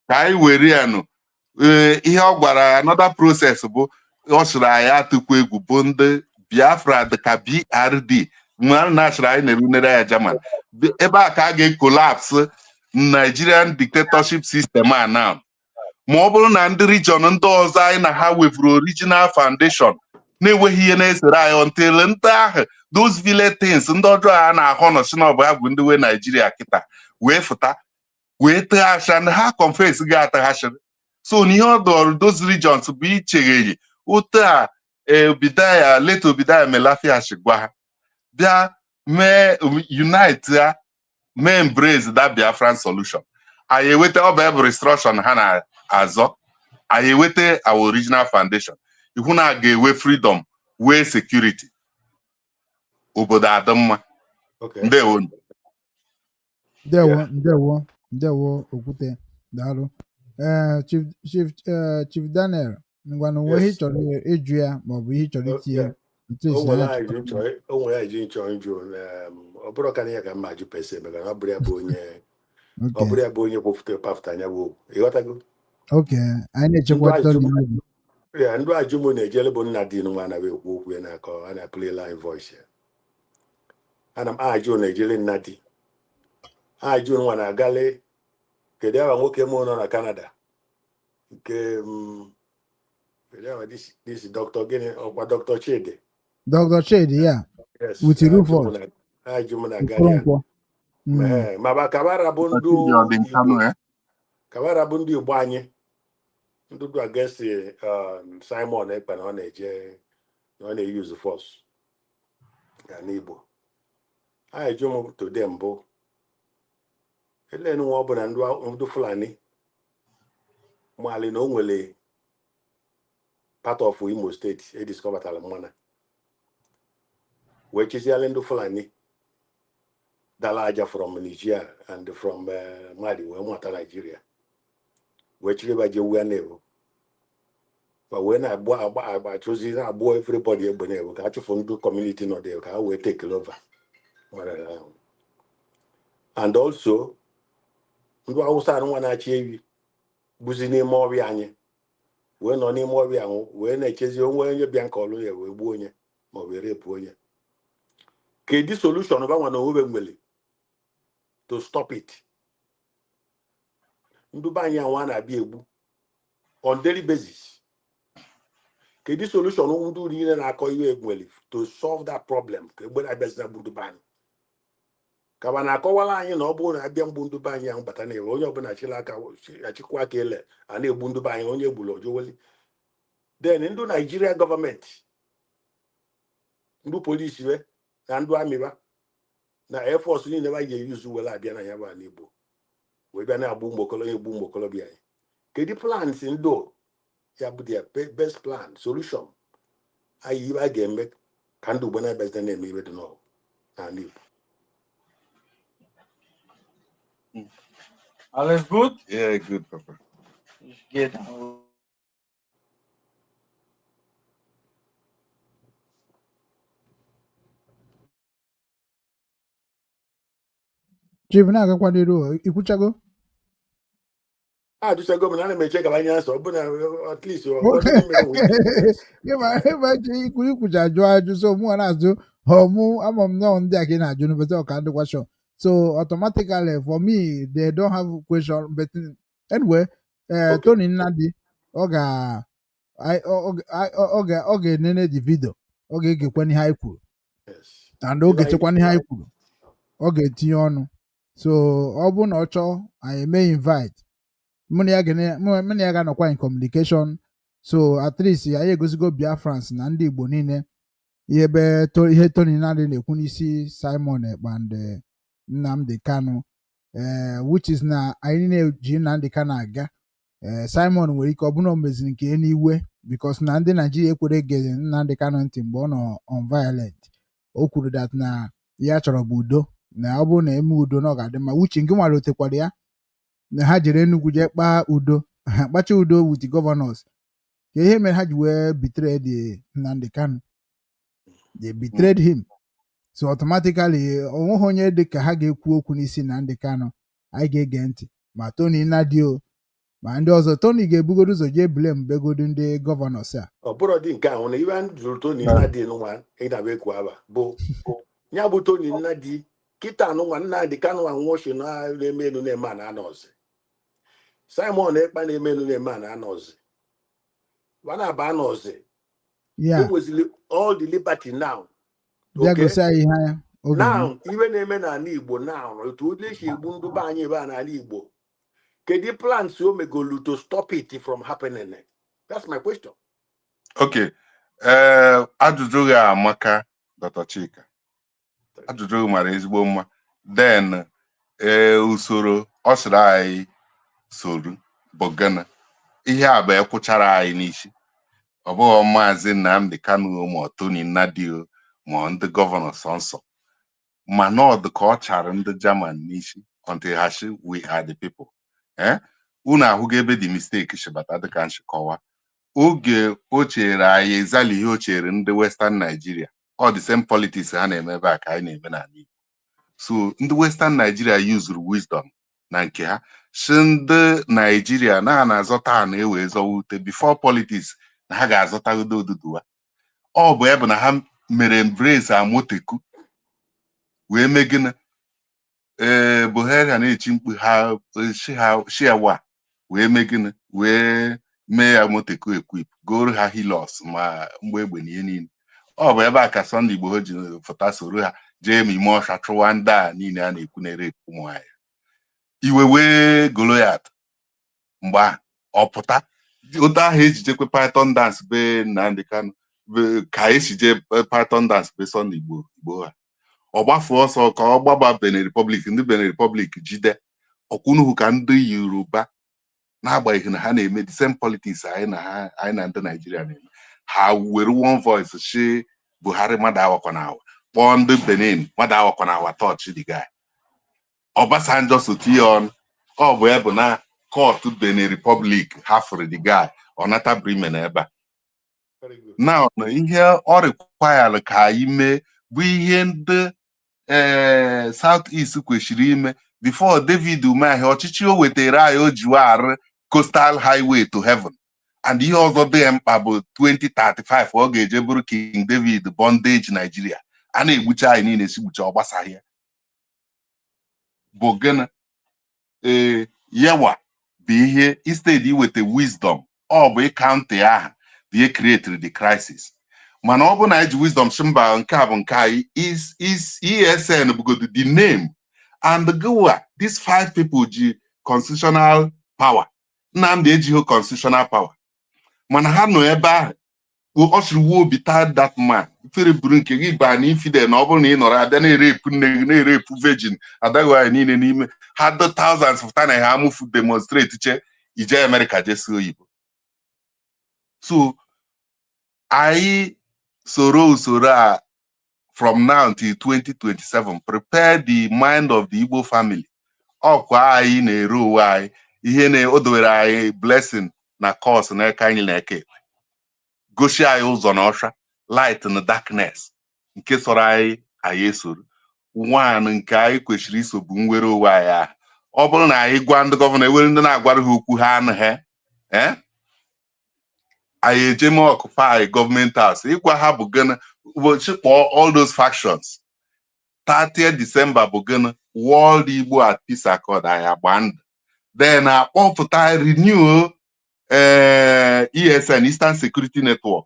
Ka anyị were ya nụ ihe ọ gwara another process bụ ọ sịrị anyị atụkwa egwu bụ ndị Biafra dịka BRD mgbe na-achịrị anyị na-erunere ya German ebe a ka a ga-ekolapse Nigerian dictatorship system a now ma ọ bụrụ na ndị region ndị ọzọ anyị na ha wefuru original foundation na-enweghị ihe na-esere anyị until ndị ahụ those village things ndị ọjọọ a na-ahụ nọchi na ọ bụ ya bụ ndị we Nigeria kịta wee fụta wee teghachi ndị ha confess ga-ataghachiri. So n'ihe ọ dọrọ those regions bụ ichegheghị otu a leta Obidaya Melafia gwa ha bịa mee unite ya mee embrace that Biafran solution. Anyị eweta ọ bụ ebe restructuration ha na-azọ anyị eweta our original foundation ihu na ga-ewe freedom wee security obodo adị mma. Ndewo Okwute daalụ. Chief Daniel ngwana onwe ihe chọrọ ịjụ ya ma ọ bụ ihe chọrọ itinye o nwere iji nchọ njụ ọ bụrụ ka ya ka mma ajụ pese maka na ọ bụrụ ya bụ onye kwụfụtara pafụta anya bụ ịghọtago. Anyị na-echekwa ndị ajụ m na-ejele bụ Nnadi nwa anaghị ekwu okwu ya na-akọ a na-apụli line voice ya ana m ajụ na-ejele Nnadi ajụ nwa na-agale kedu awa nwoke m nọ na Canada nke this Dr. Gini ọkwa Dr. Chidi. Dr. Chidi, yeah. Yes. With the roof on. Ma kabara bụ ndị Igbo. Kabara bụ ndị Igbo anyị. Ndị do against Simon Ekpa na ọ na-use force. Ya n'Igbo. Ajụ m today mbụ. Ele nwa ọ bụ na ndị Fulani. Mali na o nwere part of Imo State discovered mana which is ndị Fulani dala aja from Nigeria and from Mali wee nwata Nigeria which river je Ugwu na-ebu But when I chose everybody, I from the community not there, I will take over. And also, we also don't want to achieve busy more any. When on more when I chase you when you be uncalled, we won't more we rape. Okay, this solution of one over to stop it. Ndubanya one be able on daily basis. Okay, this solution won't do to solve that problem. When I best na Bunduban. Kabana kowala anyị na ọ bụrụ na abịa Mbunduba anyị ahụ bata na onye ọbụla chilaka achịkwa ka ele a na-egbu Ndụba anyị onye gburu ojoweli. Then ndị Nigeria government, ndị polisi na ndị amị na Air Force niile ba ye use wela abịa na ya ba n'Igbo. We bịa na-agbu ụmụokolobịa anyị. Kedu plans ndị ya bụ their best plan solution anyị ibe a ga-eme ka ndị Igbo na-ebezide na-eme ibe dị n'ala Igbo. Alles gut? Yeah, good, Papa. Ich gehe dann. Chief na-agakwadoro ikwuchago? Just go and check about answer, but at least ikwucha ajụ so mụ na-ajụ mụ ama m nọ ndị a ka ị na-ajụ n'obete ọka ndị question. So automatically for me they don't have question, but anyway, Tony Nnadi ọ ga-enene the video, ọ ga-egekwa ihe anyị kwuru, and ọ ga-echekwa ihe anyị kwuru, ọ ga-etinye ọnụ. So ọ bụ na ọ chọọ anyị may invite mụ na ya ga-anọkwa in communication. So at least anyị egosigo Biafrans na ndị Igbo niile ihe Tony Nnadi na-ekwu n'isi Simon Ekpa and Nnamdi Kanu, which is na anyị na-eji Nnamdi Kanu aga. Simon nwere ike ọ bụna o meziri nke n'iwe because na ndị Nigeria ekwere ege Nnamdi Kanu ntị mgbe ọ nọ on violent. O kwuru that na ya chọrọ bụ udo, na ọ bụrụ na eme udo na ọ ga-adị mma, uche nke nwere otekwara ya na ha jere Enugu jee kpaa udo, ha kpacha udo with the governors. Ka ihe mere ha ji wee betray the Nnamdi Kanu, they betrayed him. So automatically onweghị onye dị ka ha ga-ekwu okwu n'isi Nnamdi Kanu anyị ga-ege ntị, ma Tony Nnadi ma ndị ọzọ. Tony ga-ebugodo ụzọ jee blame begodo ndị gọvanọs a. Ọ bụrụ dị nke ahụ na ibe jụrụ Tony Nnadi nwa ịdaba ekwu aba bụ ya bụ Tony Nnadi kita nwa Nnamdi Kanu anwụchi na-eme elu na-eme na anọzi. Simon Ekpa na-eme elu na-eme na anọzi. Wana ba anọzi. Yeah. It was all the liberty now. Okay. Now, even na-eme na ala Igbo now, otu ụdị si egbu Ndụba anyị ebe a n'ala Igbo. Kedu plans o megolu to stop it from happening? That's my question. Okay. Ajụjụ gị amaka, Dr. Chika. Ajụjụ gị mara ezigbo mma. Then usoro ọ sịrị anyị soro bụ gana ihe a bụ ekwuchara anyị n'isi. Ọ bụghị Maazị Nnamdi Kanu ma Tony Nnadi ma ndị gọvanọ sọnsọ, ma nọọdụ ka ọ chara ndị German n'isi until ha shi we are the people. Unu ahụghị ebe the mistake shibata dịka nshikọwa. Oge o chere anyị ezali ihe o chere ndị Western Nigeria, all the same politics ha na-eme ebe a ka anyị na-eme n'ala Igbo. So ndị Western Nigeria used wisdom na nke ha si ndị Nigeria na-azọta ha na-ewe zọwa ute before politics na ha ga-azọtagodo Oduduwa. Ọ bụ ebe na ha mere embrace Amoteku wee megina Buhari ha na-echi mkpu ha shiawa wee megina wee mee Amoteku equip goro ha hilos ma mgbe egbe na ihe niile. Ọ bụ ebe a ka Sunday Igbo ji fụta soro ha jee ma ime ọsha chụwa ndị a niile a na-ekwu na-ere ụmụ anyị. Iwe wee Goliath mgbe ọ pụta otu ahụ ejijekwe Python dance be Nnamdi Kanu ka esi jee Python dance be Sunday Igbo ha. Ọ gbafu ọsọ ka ọ gbaba Benin Republic, ndị Benin Republic jide ọkwụnuhu ka ndị Yoruba n'agbanyeghị na ha na-eme the same politics anyị na ndị Nigeria na-eme. Ha were one voice shi Buhari mmadụ awakwana awa, kpọọ ndị Benin mmadụ awakwana awa touch the guy. Obasanjo sotie on ọ bụ ebe na court Benin Republic hafụrụ the guy ọ nata Bremen ebe a. now ihe ọ require ka anyị mee bụ ihe ndị South East kwesịrị ime before David Umahi ọchịchị o wetara anyị o jiwa arụ coastal highway to heaven, and ihe ọzọ dị mkpa bụ 2035 ọ ga-eje bụrụ King David bondage Nigeria. A na-egbucha anyị niile sigbucha ọ gbasaghị ya bụ gịnị yawa bụ ihe instead iweta wisdom ọ bụ ịkaụntị aha bụ ihe created the crisis. Mana ọ bụ na eji wisdom shimba nke a bụ nke anyị is ESN bụgodu the name, and gwa these 5 people ji constitutional power. Nnamdi ejighị constitutional power, mana ha nọ ebe ahụ ọ sịrị wuo bita that man ifere buru nke gị baa na infidel na ọ bụrụ na ị nọrọ abịa na-erepu nne gị na-erepu virgin adagwaanyị niile n'ime ha do thousands of time ha amụfu demonstrate che ije America jesi oyibo. So anyị soro usoro a from now until 2027 prepare the mind of the Igbo family. Ọkwa anyị na-ere uwe anyị ihe na o dowere anyị blessing na course na aka anyị na-eke gosi anyị ụzọ na ọsha light na darkness nke sọrọ anyị esoro one nke anyị kwesịrị iso bụ nwere onwe anyị ahụ. Ọ bụrụ na anyị gwa ndị gọvanọ ewere ndị na-agwara ha okwu ha anụghị anyị ejeme occupy gọọmenti house ịgwa ha bụ gịnị ụbọchị kpọọ all those factions 30th December bụ gịnị World Igbo at Peace Accord anyị agba ndụ then akpọpụta renew ESN Eastern Security Network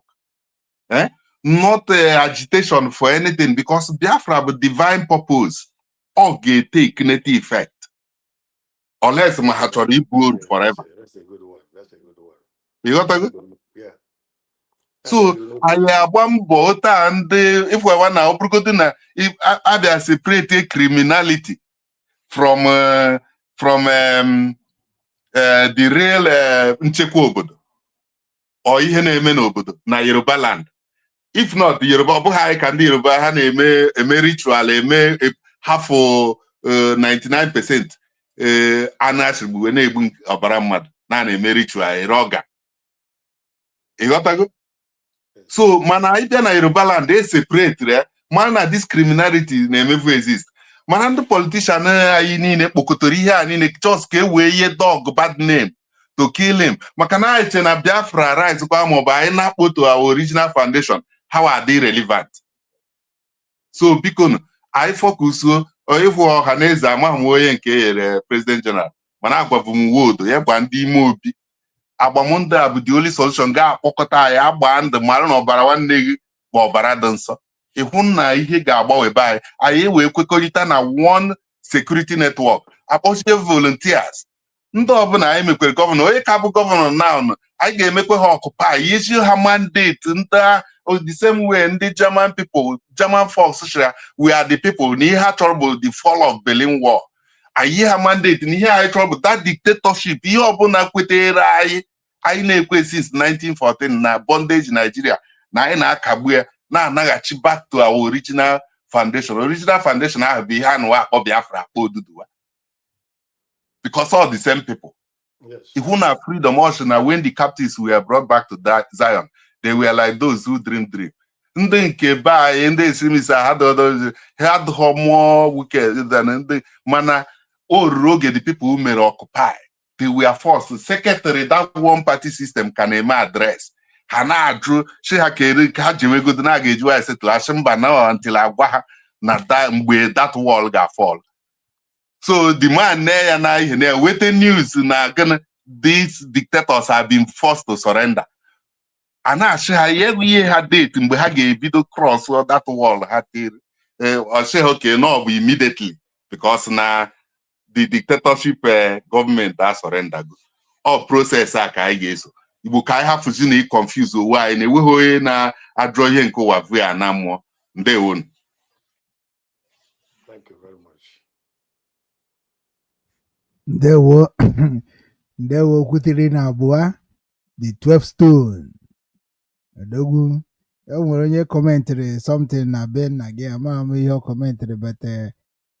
not agitation for anything because Biafra bụ divine purpose ọ ga-take native effect unless ma ha chọrọ ibu oru forever. That's a good one. That's a good one. You got that? Yeah. So anyị agba mbọ taa ndị ifewa na ọ bụrụgodị na abịa separate criminality from the real nchekwa obodo ọ ihe na-eme n'obodo na Yoruba land. If not Yoruba ọ bụghị anyị ka ndị Yoruba ha na-eme ritual eme hafụ 99% anashigbu wee na-egbu ọbara mmadụ na-eme ritual ere ọga. Ịghọtago? So mana anyị bịa na Yoruba land separate mana na this criminality na-emevu exist. Mana ndị politician anyị niile kpokọtara ihe a niile just ka e wee ihe dog bad name to kill him maka na anyị che na Biafra rise kwa maọbụ anyị na-akpọto our original foundation how are they relevant. So biko anyị focus ịfụ ọha na eze amaghị m onye nke nyere president general mana agwavu m wodo ya gwa ndị ime obi agbamndụ a bụ the only solution ga-akpọkọta anyị agba ndụ mara na ọbara nwanne gị ma ọbara dị nsọ ịhụ na ihe ga-agbanwe be anyị wee kwekọrịta na one security network akpọchie volunteers ndị ọbụla anyị mekwere gọvanọ onye ka bụ gọvanọ now anyị ga-emekwe ha occupy isi ha mandate ndị the same way ndị German people German folks shira we are the people na ihe ha chọrọ bụ the fall of Berlin Wall anyị ha mandate na ihe anyị chọrọ bụ that dictatorship ihe ọbụla kwetere anyị na-ekwe since 1914 na bondage Nigeria na anyị na-akagbu ya na-anaghachi back to our original foundation ahụ bụ ihe anụwa akpọ Biafra akpọ Oduduwa because all the same people. Yes. Ihu na freedom also na when the captives were brought back to Zion they were like those who dream. Ndị nke be anyị ndị extremists had more wicked than ndị mana o ruru oge the people who mere occupy they were forced secretary that one party system can eme address ha na-ajụ chi ha kere ka ha jewegodo na ga-eji wa settle asị mba na until agwa ha na mgbe that wall ga-fall. So the man ya na ihe na wete news na gana these dictators have been forced to surrender. Ana asị ha ihe ha date mgbe ha ga-ebido cross that wall ha tiri ọsị ha okay no bụ immediately because na the dictatorship government that surrender go all process a ka anyị ga-eso Igbo ka anyị hafụzi na confuse owe anyị na-enweghị onye na-adrọ ihe nke ụwa vu ya na mmụọ. Ndewo. Thank you very much. Ndewo kwutiri na abụọ the 12 stone odogwu enwere onye commentary something na Ben na gị ama m ihe ọ commentary but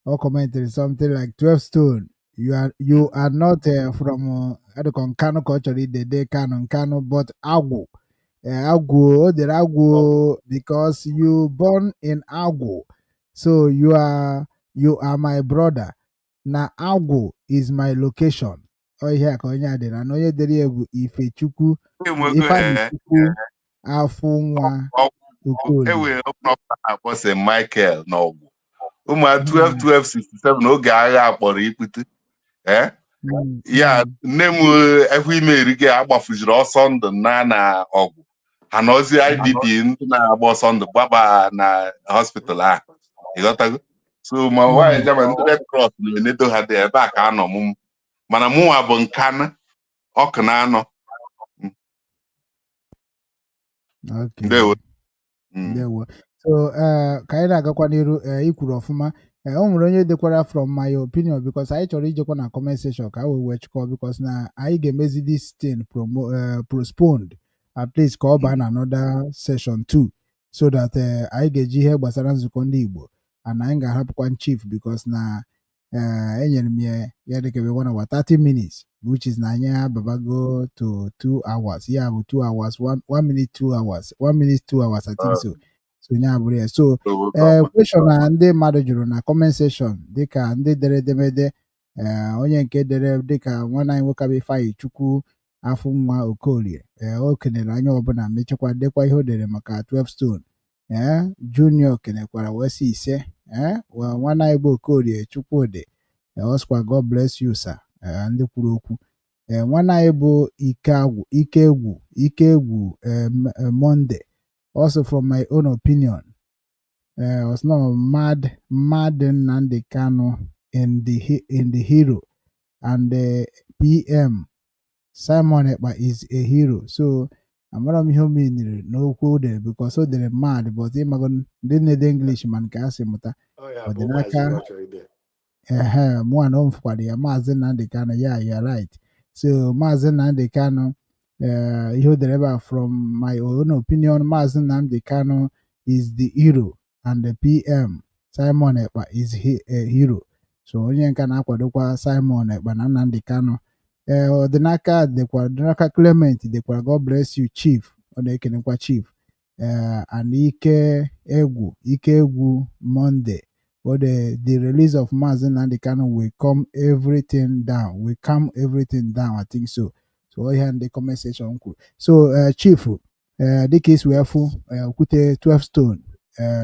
ọ commentary something like 12 stone you are not from Kanu culture de Kanu but Agwu Agwo, there Agwo, because you born in Agwo, so you are my brother. Na Agwo is my location. Oh yeah, konya de na no ye dere ebu Ifechukwu, Ifanichukwu, Afunwa, Okoli. Ewe akpọ St. Michael n'ọgwụ ụmụ 12-12-67 oge agha akpọrọ ikpute ya nne m ekwe ime erike agbafuziri ọsọ ndụ na ọgwụ ha nọzi IDP ndị na-agba ọsọ ndụ gbaba na hospital a ịghọtago so ma nwaanyị jama ndị Red Cross na-enedo ha dị ebe a ka anọ m mana mụnwa bụ nkana ọkụ na anọ ndewo Ndewo. So ka anyị na-agakwa n'iru ikwuru ọfụma o nwere onye dekwara from my opinion because anyị chọrọ ijekwa na comment section ka we wee chịkọ because na anyị ga-emezi this thing postponed at least ka ọ baa na another session 2 so that anyị ga-eji ihe gbasara nzukọ ndị Igbo and anyị ga-ahapụkwa chief because na enyere m ya dịka 30 minutes which is na anyị ababago to 2 hours ya bụ 2 hours 1 minute 2 hours 1 minute 2 hours I think so nya abụrụ ya so question na ndị mmadụ jụrụ na comment section dịka ndị dere edemede onye nke dere dịka nwanne anyị nwoke bụ Ifeanyichukwu Afunwa Okolie o kenere anya ọbụla mechakwa dekwa ihe o dere maka 12 stone Junior kenekwara wee si ise nwanne anyị bụ Okolie Chukwudị Oscar God bless you sir ndị kwuru okwu nwanne anyị bụ Ikegwu Monday. Also, from my own opinion, was not mad Nnamdi Kanu in the hero, and the PM Simon Ekpa is a hero. So I'm not mean no code because so they're mad, but they didn't need English man casimata. But the Naka one home for the Mazen Nnamdi Kanu. Yeah, you're right. So Mazen Nnamdi Kanu. From my own opinion, Mazen Nnamdi Kanu is the hero and the PM Simon Ekpa is a hero. So onye nka na-akwadokwa Simon Ekpa na Nnamdi Kanu. Ọdịnaka Clement dịkwara God bless you chief. Ọ na-ekenekwa chief. And Ikegwu Monday. But the release of Mazen Nnamdi Kanu will calm everything down. I think so. So here in the comment section. So chief the case we have kwute 12 stone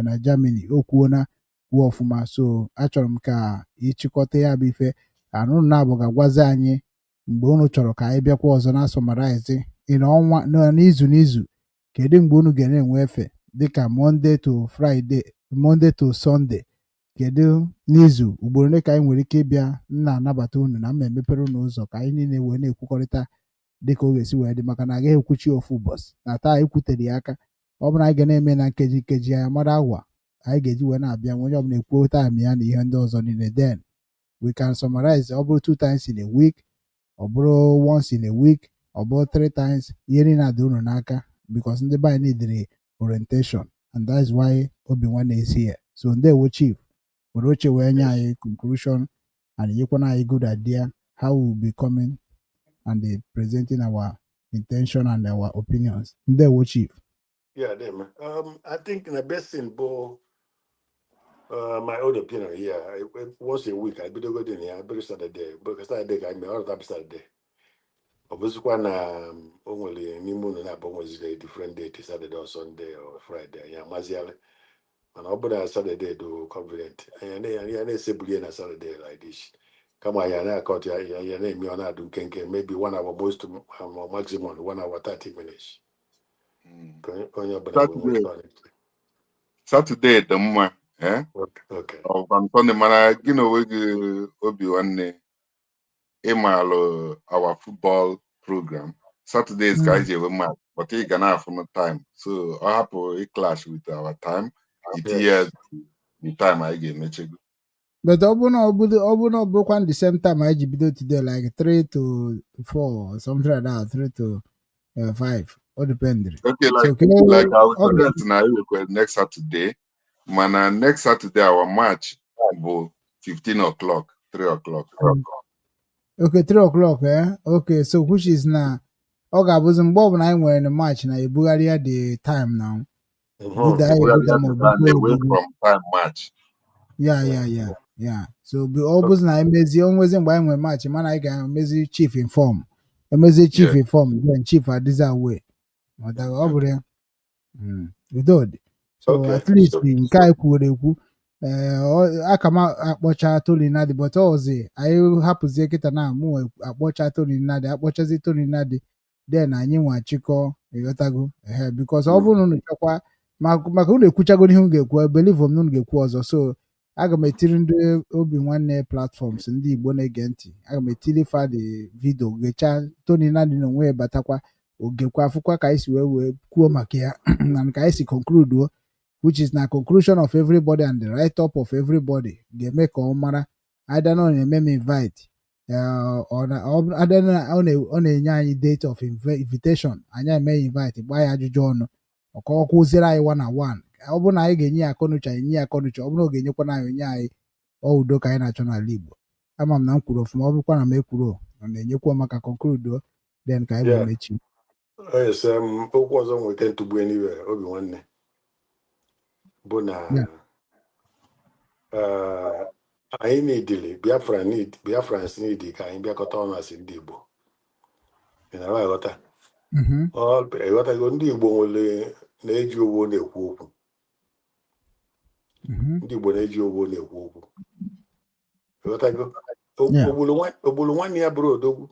na Germany okwuona ọfụma so achọrọ m ka ịchịkọta ya bụ ife anụ na-abụ ga-agwazi anyị mgbe unu chọrọ ka anyị bịakwa ọzọ na summarize ọnwa n'izu kedu mgbe unu ga na-enwe efe dịka Monday to Friday Monday to Sunday kedu n'izu ugboro ole ka anyị nwere ike ịbịa na-anabata unu na mma emepere unu ụzọ ka anyị niile wee na-ekwukọrịta dịka ọ ga-esi wee dị maka na agaghị ekwuchi ofu ụbọchị na taa ekwutere ya aka ọ bụrụ anyị ga na-eme na nkeji ya mara awa anyị ga-eji wee na-abịa onye ọbụla ekwuo taịm ya na ihe ndị ọzọ niile then we can summarize ọ bụrụ 2 times in a week ọ bụrụ once in a week ọ bụrụ 3 times ihe niile na-adị unu n'aka because ndị be anyị needed orientation and that's why Obinwannem is here so ndewo chief were oche wee nye anyị conclusion and nyekwana anyị good idea how we will be coming and presenting our intention and our opinions. Ndewo chief. Yeah, man. I think the best thing for my own opinion here, once a week I better go in here, I better start a day. Because Saturday I may all time Saturday. Obviously one only Nimun and Abon was a different day to Saturday or Sunday or Friday. Yeah, Maziale. And I'll Saturday do convenient. And they say Bullion Saturday like this. Come on, I caught your name, you're not doing maybe 1 hour most to maximum 1 hour 30 minutes. Saturday the mma Okay. Sunday mana gị na onwe gị Obinwannem ịmalụ our football program Saturdays ka anyị ji enwe match but ị ga na-afụ time so ọ hapụ clash with our time itinye the time anyị ga-emechego. But ọ bụrụ na ọ bụrụkwa the same time anyị ji bido today like 3 to 4 or something like that 3 to 5 all depending. Okay, like I was suggest na you request next Saturday. Mana next Saturday our match will 15 o'clock, 3 o'clock. Okay, 3 o'clock, Okay, so which is now ọ ga-abụzi mgbe ọ bụla anyị nwere match na ebugharị ya the time now. Buda from time match. Yeah. So ọ bụzi na emezi onwezi mgbe anyị nwere match mana anyị ga-emezi chief inform. Emezi chief inform then chief adịzi away. Ọ bụrụ ya. Udo dị. So at least nke anyị kwuru ekwu aka m akpọcha Tony Nnadi but ọzi anyị hapụzie kịta na mụ akpọcha Tony Nnadi akpọchazi Tony Nnadi then anyị nwa chịkọ ịghọtago because ọ bụrụ na unu chọkwa maka unu ekwuchago ihe unu ga-ekwu believe m na unu ga-ekwu ọzọ so aga m etiri ndị Obinwanne platforms ndị Igbo na-ege ntị aga m etiri fadi vidio gecha Tony Nnadi na onwe ya batakwa ogekwa afụkwa ka anyị si wee kwuo maka ya na ka anyị si conclude which is na conclusion of everybody and the write up of everybody ga-eme ka ọ mara either na ọ na-eme m invite ọ na-enye anyị date of invitation anyị eme invite gbaa ya ajụjụ ọnụ ọka ọ kwụziere anyị one on one ọ bụrụ na anyị ga-enye ya akọnuche anyị nye ya akọnuche ọ bụrụ na ọ ga-enyekwana anyị onye anyị udo ka anyị na-achọ n'ala Igbo ama m na m kwuru ọfụma ọ bụrụkwa na m ekwuru ọ na-enyekwa maka conclude then ka anyị wee mechi okwu ọzọ nwere ike ntụgbu eniwe Obinwanne bụ na anyị na-edili Biafrans need ka anyị bịakọta ọnụ asị ndị Igbo ịghọtago ndị Igbo nwere na-eji owo na-ekwu okwu ndị Igbo na-eji owo na-ekwu okwu ịghọtago ogbulu nwanne ya bụrụ odogwu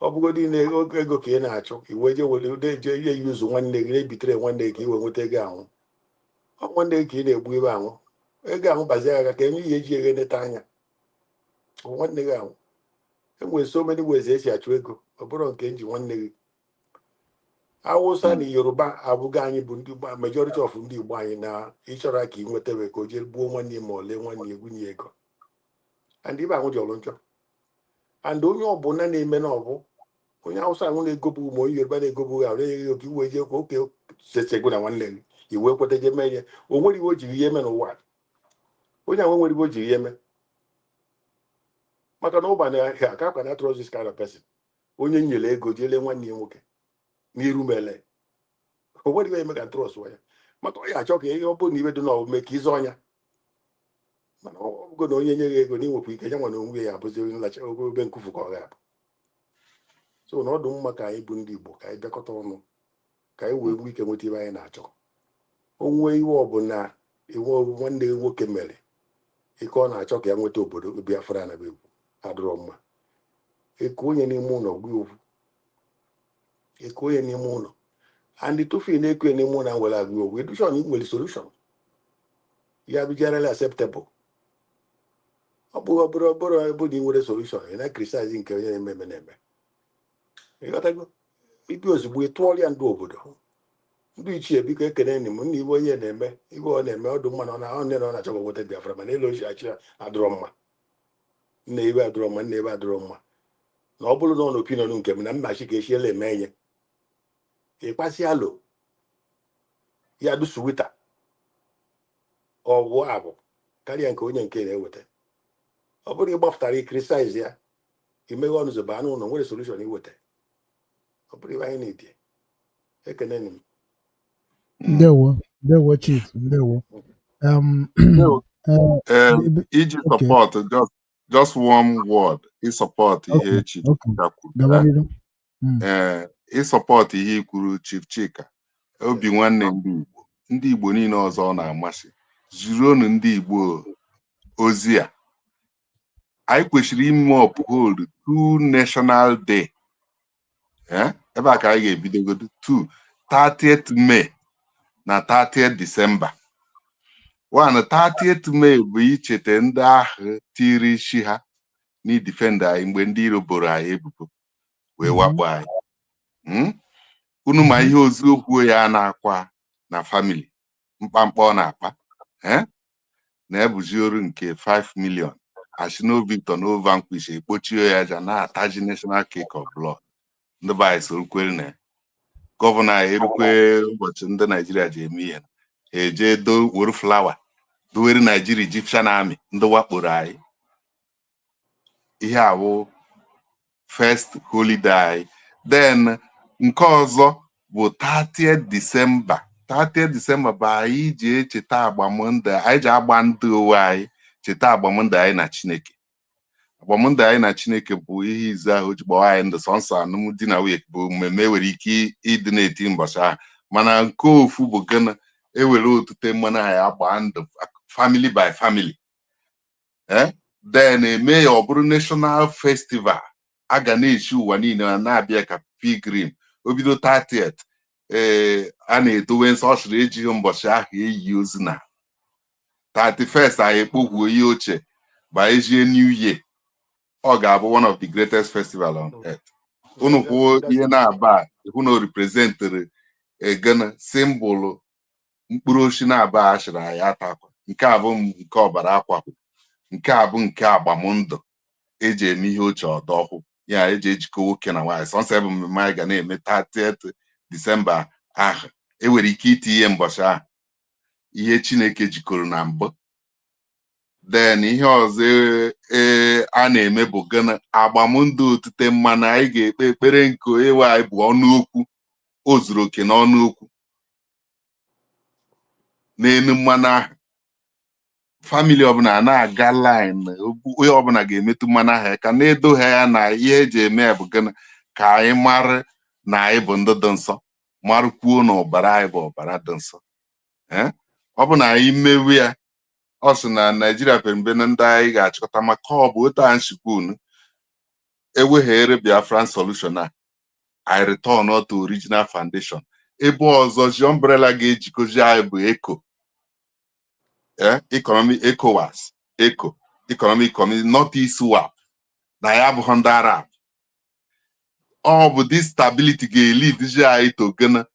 ọ bụgodị na ego ka ị na-achọ iwe je were je ihe yuzu nwanne gị na-ebitere nwanne gị ka iwe nweta ego ahụ nwanne gị ka ị na-egbu ebe ahụ ego ahụ bazie aka ka eme ihe eji eghe neta anya nwanne gị ahụ enwere so many ways esi achụ ego ọ bụrụ nke nji nwanne gị Hausa na Yoruba abụghị anyị bụ ndị majority of ndị Igbo anyị na ịchọrọ ka ị nweta ka o jee gbuo nwanne ma ole nwanne egwunye ego and ibe ahụ dị ọrụ njọ and onye ọbụla na-eme na ọbụ onye Hausa ahụ na-egobu ma onye Yoruba na-egobu ha onye oge iwe je oke sesegbu na nwanne gị iwe kweta je mee ihe o nwere iwe o jiri ihe eme n'ụwa onye ahụ nwere iwe o jiri ihe eme maka na ụba na ahịa ka akwa na trust this kind of person onye nyere ego jele nwanne ya nwoke n'iru mele o nwere iwe eme ka trust ya maka ọ ya achọ ka ihe ọ bụrụ na iwe dị n'ọbụ mee ka ịzọ ọnya mana ọ bụgo na onye nye gị ego na inwepụ ike ya nwa na onwe ya abụzi onye nlacha obe nkufu ka ọ ga-abụ so na ọ dị mma ka anyị bụ ndị Igbo ka anyị bịakọta ọnụ ka anyị wee nwee ike nweta ibe anyị na-achọ onwe iwe ọbụla iwe nwanne gị nwoke mere ike ọ na-achọ ka ya nweta obodo Biafra na egwu adịrọ mma eke onye n'ime ụlọ gbuo okwu eke onye n'ime ụlọ and tufu na-eku ya n'ime ụlọ nwere agụ okwu edushon nwere solution ya bụ generally acceptable ọ bụghị ọbụrụ ebe na ị nwere solution ị na-criticize nke onye na-eme ịghọtago ibi ozugbo tụọrọ ya ndị obodo ndị ichie biko ekene enyi m nna ibe onye na-eme ibe ọ na-eme ọdụ mma na ọ na-achọ nweta Biafra mana elu ochi achị adịrọ mma nna ebe adịrọ mma nna ebe adịrọ mma na ọ bụrụ na ọ na opinion nke m na mmachi ka echiela eme ihe ịkpasị alụ ya dusuwita ọ bụ abụ karịa nke onye nke na-eweta ọ bụrụ ịgbafụtara ikrisaiz ya imeghe ọnụ zoba anụ ụlọ nwere solushon iweta ọ bụrụ ibe anyị na-edi ekene m ndewo chief ndewo iji support just one word support ihe Chief kwuru support ihe ikwuru Chief Chika Obinwanne ndị Igbo niile ọzọ ọ na-amasị ziruonu ndị Igbo ozi a anyị kwesịrị ime uphold 2 National Day ebe a ka anyị ga-ebidogodo 30th May na 30th December 30th May bụ icheta ndị ahụ tiri isi ha n'idefend anyị mgbe ndị iro boro anyị ebubo wee wakpo anyị unu ma ihe oziokwu ya na-akwa na family mkpamkpa ọ na-akpa na-ebuzi oru nke 5 million Ashino Victor no vanquish ekpochie ya aja na-ataji national cake of blood ndị vice sokwere na gọvanọ anyị erukwe ụbọchị ndị Naijiria ji eme ihe eje were flawa dowere Nigeria Egyptian Army ndị wakporo anyị ihe awụ first holiday. Then nke ọzọ bụ 30th December. 30th December bụ anyị ji echeta agbamndụ anyị ji agba ndụ onwe anyị cheta agbamndụ anyị na Chineke. Agbamndụ anyị na Chineke bụ ihe izu ahụ ji gbawa anyị ndụ sọnsọ alụmdi na nwunye bụ mmemme nwere ike ịdị na-eti mbọchị ahụ, mana nke ofu bụ gana ewere otute mmanụ anyị agba ndụ family by family. Then eme ya ọ bụrụ national festival a ga na-echi ụwa niile na-abịa ka pilgrim. O bido 30th a na-edowe nsọ ọchịrị ejighị mbọchị ahụ eyi ozu na 31st anyị ekpokwuo ihe oche ba ejie New Year. Ọ ga-abụ one of the greatest festival on earth. Unu kwuo ihe na-aba hụ na o representere egana simbụlụ mkpụrụ oshi na-aba achịrị anyị atakwa. Nke a bụ nke ọbara akwa, nke a bụ nke agbamndụ eji eme ihe oche ọdọọkwụ ya eji ejikọ nwoke na nwaanyị. Sọnsọ ebe mmemme anyị ga na-eme 30th December ahụ enwere ike iti ihe mbọchị ahụ ihe Chineke jikọrọ na mbụ. Then ihe ọzọ a na-eme bụ gana agbamndụ otute mmanụ anyị ga-ekpe ekpere nke ewe anyị bụ ọnụ okwu o zuru oke na ọnụ okwu n'elu mmanụ ahụ. Famili ọbụla na-aga line onye ọbụla ga-emetụ mmanụ ahụ ka na-edoghị ya na ihe eji eme ya bụ gana ka anyị mara na anyị bụ ndị dị nsọ, mara kwuo na ọbara anyị bụ ọbara dị nsọ. Ọ bụ na anyị mewe ya ọ sị na Naijiria pere mbe na ndị anyị ga-achịkọta maka ọ bụ otu a nchịkwa unu eweghere Biafran solution a I return to original foundation. Ebe ọzọ ji umbrella ga-ejikọzi anyị bụ ECO, economic ECOWAS, ECO, economic community, North East SWAP na ya bụ ndị Arab. Ọ bụ this stability ga-elid anyị to Ghana,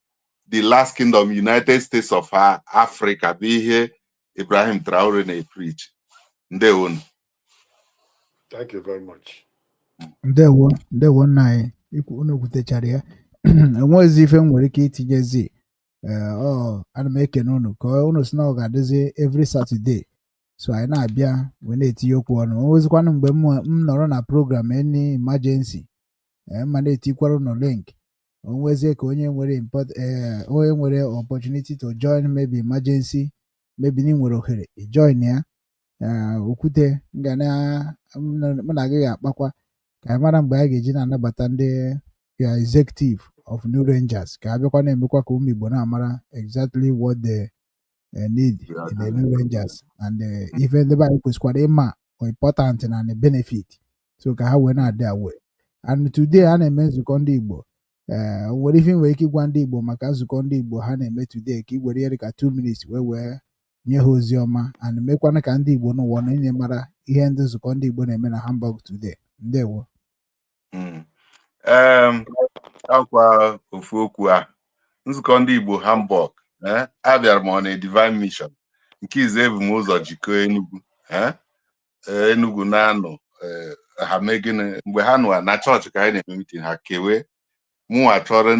the last kingdom, United States of Africa bụ ihe Ibrahim Traore na-epreach. Ndewo. Thank you very much. Ndewo nna anyị unu kwutechara ya. Enwezi ife nwere ike itinyezi ana m ekene unu ka unu si na ọ ga-adịzi every Saturday, so anyị na-abịa wee na-etinye okwu ọnụ. Onwezikwanụ mgbe m nọrọ na program any emergency ma na-etikwara unu link. Onwezie ka onye nwere opportunity to join maybe emergency, maybe ni nwere ohere join ya okwute nga mụ na gị ga-akpakwa ka anyị mara mgbe anyị ga-eji na-anabata ndị executive of New Rangers ka abịakwa na-emekwa ka ụmụ Igbo na-amara exactly what they need in the New Rangers and ife ndị anyị kwesịkwara ịma important na the benefit, so ka ha wee na-adị awe. And today a na-eme nzukọ ndị Igbo. Nwere ife nwere ike ịgwa ndị Igbo maka nzukọ ndị Igbo ha na-eme today ka i were ya dịka 2 minutes wee nye ha ozi ọma and mekwana ka ndị Igbo n'ụwa na inye mara ihe ndị nzukọ ndị Igbo na-eme na Hamburg today. Ndewo. Akwa ofu okwu a nzukọ ndị Igbo Hamburg abịara m on a divine mission. Nke izu ebu m ụzọ jikọọ Enugu na-anọ ha megịnị mgbe ha nụwa na chọọchị ka anyị na-eme meeting ha kewe mụ achọrọ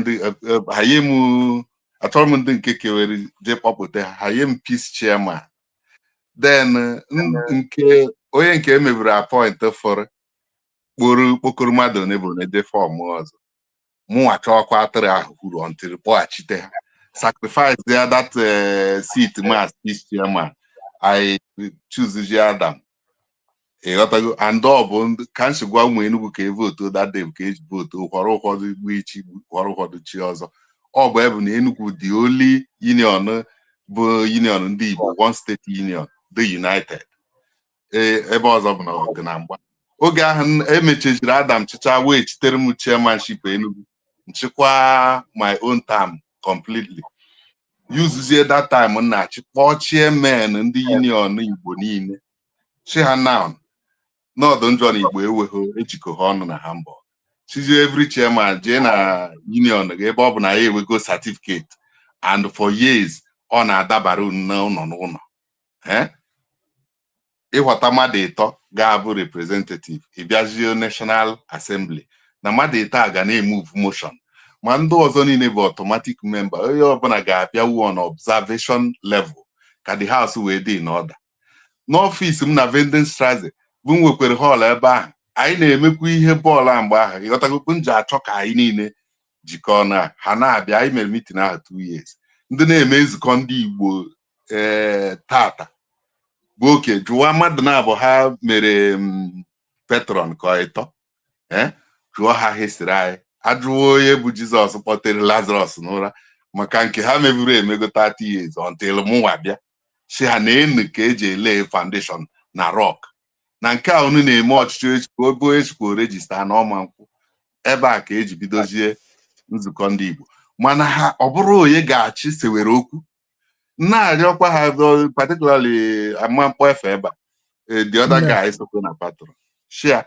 m ndị nke kewere je kpọpụta ha nye m peace chairman. Then onye nke emebiri appoint fọrọ kpokoro mmadụ n'ebe fọm ọzọ mụ achọkwa atịrị ahụ kwuru ọntịrị kpọghachite ha sacrifice there that seat as peace chairman. I choose Adam ịghọtago and ọ bụ ka nsi gwa ụmụ Enugu ka e votu that day ka eji votu kwọrọ ụfọdụ igbu ichi kwọrọ ụfọdụ chi ọzọ. Ọ bụ ebe na Enugu the only union bụ union ndị Igbo, one state union, the United. Ebe ọzọ bụ na ọgụ na mgba. Oge ahụ emecheziri Adam chịcha wee chitere m chairmanship Enugu nchịkwa my own term completely. Yuzuzie that time na-achị kpọọ chairman ndị union Igbo niile chi ha now n'ọdụ njọ na Igbo eweghị ejikọ ha ọnụ na Hamburg. Chizie every chairman jee na union ebe ọ bụ na ya ewego certificate and for years ọ na-adabara n'ụlọ. Ịghọta mmadụ ịtọ ga-abụ representative ịbịazie National Assembly na mmadụ ịtọ a ga na-emove motion ma ndị ọzọ niile bụ automatic member. Onye ọbụla ga-abịawu on observation level ka the house wee dị in order. N'ọfịs m na Vendenstrasse bụ m nwekwere hall ebe ahụ anyị na-emekwa ihe bọọlụ a mgbe ahụ ịghọtagokwu nji achọ ka anyị niile jikọọ na ha na-abịa. Anyị mere mitin ahụ 2 years ndị na-eme nzukọ ndị Igbo tata bụ oke jụwa mmadụ na-abụ ha mere petron ka ịtọ jụọ ha hesiri anyị ajụwa onye bụ Jizọs kpọtere Lazarus n'ụra maka nke ha meburu emego 30 years until mụnwa bịa si ha na-enu ka eji ele foundation na rock na nke a unu na-eme ọchịchị obo echikwa rejista na ọma nkwụ ebe a ka eji bidozie nzukọ ndị Igbo mana ha ọ bụrụ onye ga-achị sewere okwu na-arịọkwa ha particularly Amankpo Efe ebe the other guy sokwe na patron share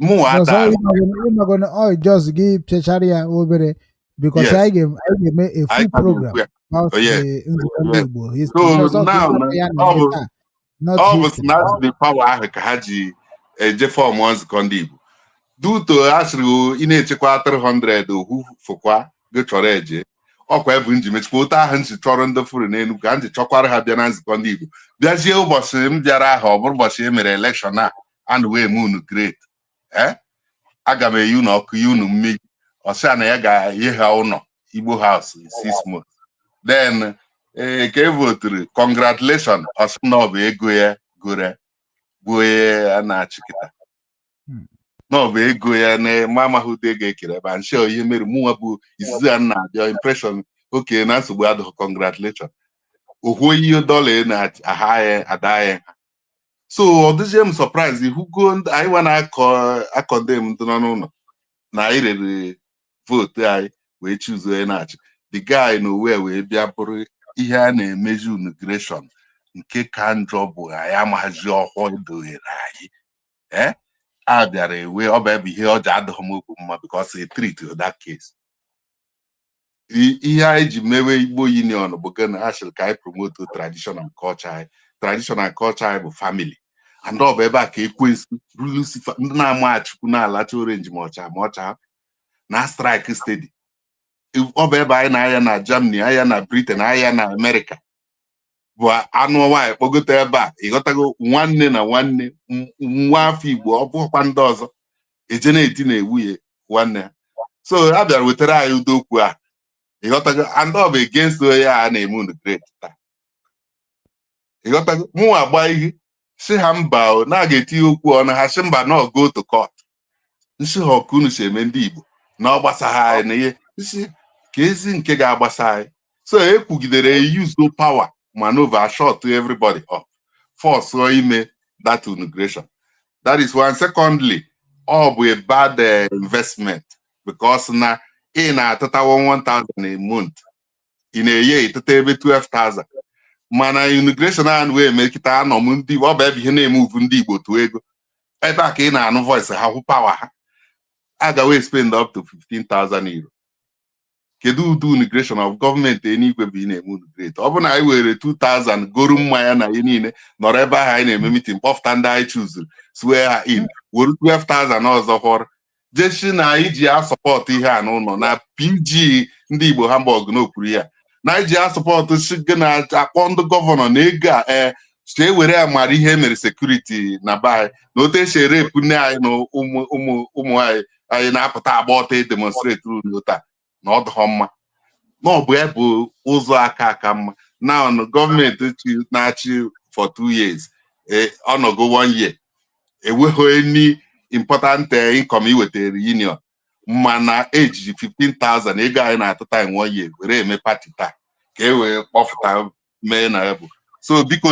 mụnwa ada just gị pịachara ya obere because I gave a full program about the Igbo history. So now not the power ahụ ka ha ji eje fọm nzukọ ndị Igbo duto asịrị ị na-echekwa 300 ohu fụkwa gị chọrọ eje ọkwa ebe nji mechikwa otu ahụ nji chọrọ ndị furu n'Enugu ka nji chọkwara ha bịa na nzukọ ndị Igbo bịazie ụbọchị m bịara aha ọ bụrụ ụbọchị e mere elekshọn a and wee munu great aga m eyi unu ọkụ yi unu mmiri ọsịa na ya ga-enye ha ụlọ Igbo House 6 months then ka e voturu congratulation ọsị na ọ bụ ego ya gore gbuo ya na-achị kịta na ọ bụ ego ya na ma amaghị ụdị ego ekere ebe a nshi ihe mere mụnwa bụ izizi a na-abịa impression oke na nsogbu adịghị congratulation okwu ihe dọla na-aha ya ada ya ha so ọ dịzie m surprise ihugo anyị nwa na-akọnde m ndị nọ n'ụlọ na anyị rere votu anyị wee chuzo onye na-achị the guy na owe wee bịa bụrụ ihe a na-emeju inauguration nke ka njọ bụ anyị amaghịzi ọhụụ edohere anyị a bịara ewe ọ bụ ebe ihe ọjọọ adịghị m okwu mma because a treat that case ihe anyị ji mewe Igbo Union bụ gana ashịrị ka anyị promote traditional culture anyị traditional culture anyị bụ family and ọ bụ ebe a ka ekwensu Lucifer ndị na-ama Chukwu na-alacha orange ma ọcha na strike steady ọ bụ ebe anyị na-aya na Germany aya na Britain aya na America bụ anụ nwaanyị kpọgote ebe a ịghọtago nwanne na nwanne nwa afọ Igbo ọ bụkwa ndị ọzọ eje na-eti na ewuye nwanne ha so a bịara wetara anyị udokwu a ịghọtago and ọ bụ against onye a na-eme unu great taa ịghọtago mụnwa agba ihe si ha mba na a ga-etinye okwu ọnụ ha si mba na go to court nsi ha ọkụ unu si eme ndị Igbo na ọ gbasagha anyị na ihe isi ka ezi nke ga-agbasa anyị so ekwugidere use no power maneuver short to everybody up force ime that inauguration. That is one. Secondly, ọ bụ a bad investment because na ị na-atata 1,000 a month ị na-enye ịtata ebe 12,000 mana inauguration ahụ wee mekịta anọ m ndị ọ bụ ebe ihe na-eme uvu ndị Igbo tụọ ego ebe a ka ị na-anụ voice ha hụ power ha a ga-wee spend up to 15,000 euro. Kedu ụdị inauguration of gọọmenti Enuigwe bụ ị na-eme inaugurate ọ bụ na anyị were 2,000 goro mmanya na ihe niile nọrọ ebe ahụ anyị na-eme meeting kpọpụta ndị anyị chuzuru swear ha in were 12,000 ọzọ họrọ jeshi na anyị ji asọpọtụ ihe a n'ụlọ na PG ndị Igbo Hamburg n'okpuru ya na anyị ji asọpọtụ shige na akpọ ndị gọvanọ na ego a chee were ya mara ihe mere sekuriti na be anyị na otu esi ere epu nne anyị na ụmụ anyị na-apụta agba ọtọ demonstrate uru taa na ọ dịghọ mma na ọ bụ ya bụ ụzọ aka mma na gọọmenti na-achị for 2 years ọnọgo 1 year enweghị any important income iwetara union mana ejiji 15,000 ego anyị na-atụta in 1 year were eme pati taa ka e wee kpọfụta mee na ebu so biko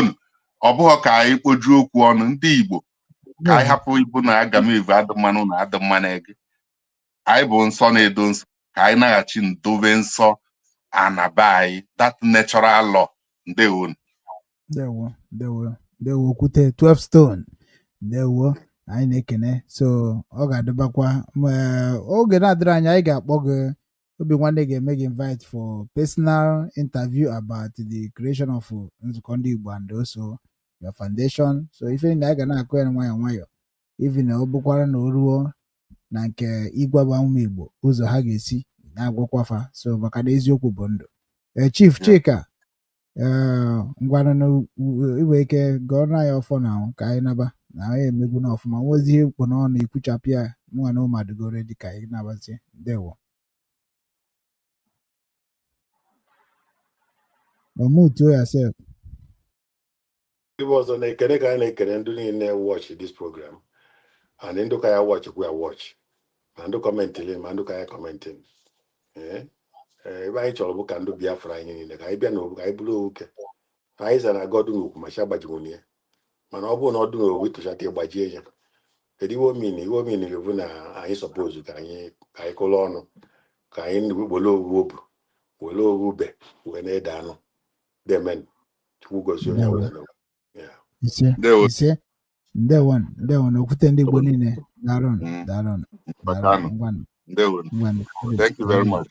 ọ bụghị ka anyị kpojuo okwu ọnụ ndị Igbo ka anyị hapụ ibu na agamevu adị mmanụ na adị mma na ege anyị bụ nsọ na-edo nsọ ka anyị naghachi ndobe nsọ anaba anyị that natural law ndewo okwute 12 stone ndewo anyị na-ekene so ọ ga-adịbakwa oge na-adịrị anya anyị ga-akpọ gị Obinwanne ga-eme gị invite for personal interview about the creation of nzukọ ndị Igbo and also your foundation so ife na anyị ga na-akụ ya nwayọ nwayọ even na ọ bụkwara na o ruo na nke ịgwaba ụmụ Igbo ụzọ ha ga-esi na-agwakwafa so maka na eziokwu bụ ndụ Chief Chika ngwanụ iwe ike gọọ na ya ọfọ na ka anyị naba na ya emegbu na ọfụma nwozi ihe mkpụ n'ọnụ ikwuchapụ ya nwa na ụmadugoro dịka ị na-abazie ndewo omutuo yourself. Ndị ọzọ na-ekene ka anyị na-ekene ndị niile watch this program and ndị ka ya watch kwa watch ma ndị kọmentịrị ma ndị ka ya kọmentịrị ebe anyị chọrọ bụ ka ndị Biafra anyị niile ka anyị bịa n'obu ka anyị bụrụ oke anyị zara aga ọdụ n'okwu ma chi agbajiwunye ya mana ọ bụrụ na ọdụ n'owu ịtụchata ịgbajie ya kedu ihe omini bụ na anyị sọpozu ka anyị kụrụ ọnụ ka anyị were owu obu were owu ube wee na-ede anụ demen chukwu gozie onye ọbụla ise ndewo na okwute ndị Igbo niile daalụ Thank you very much.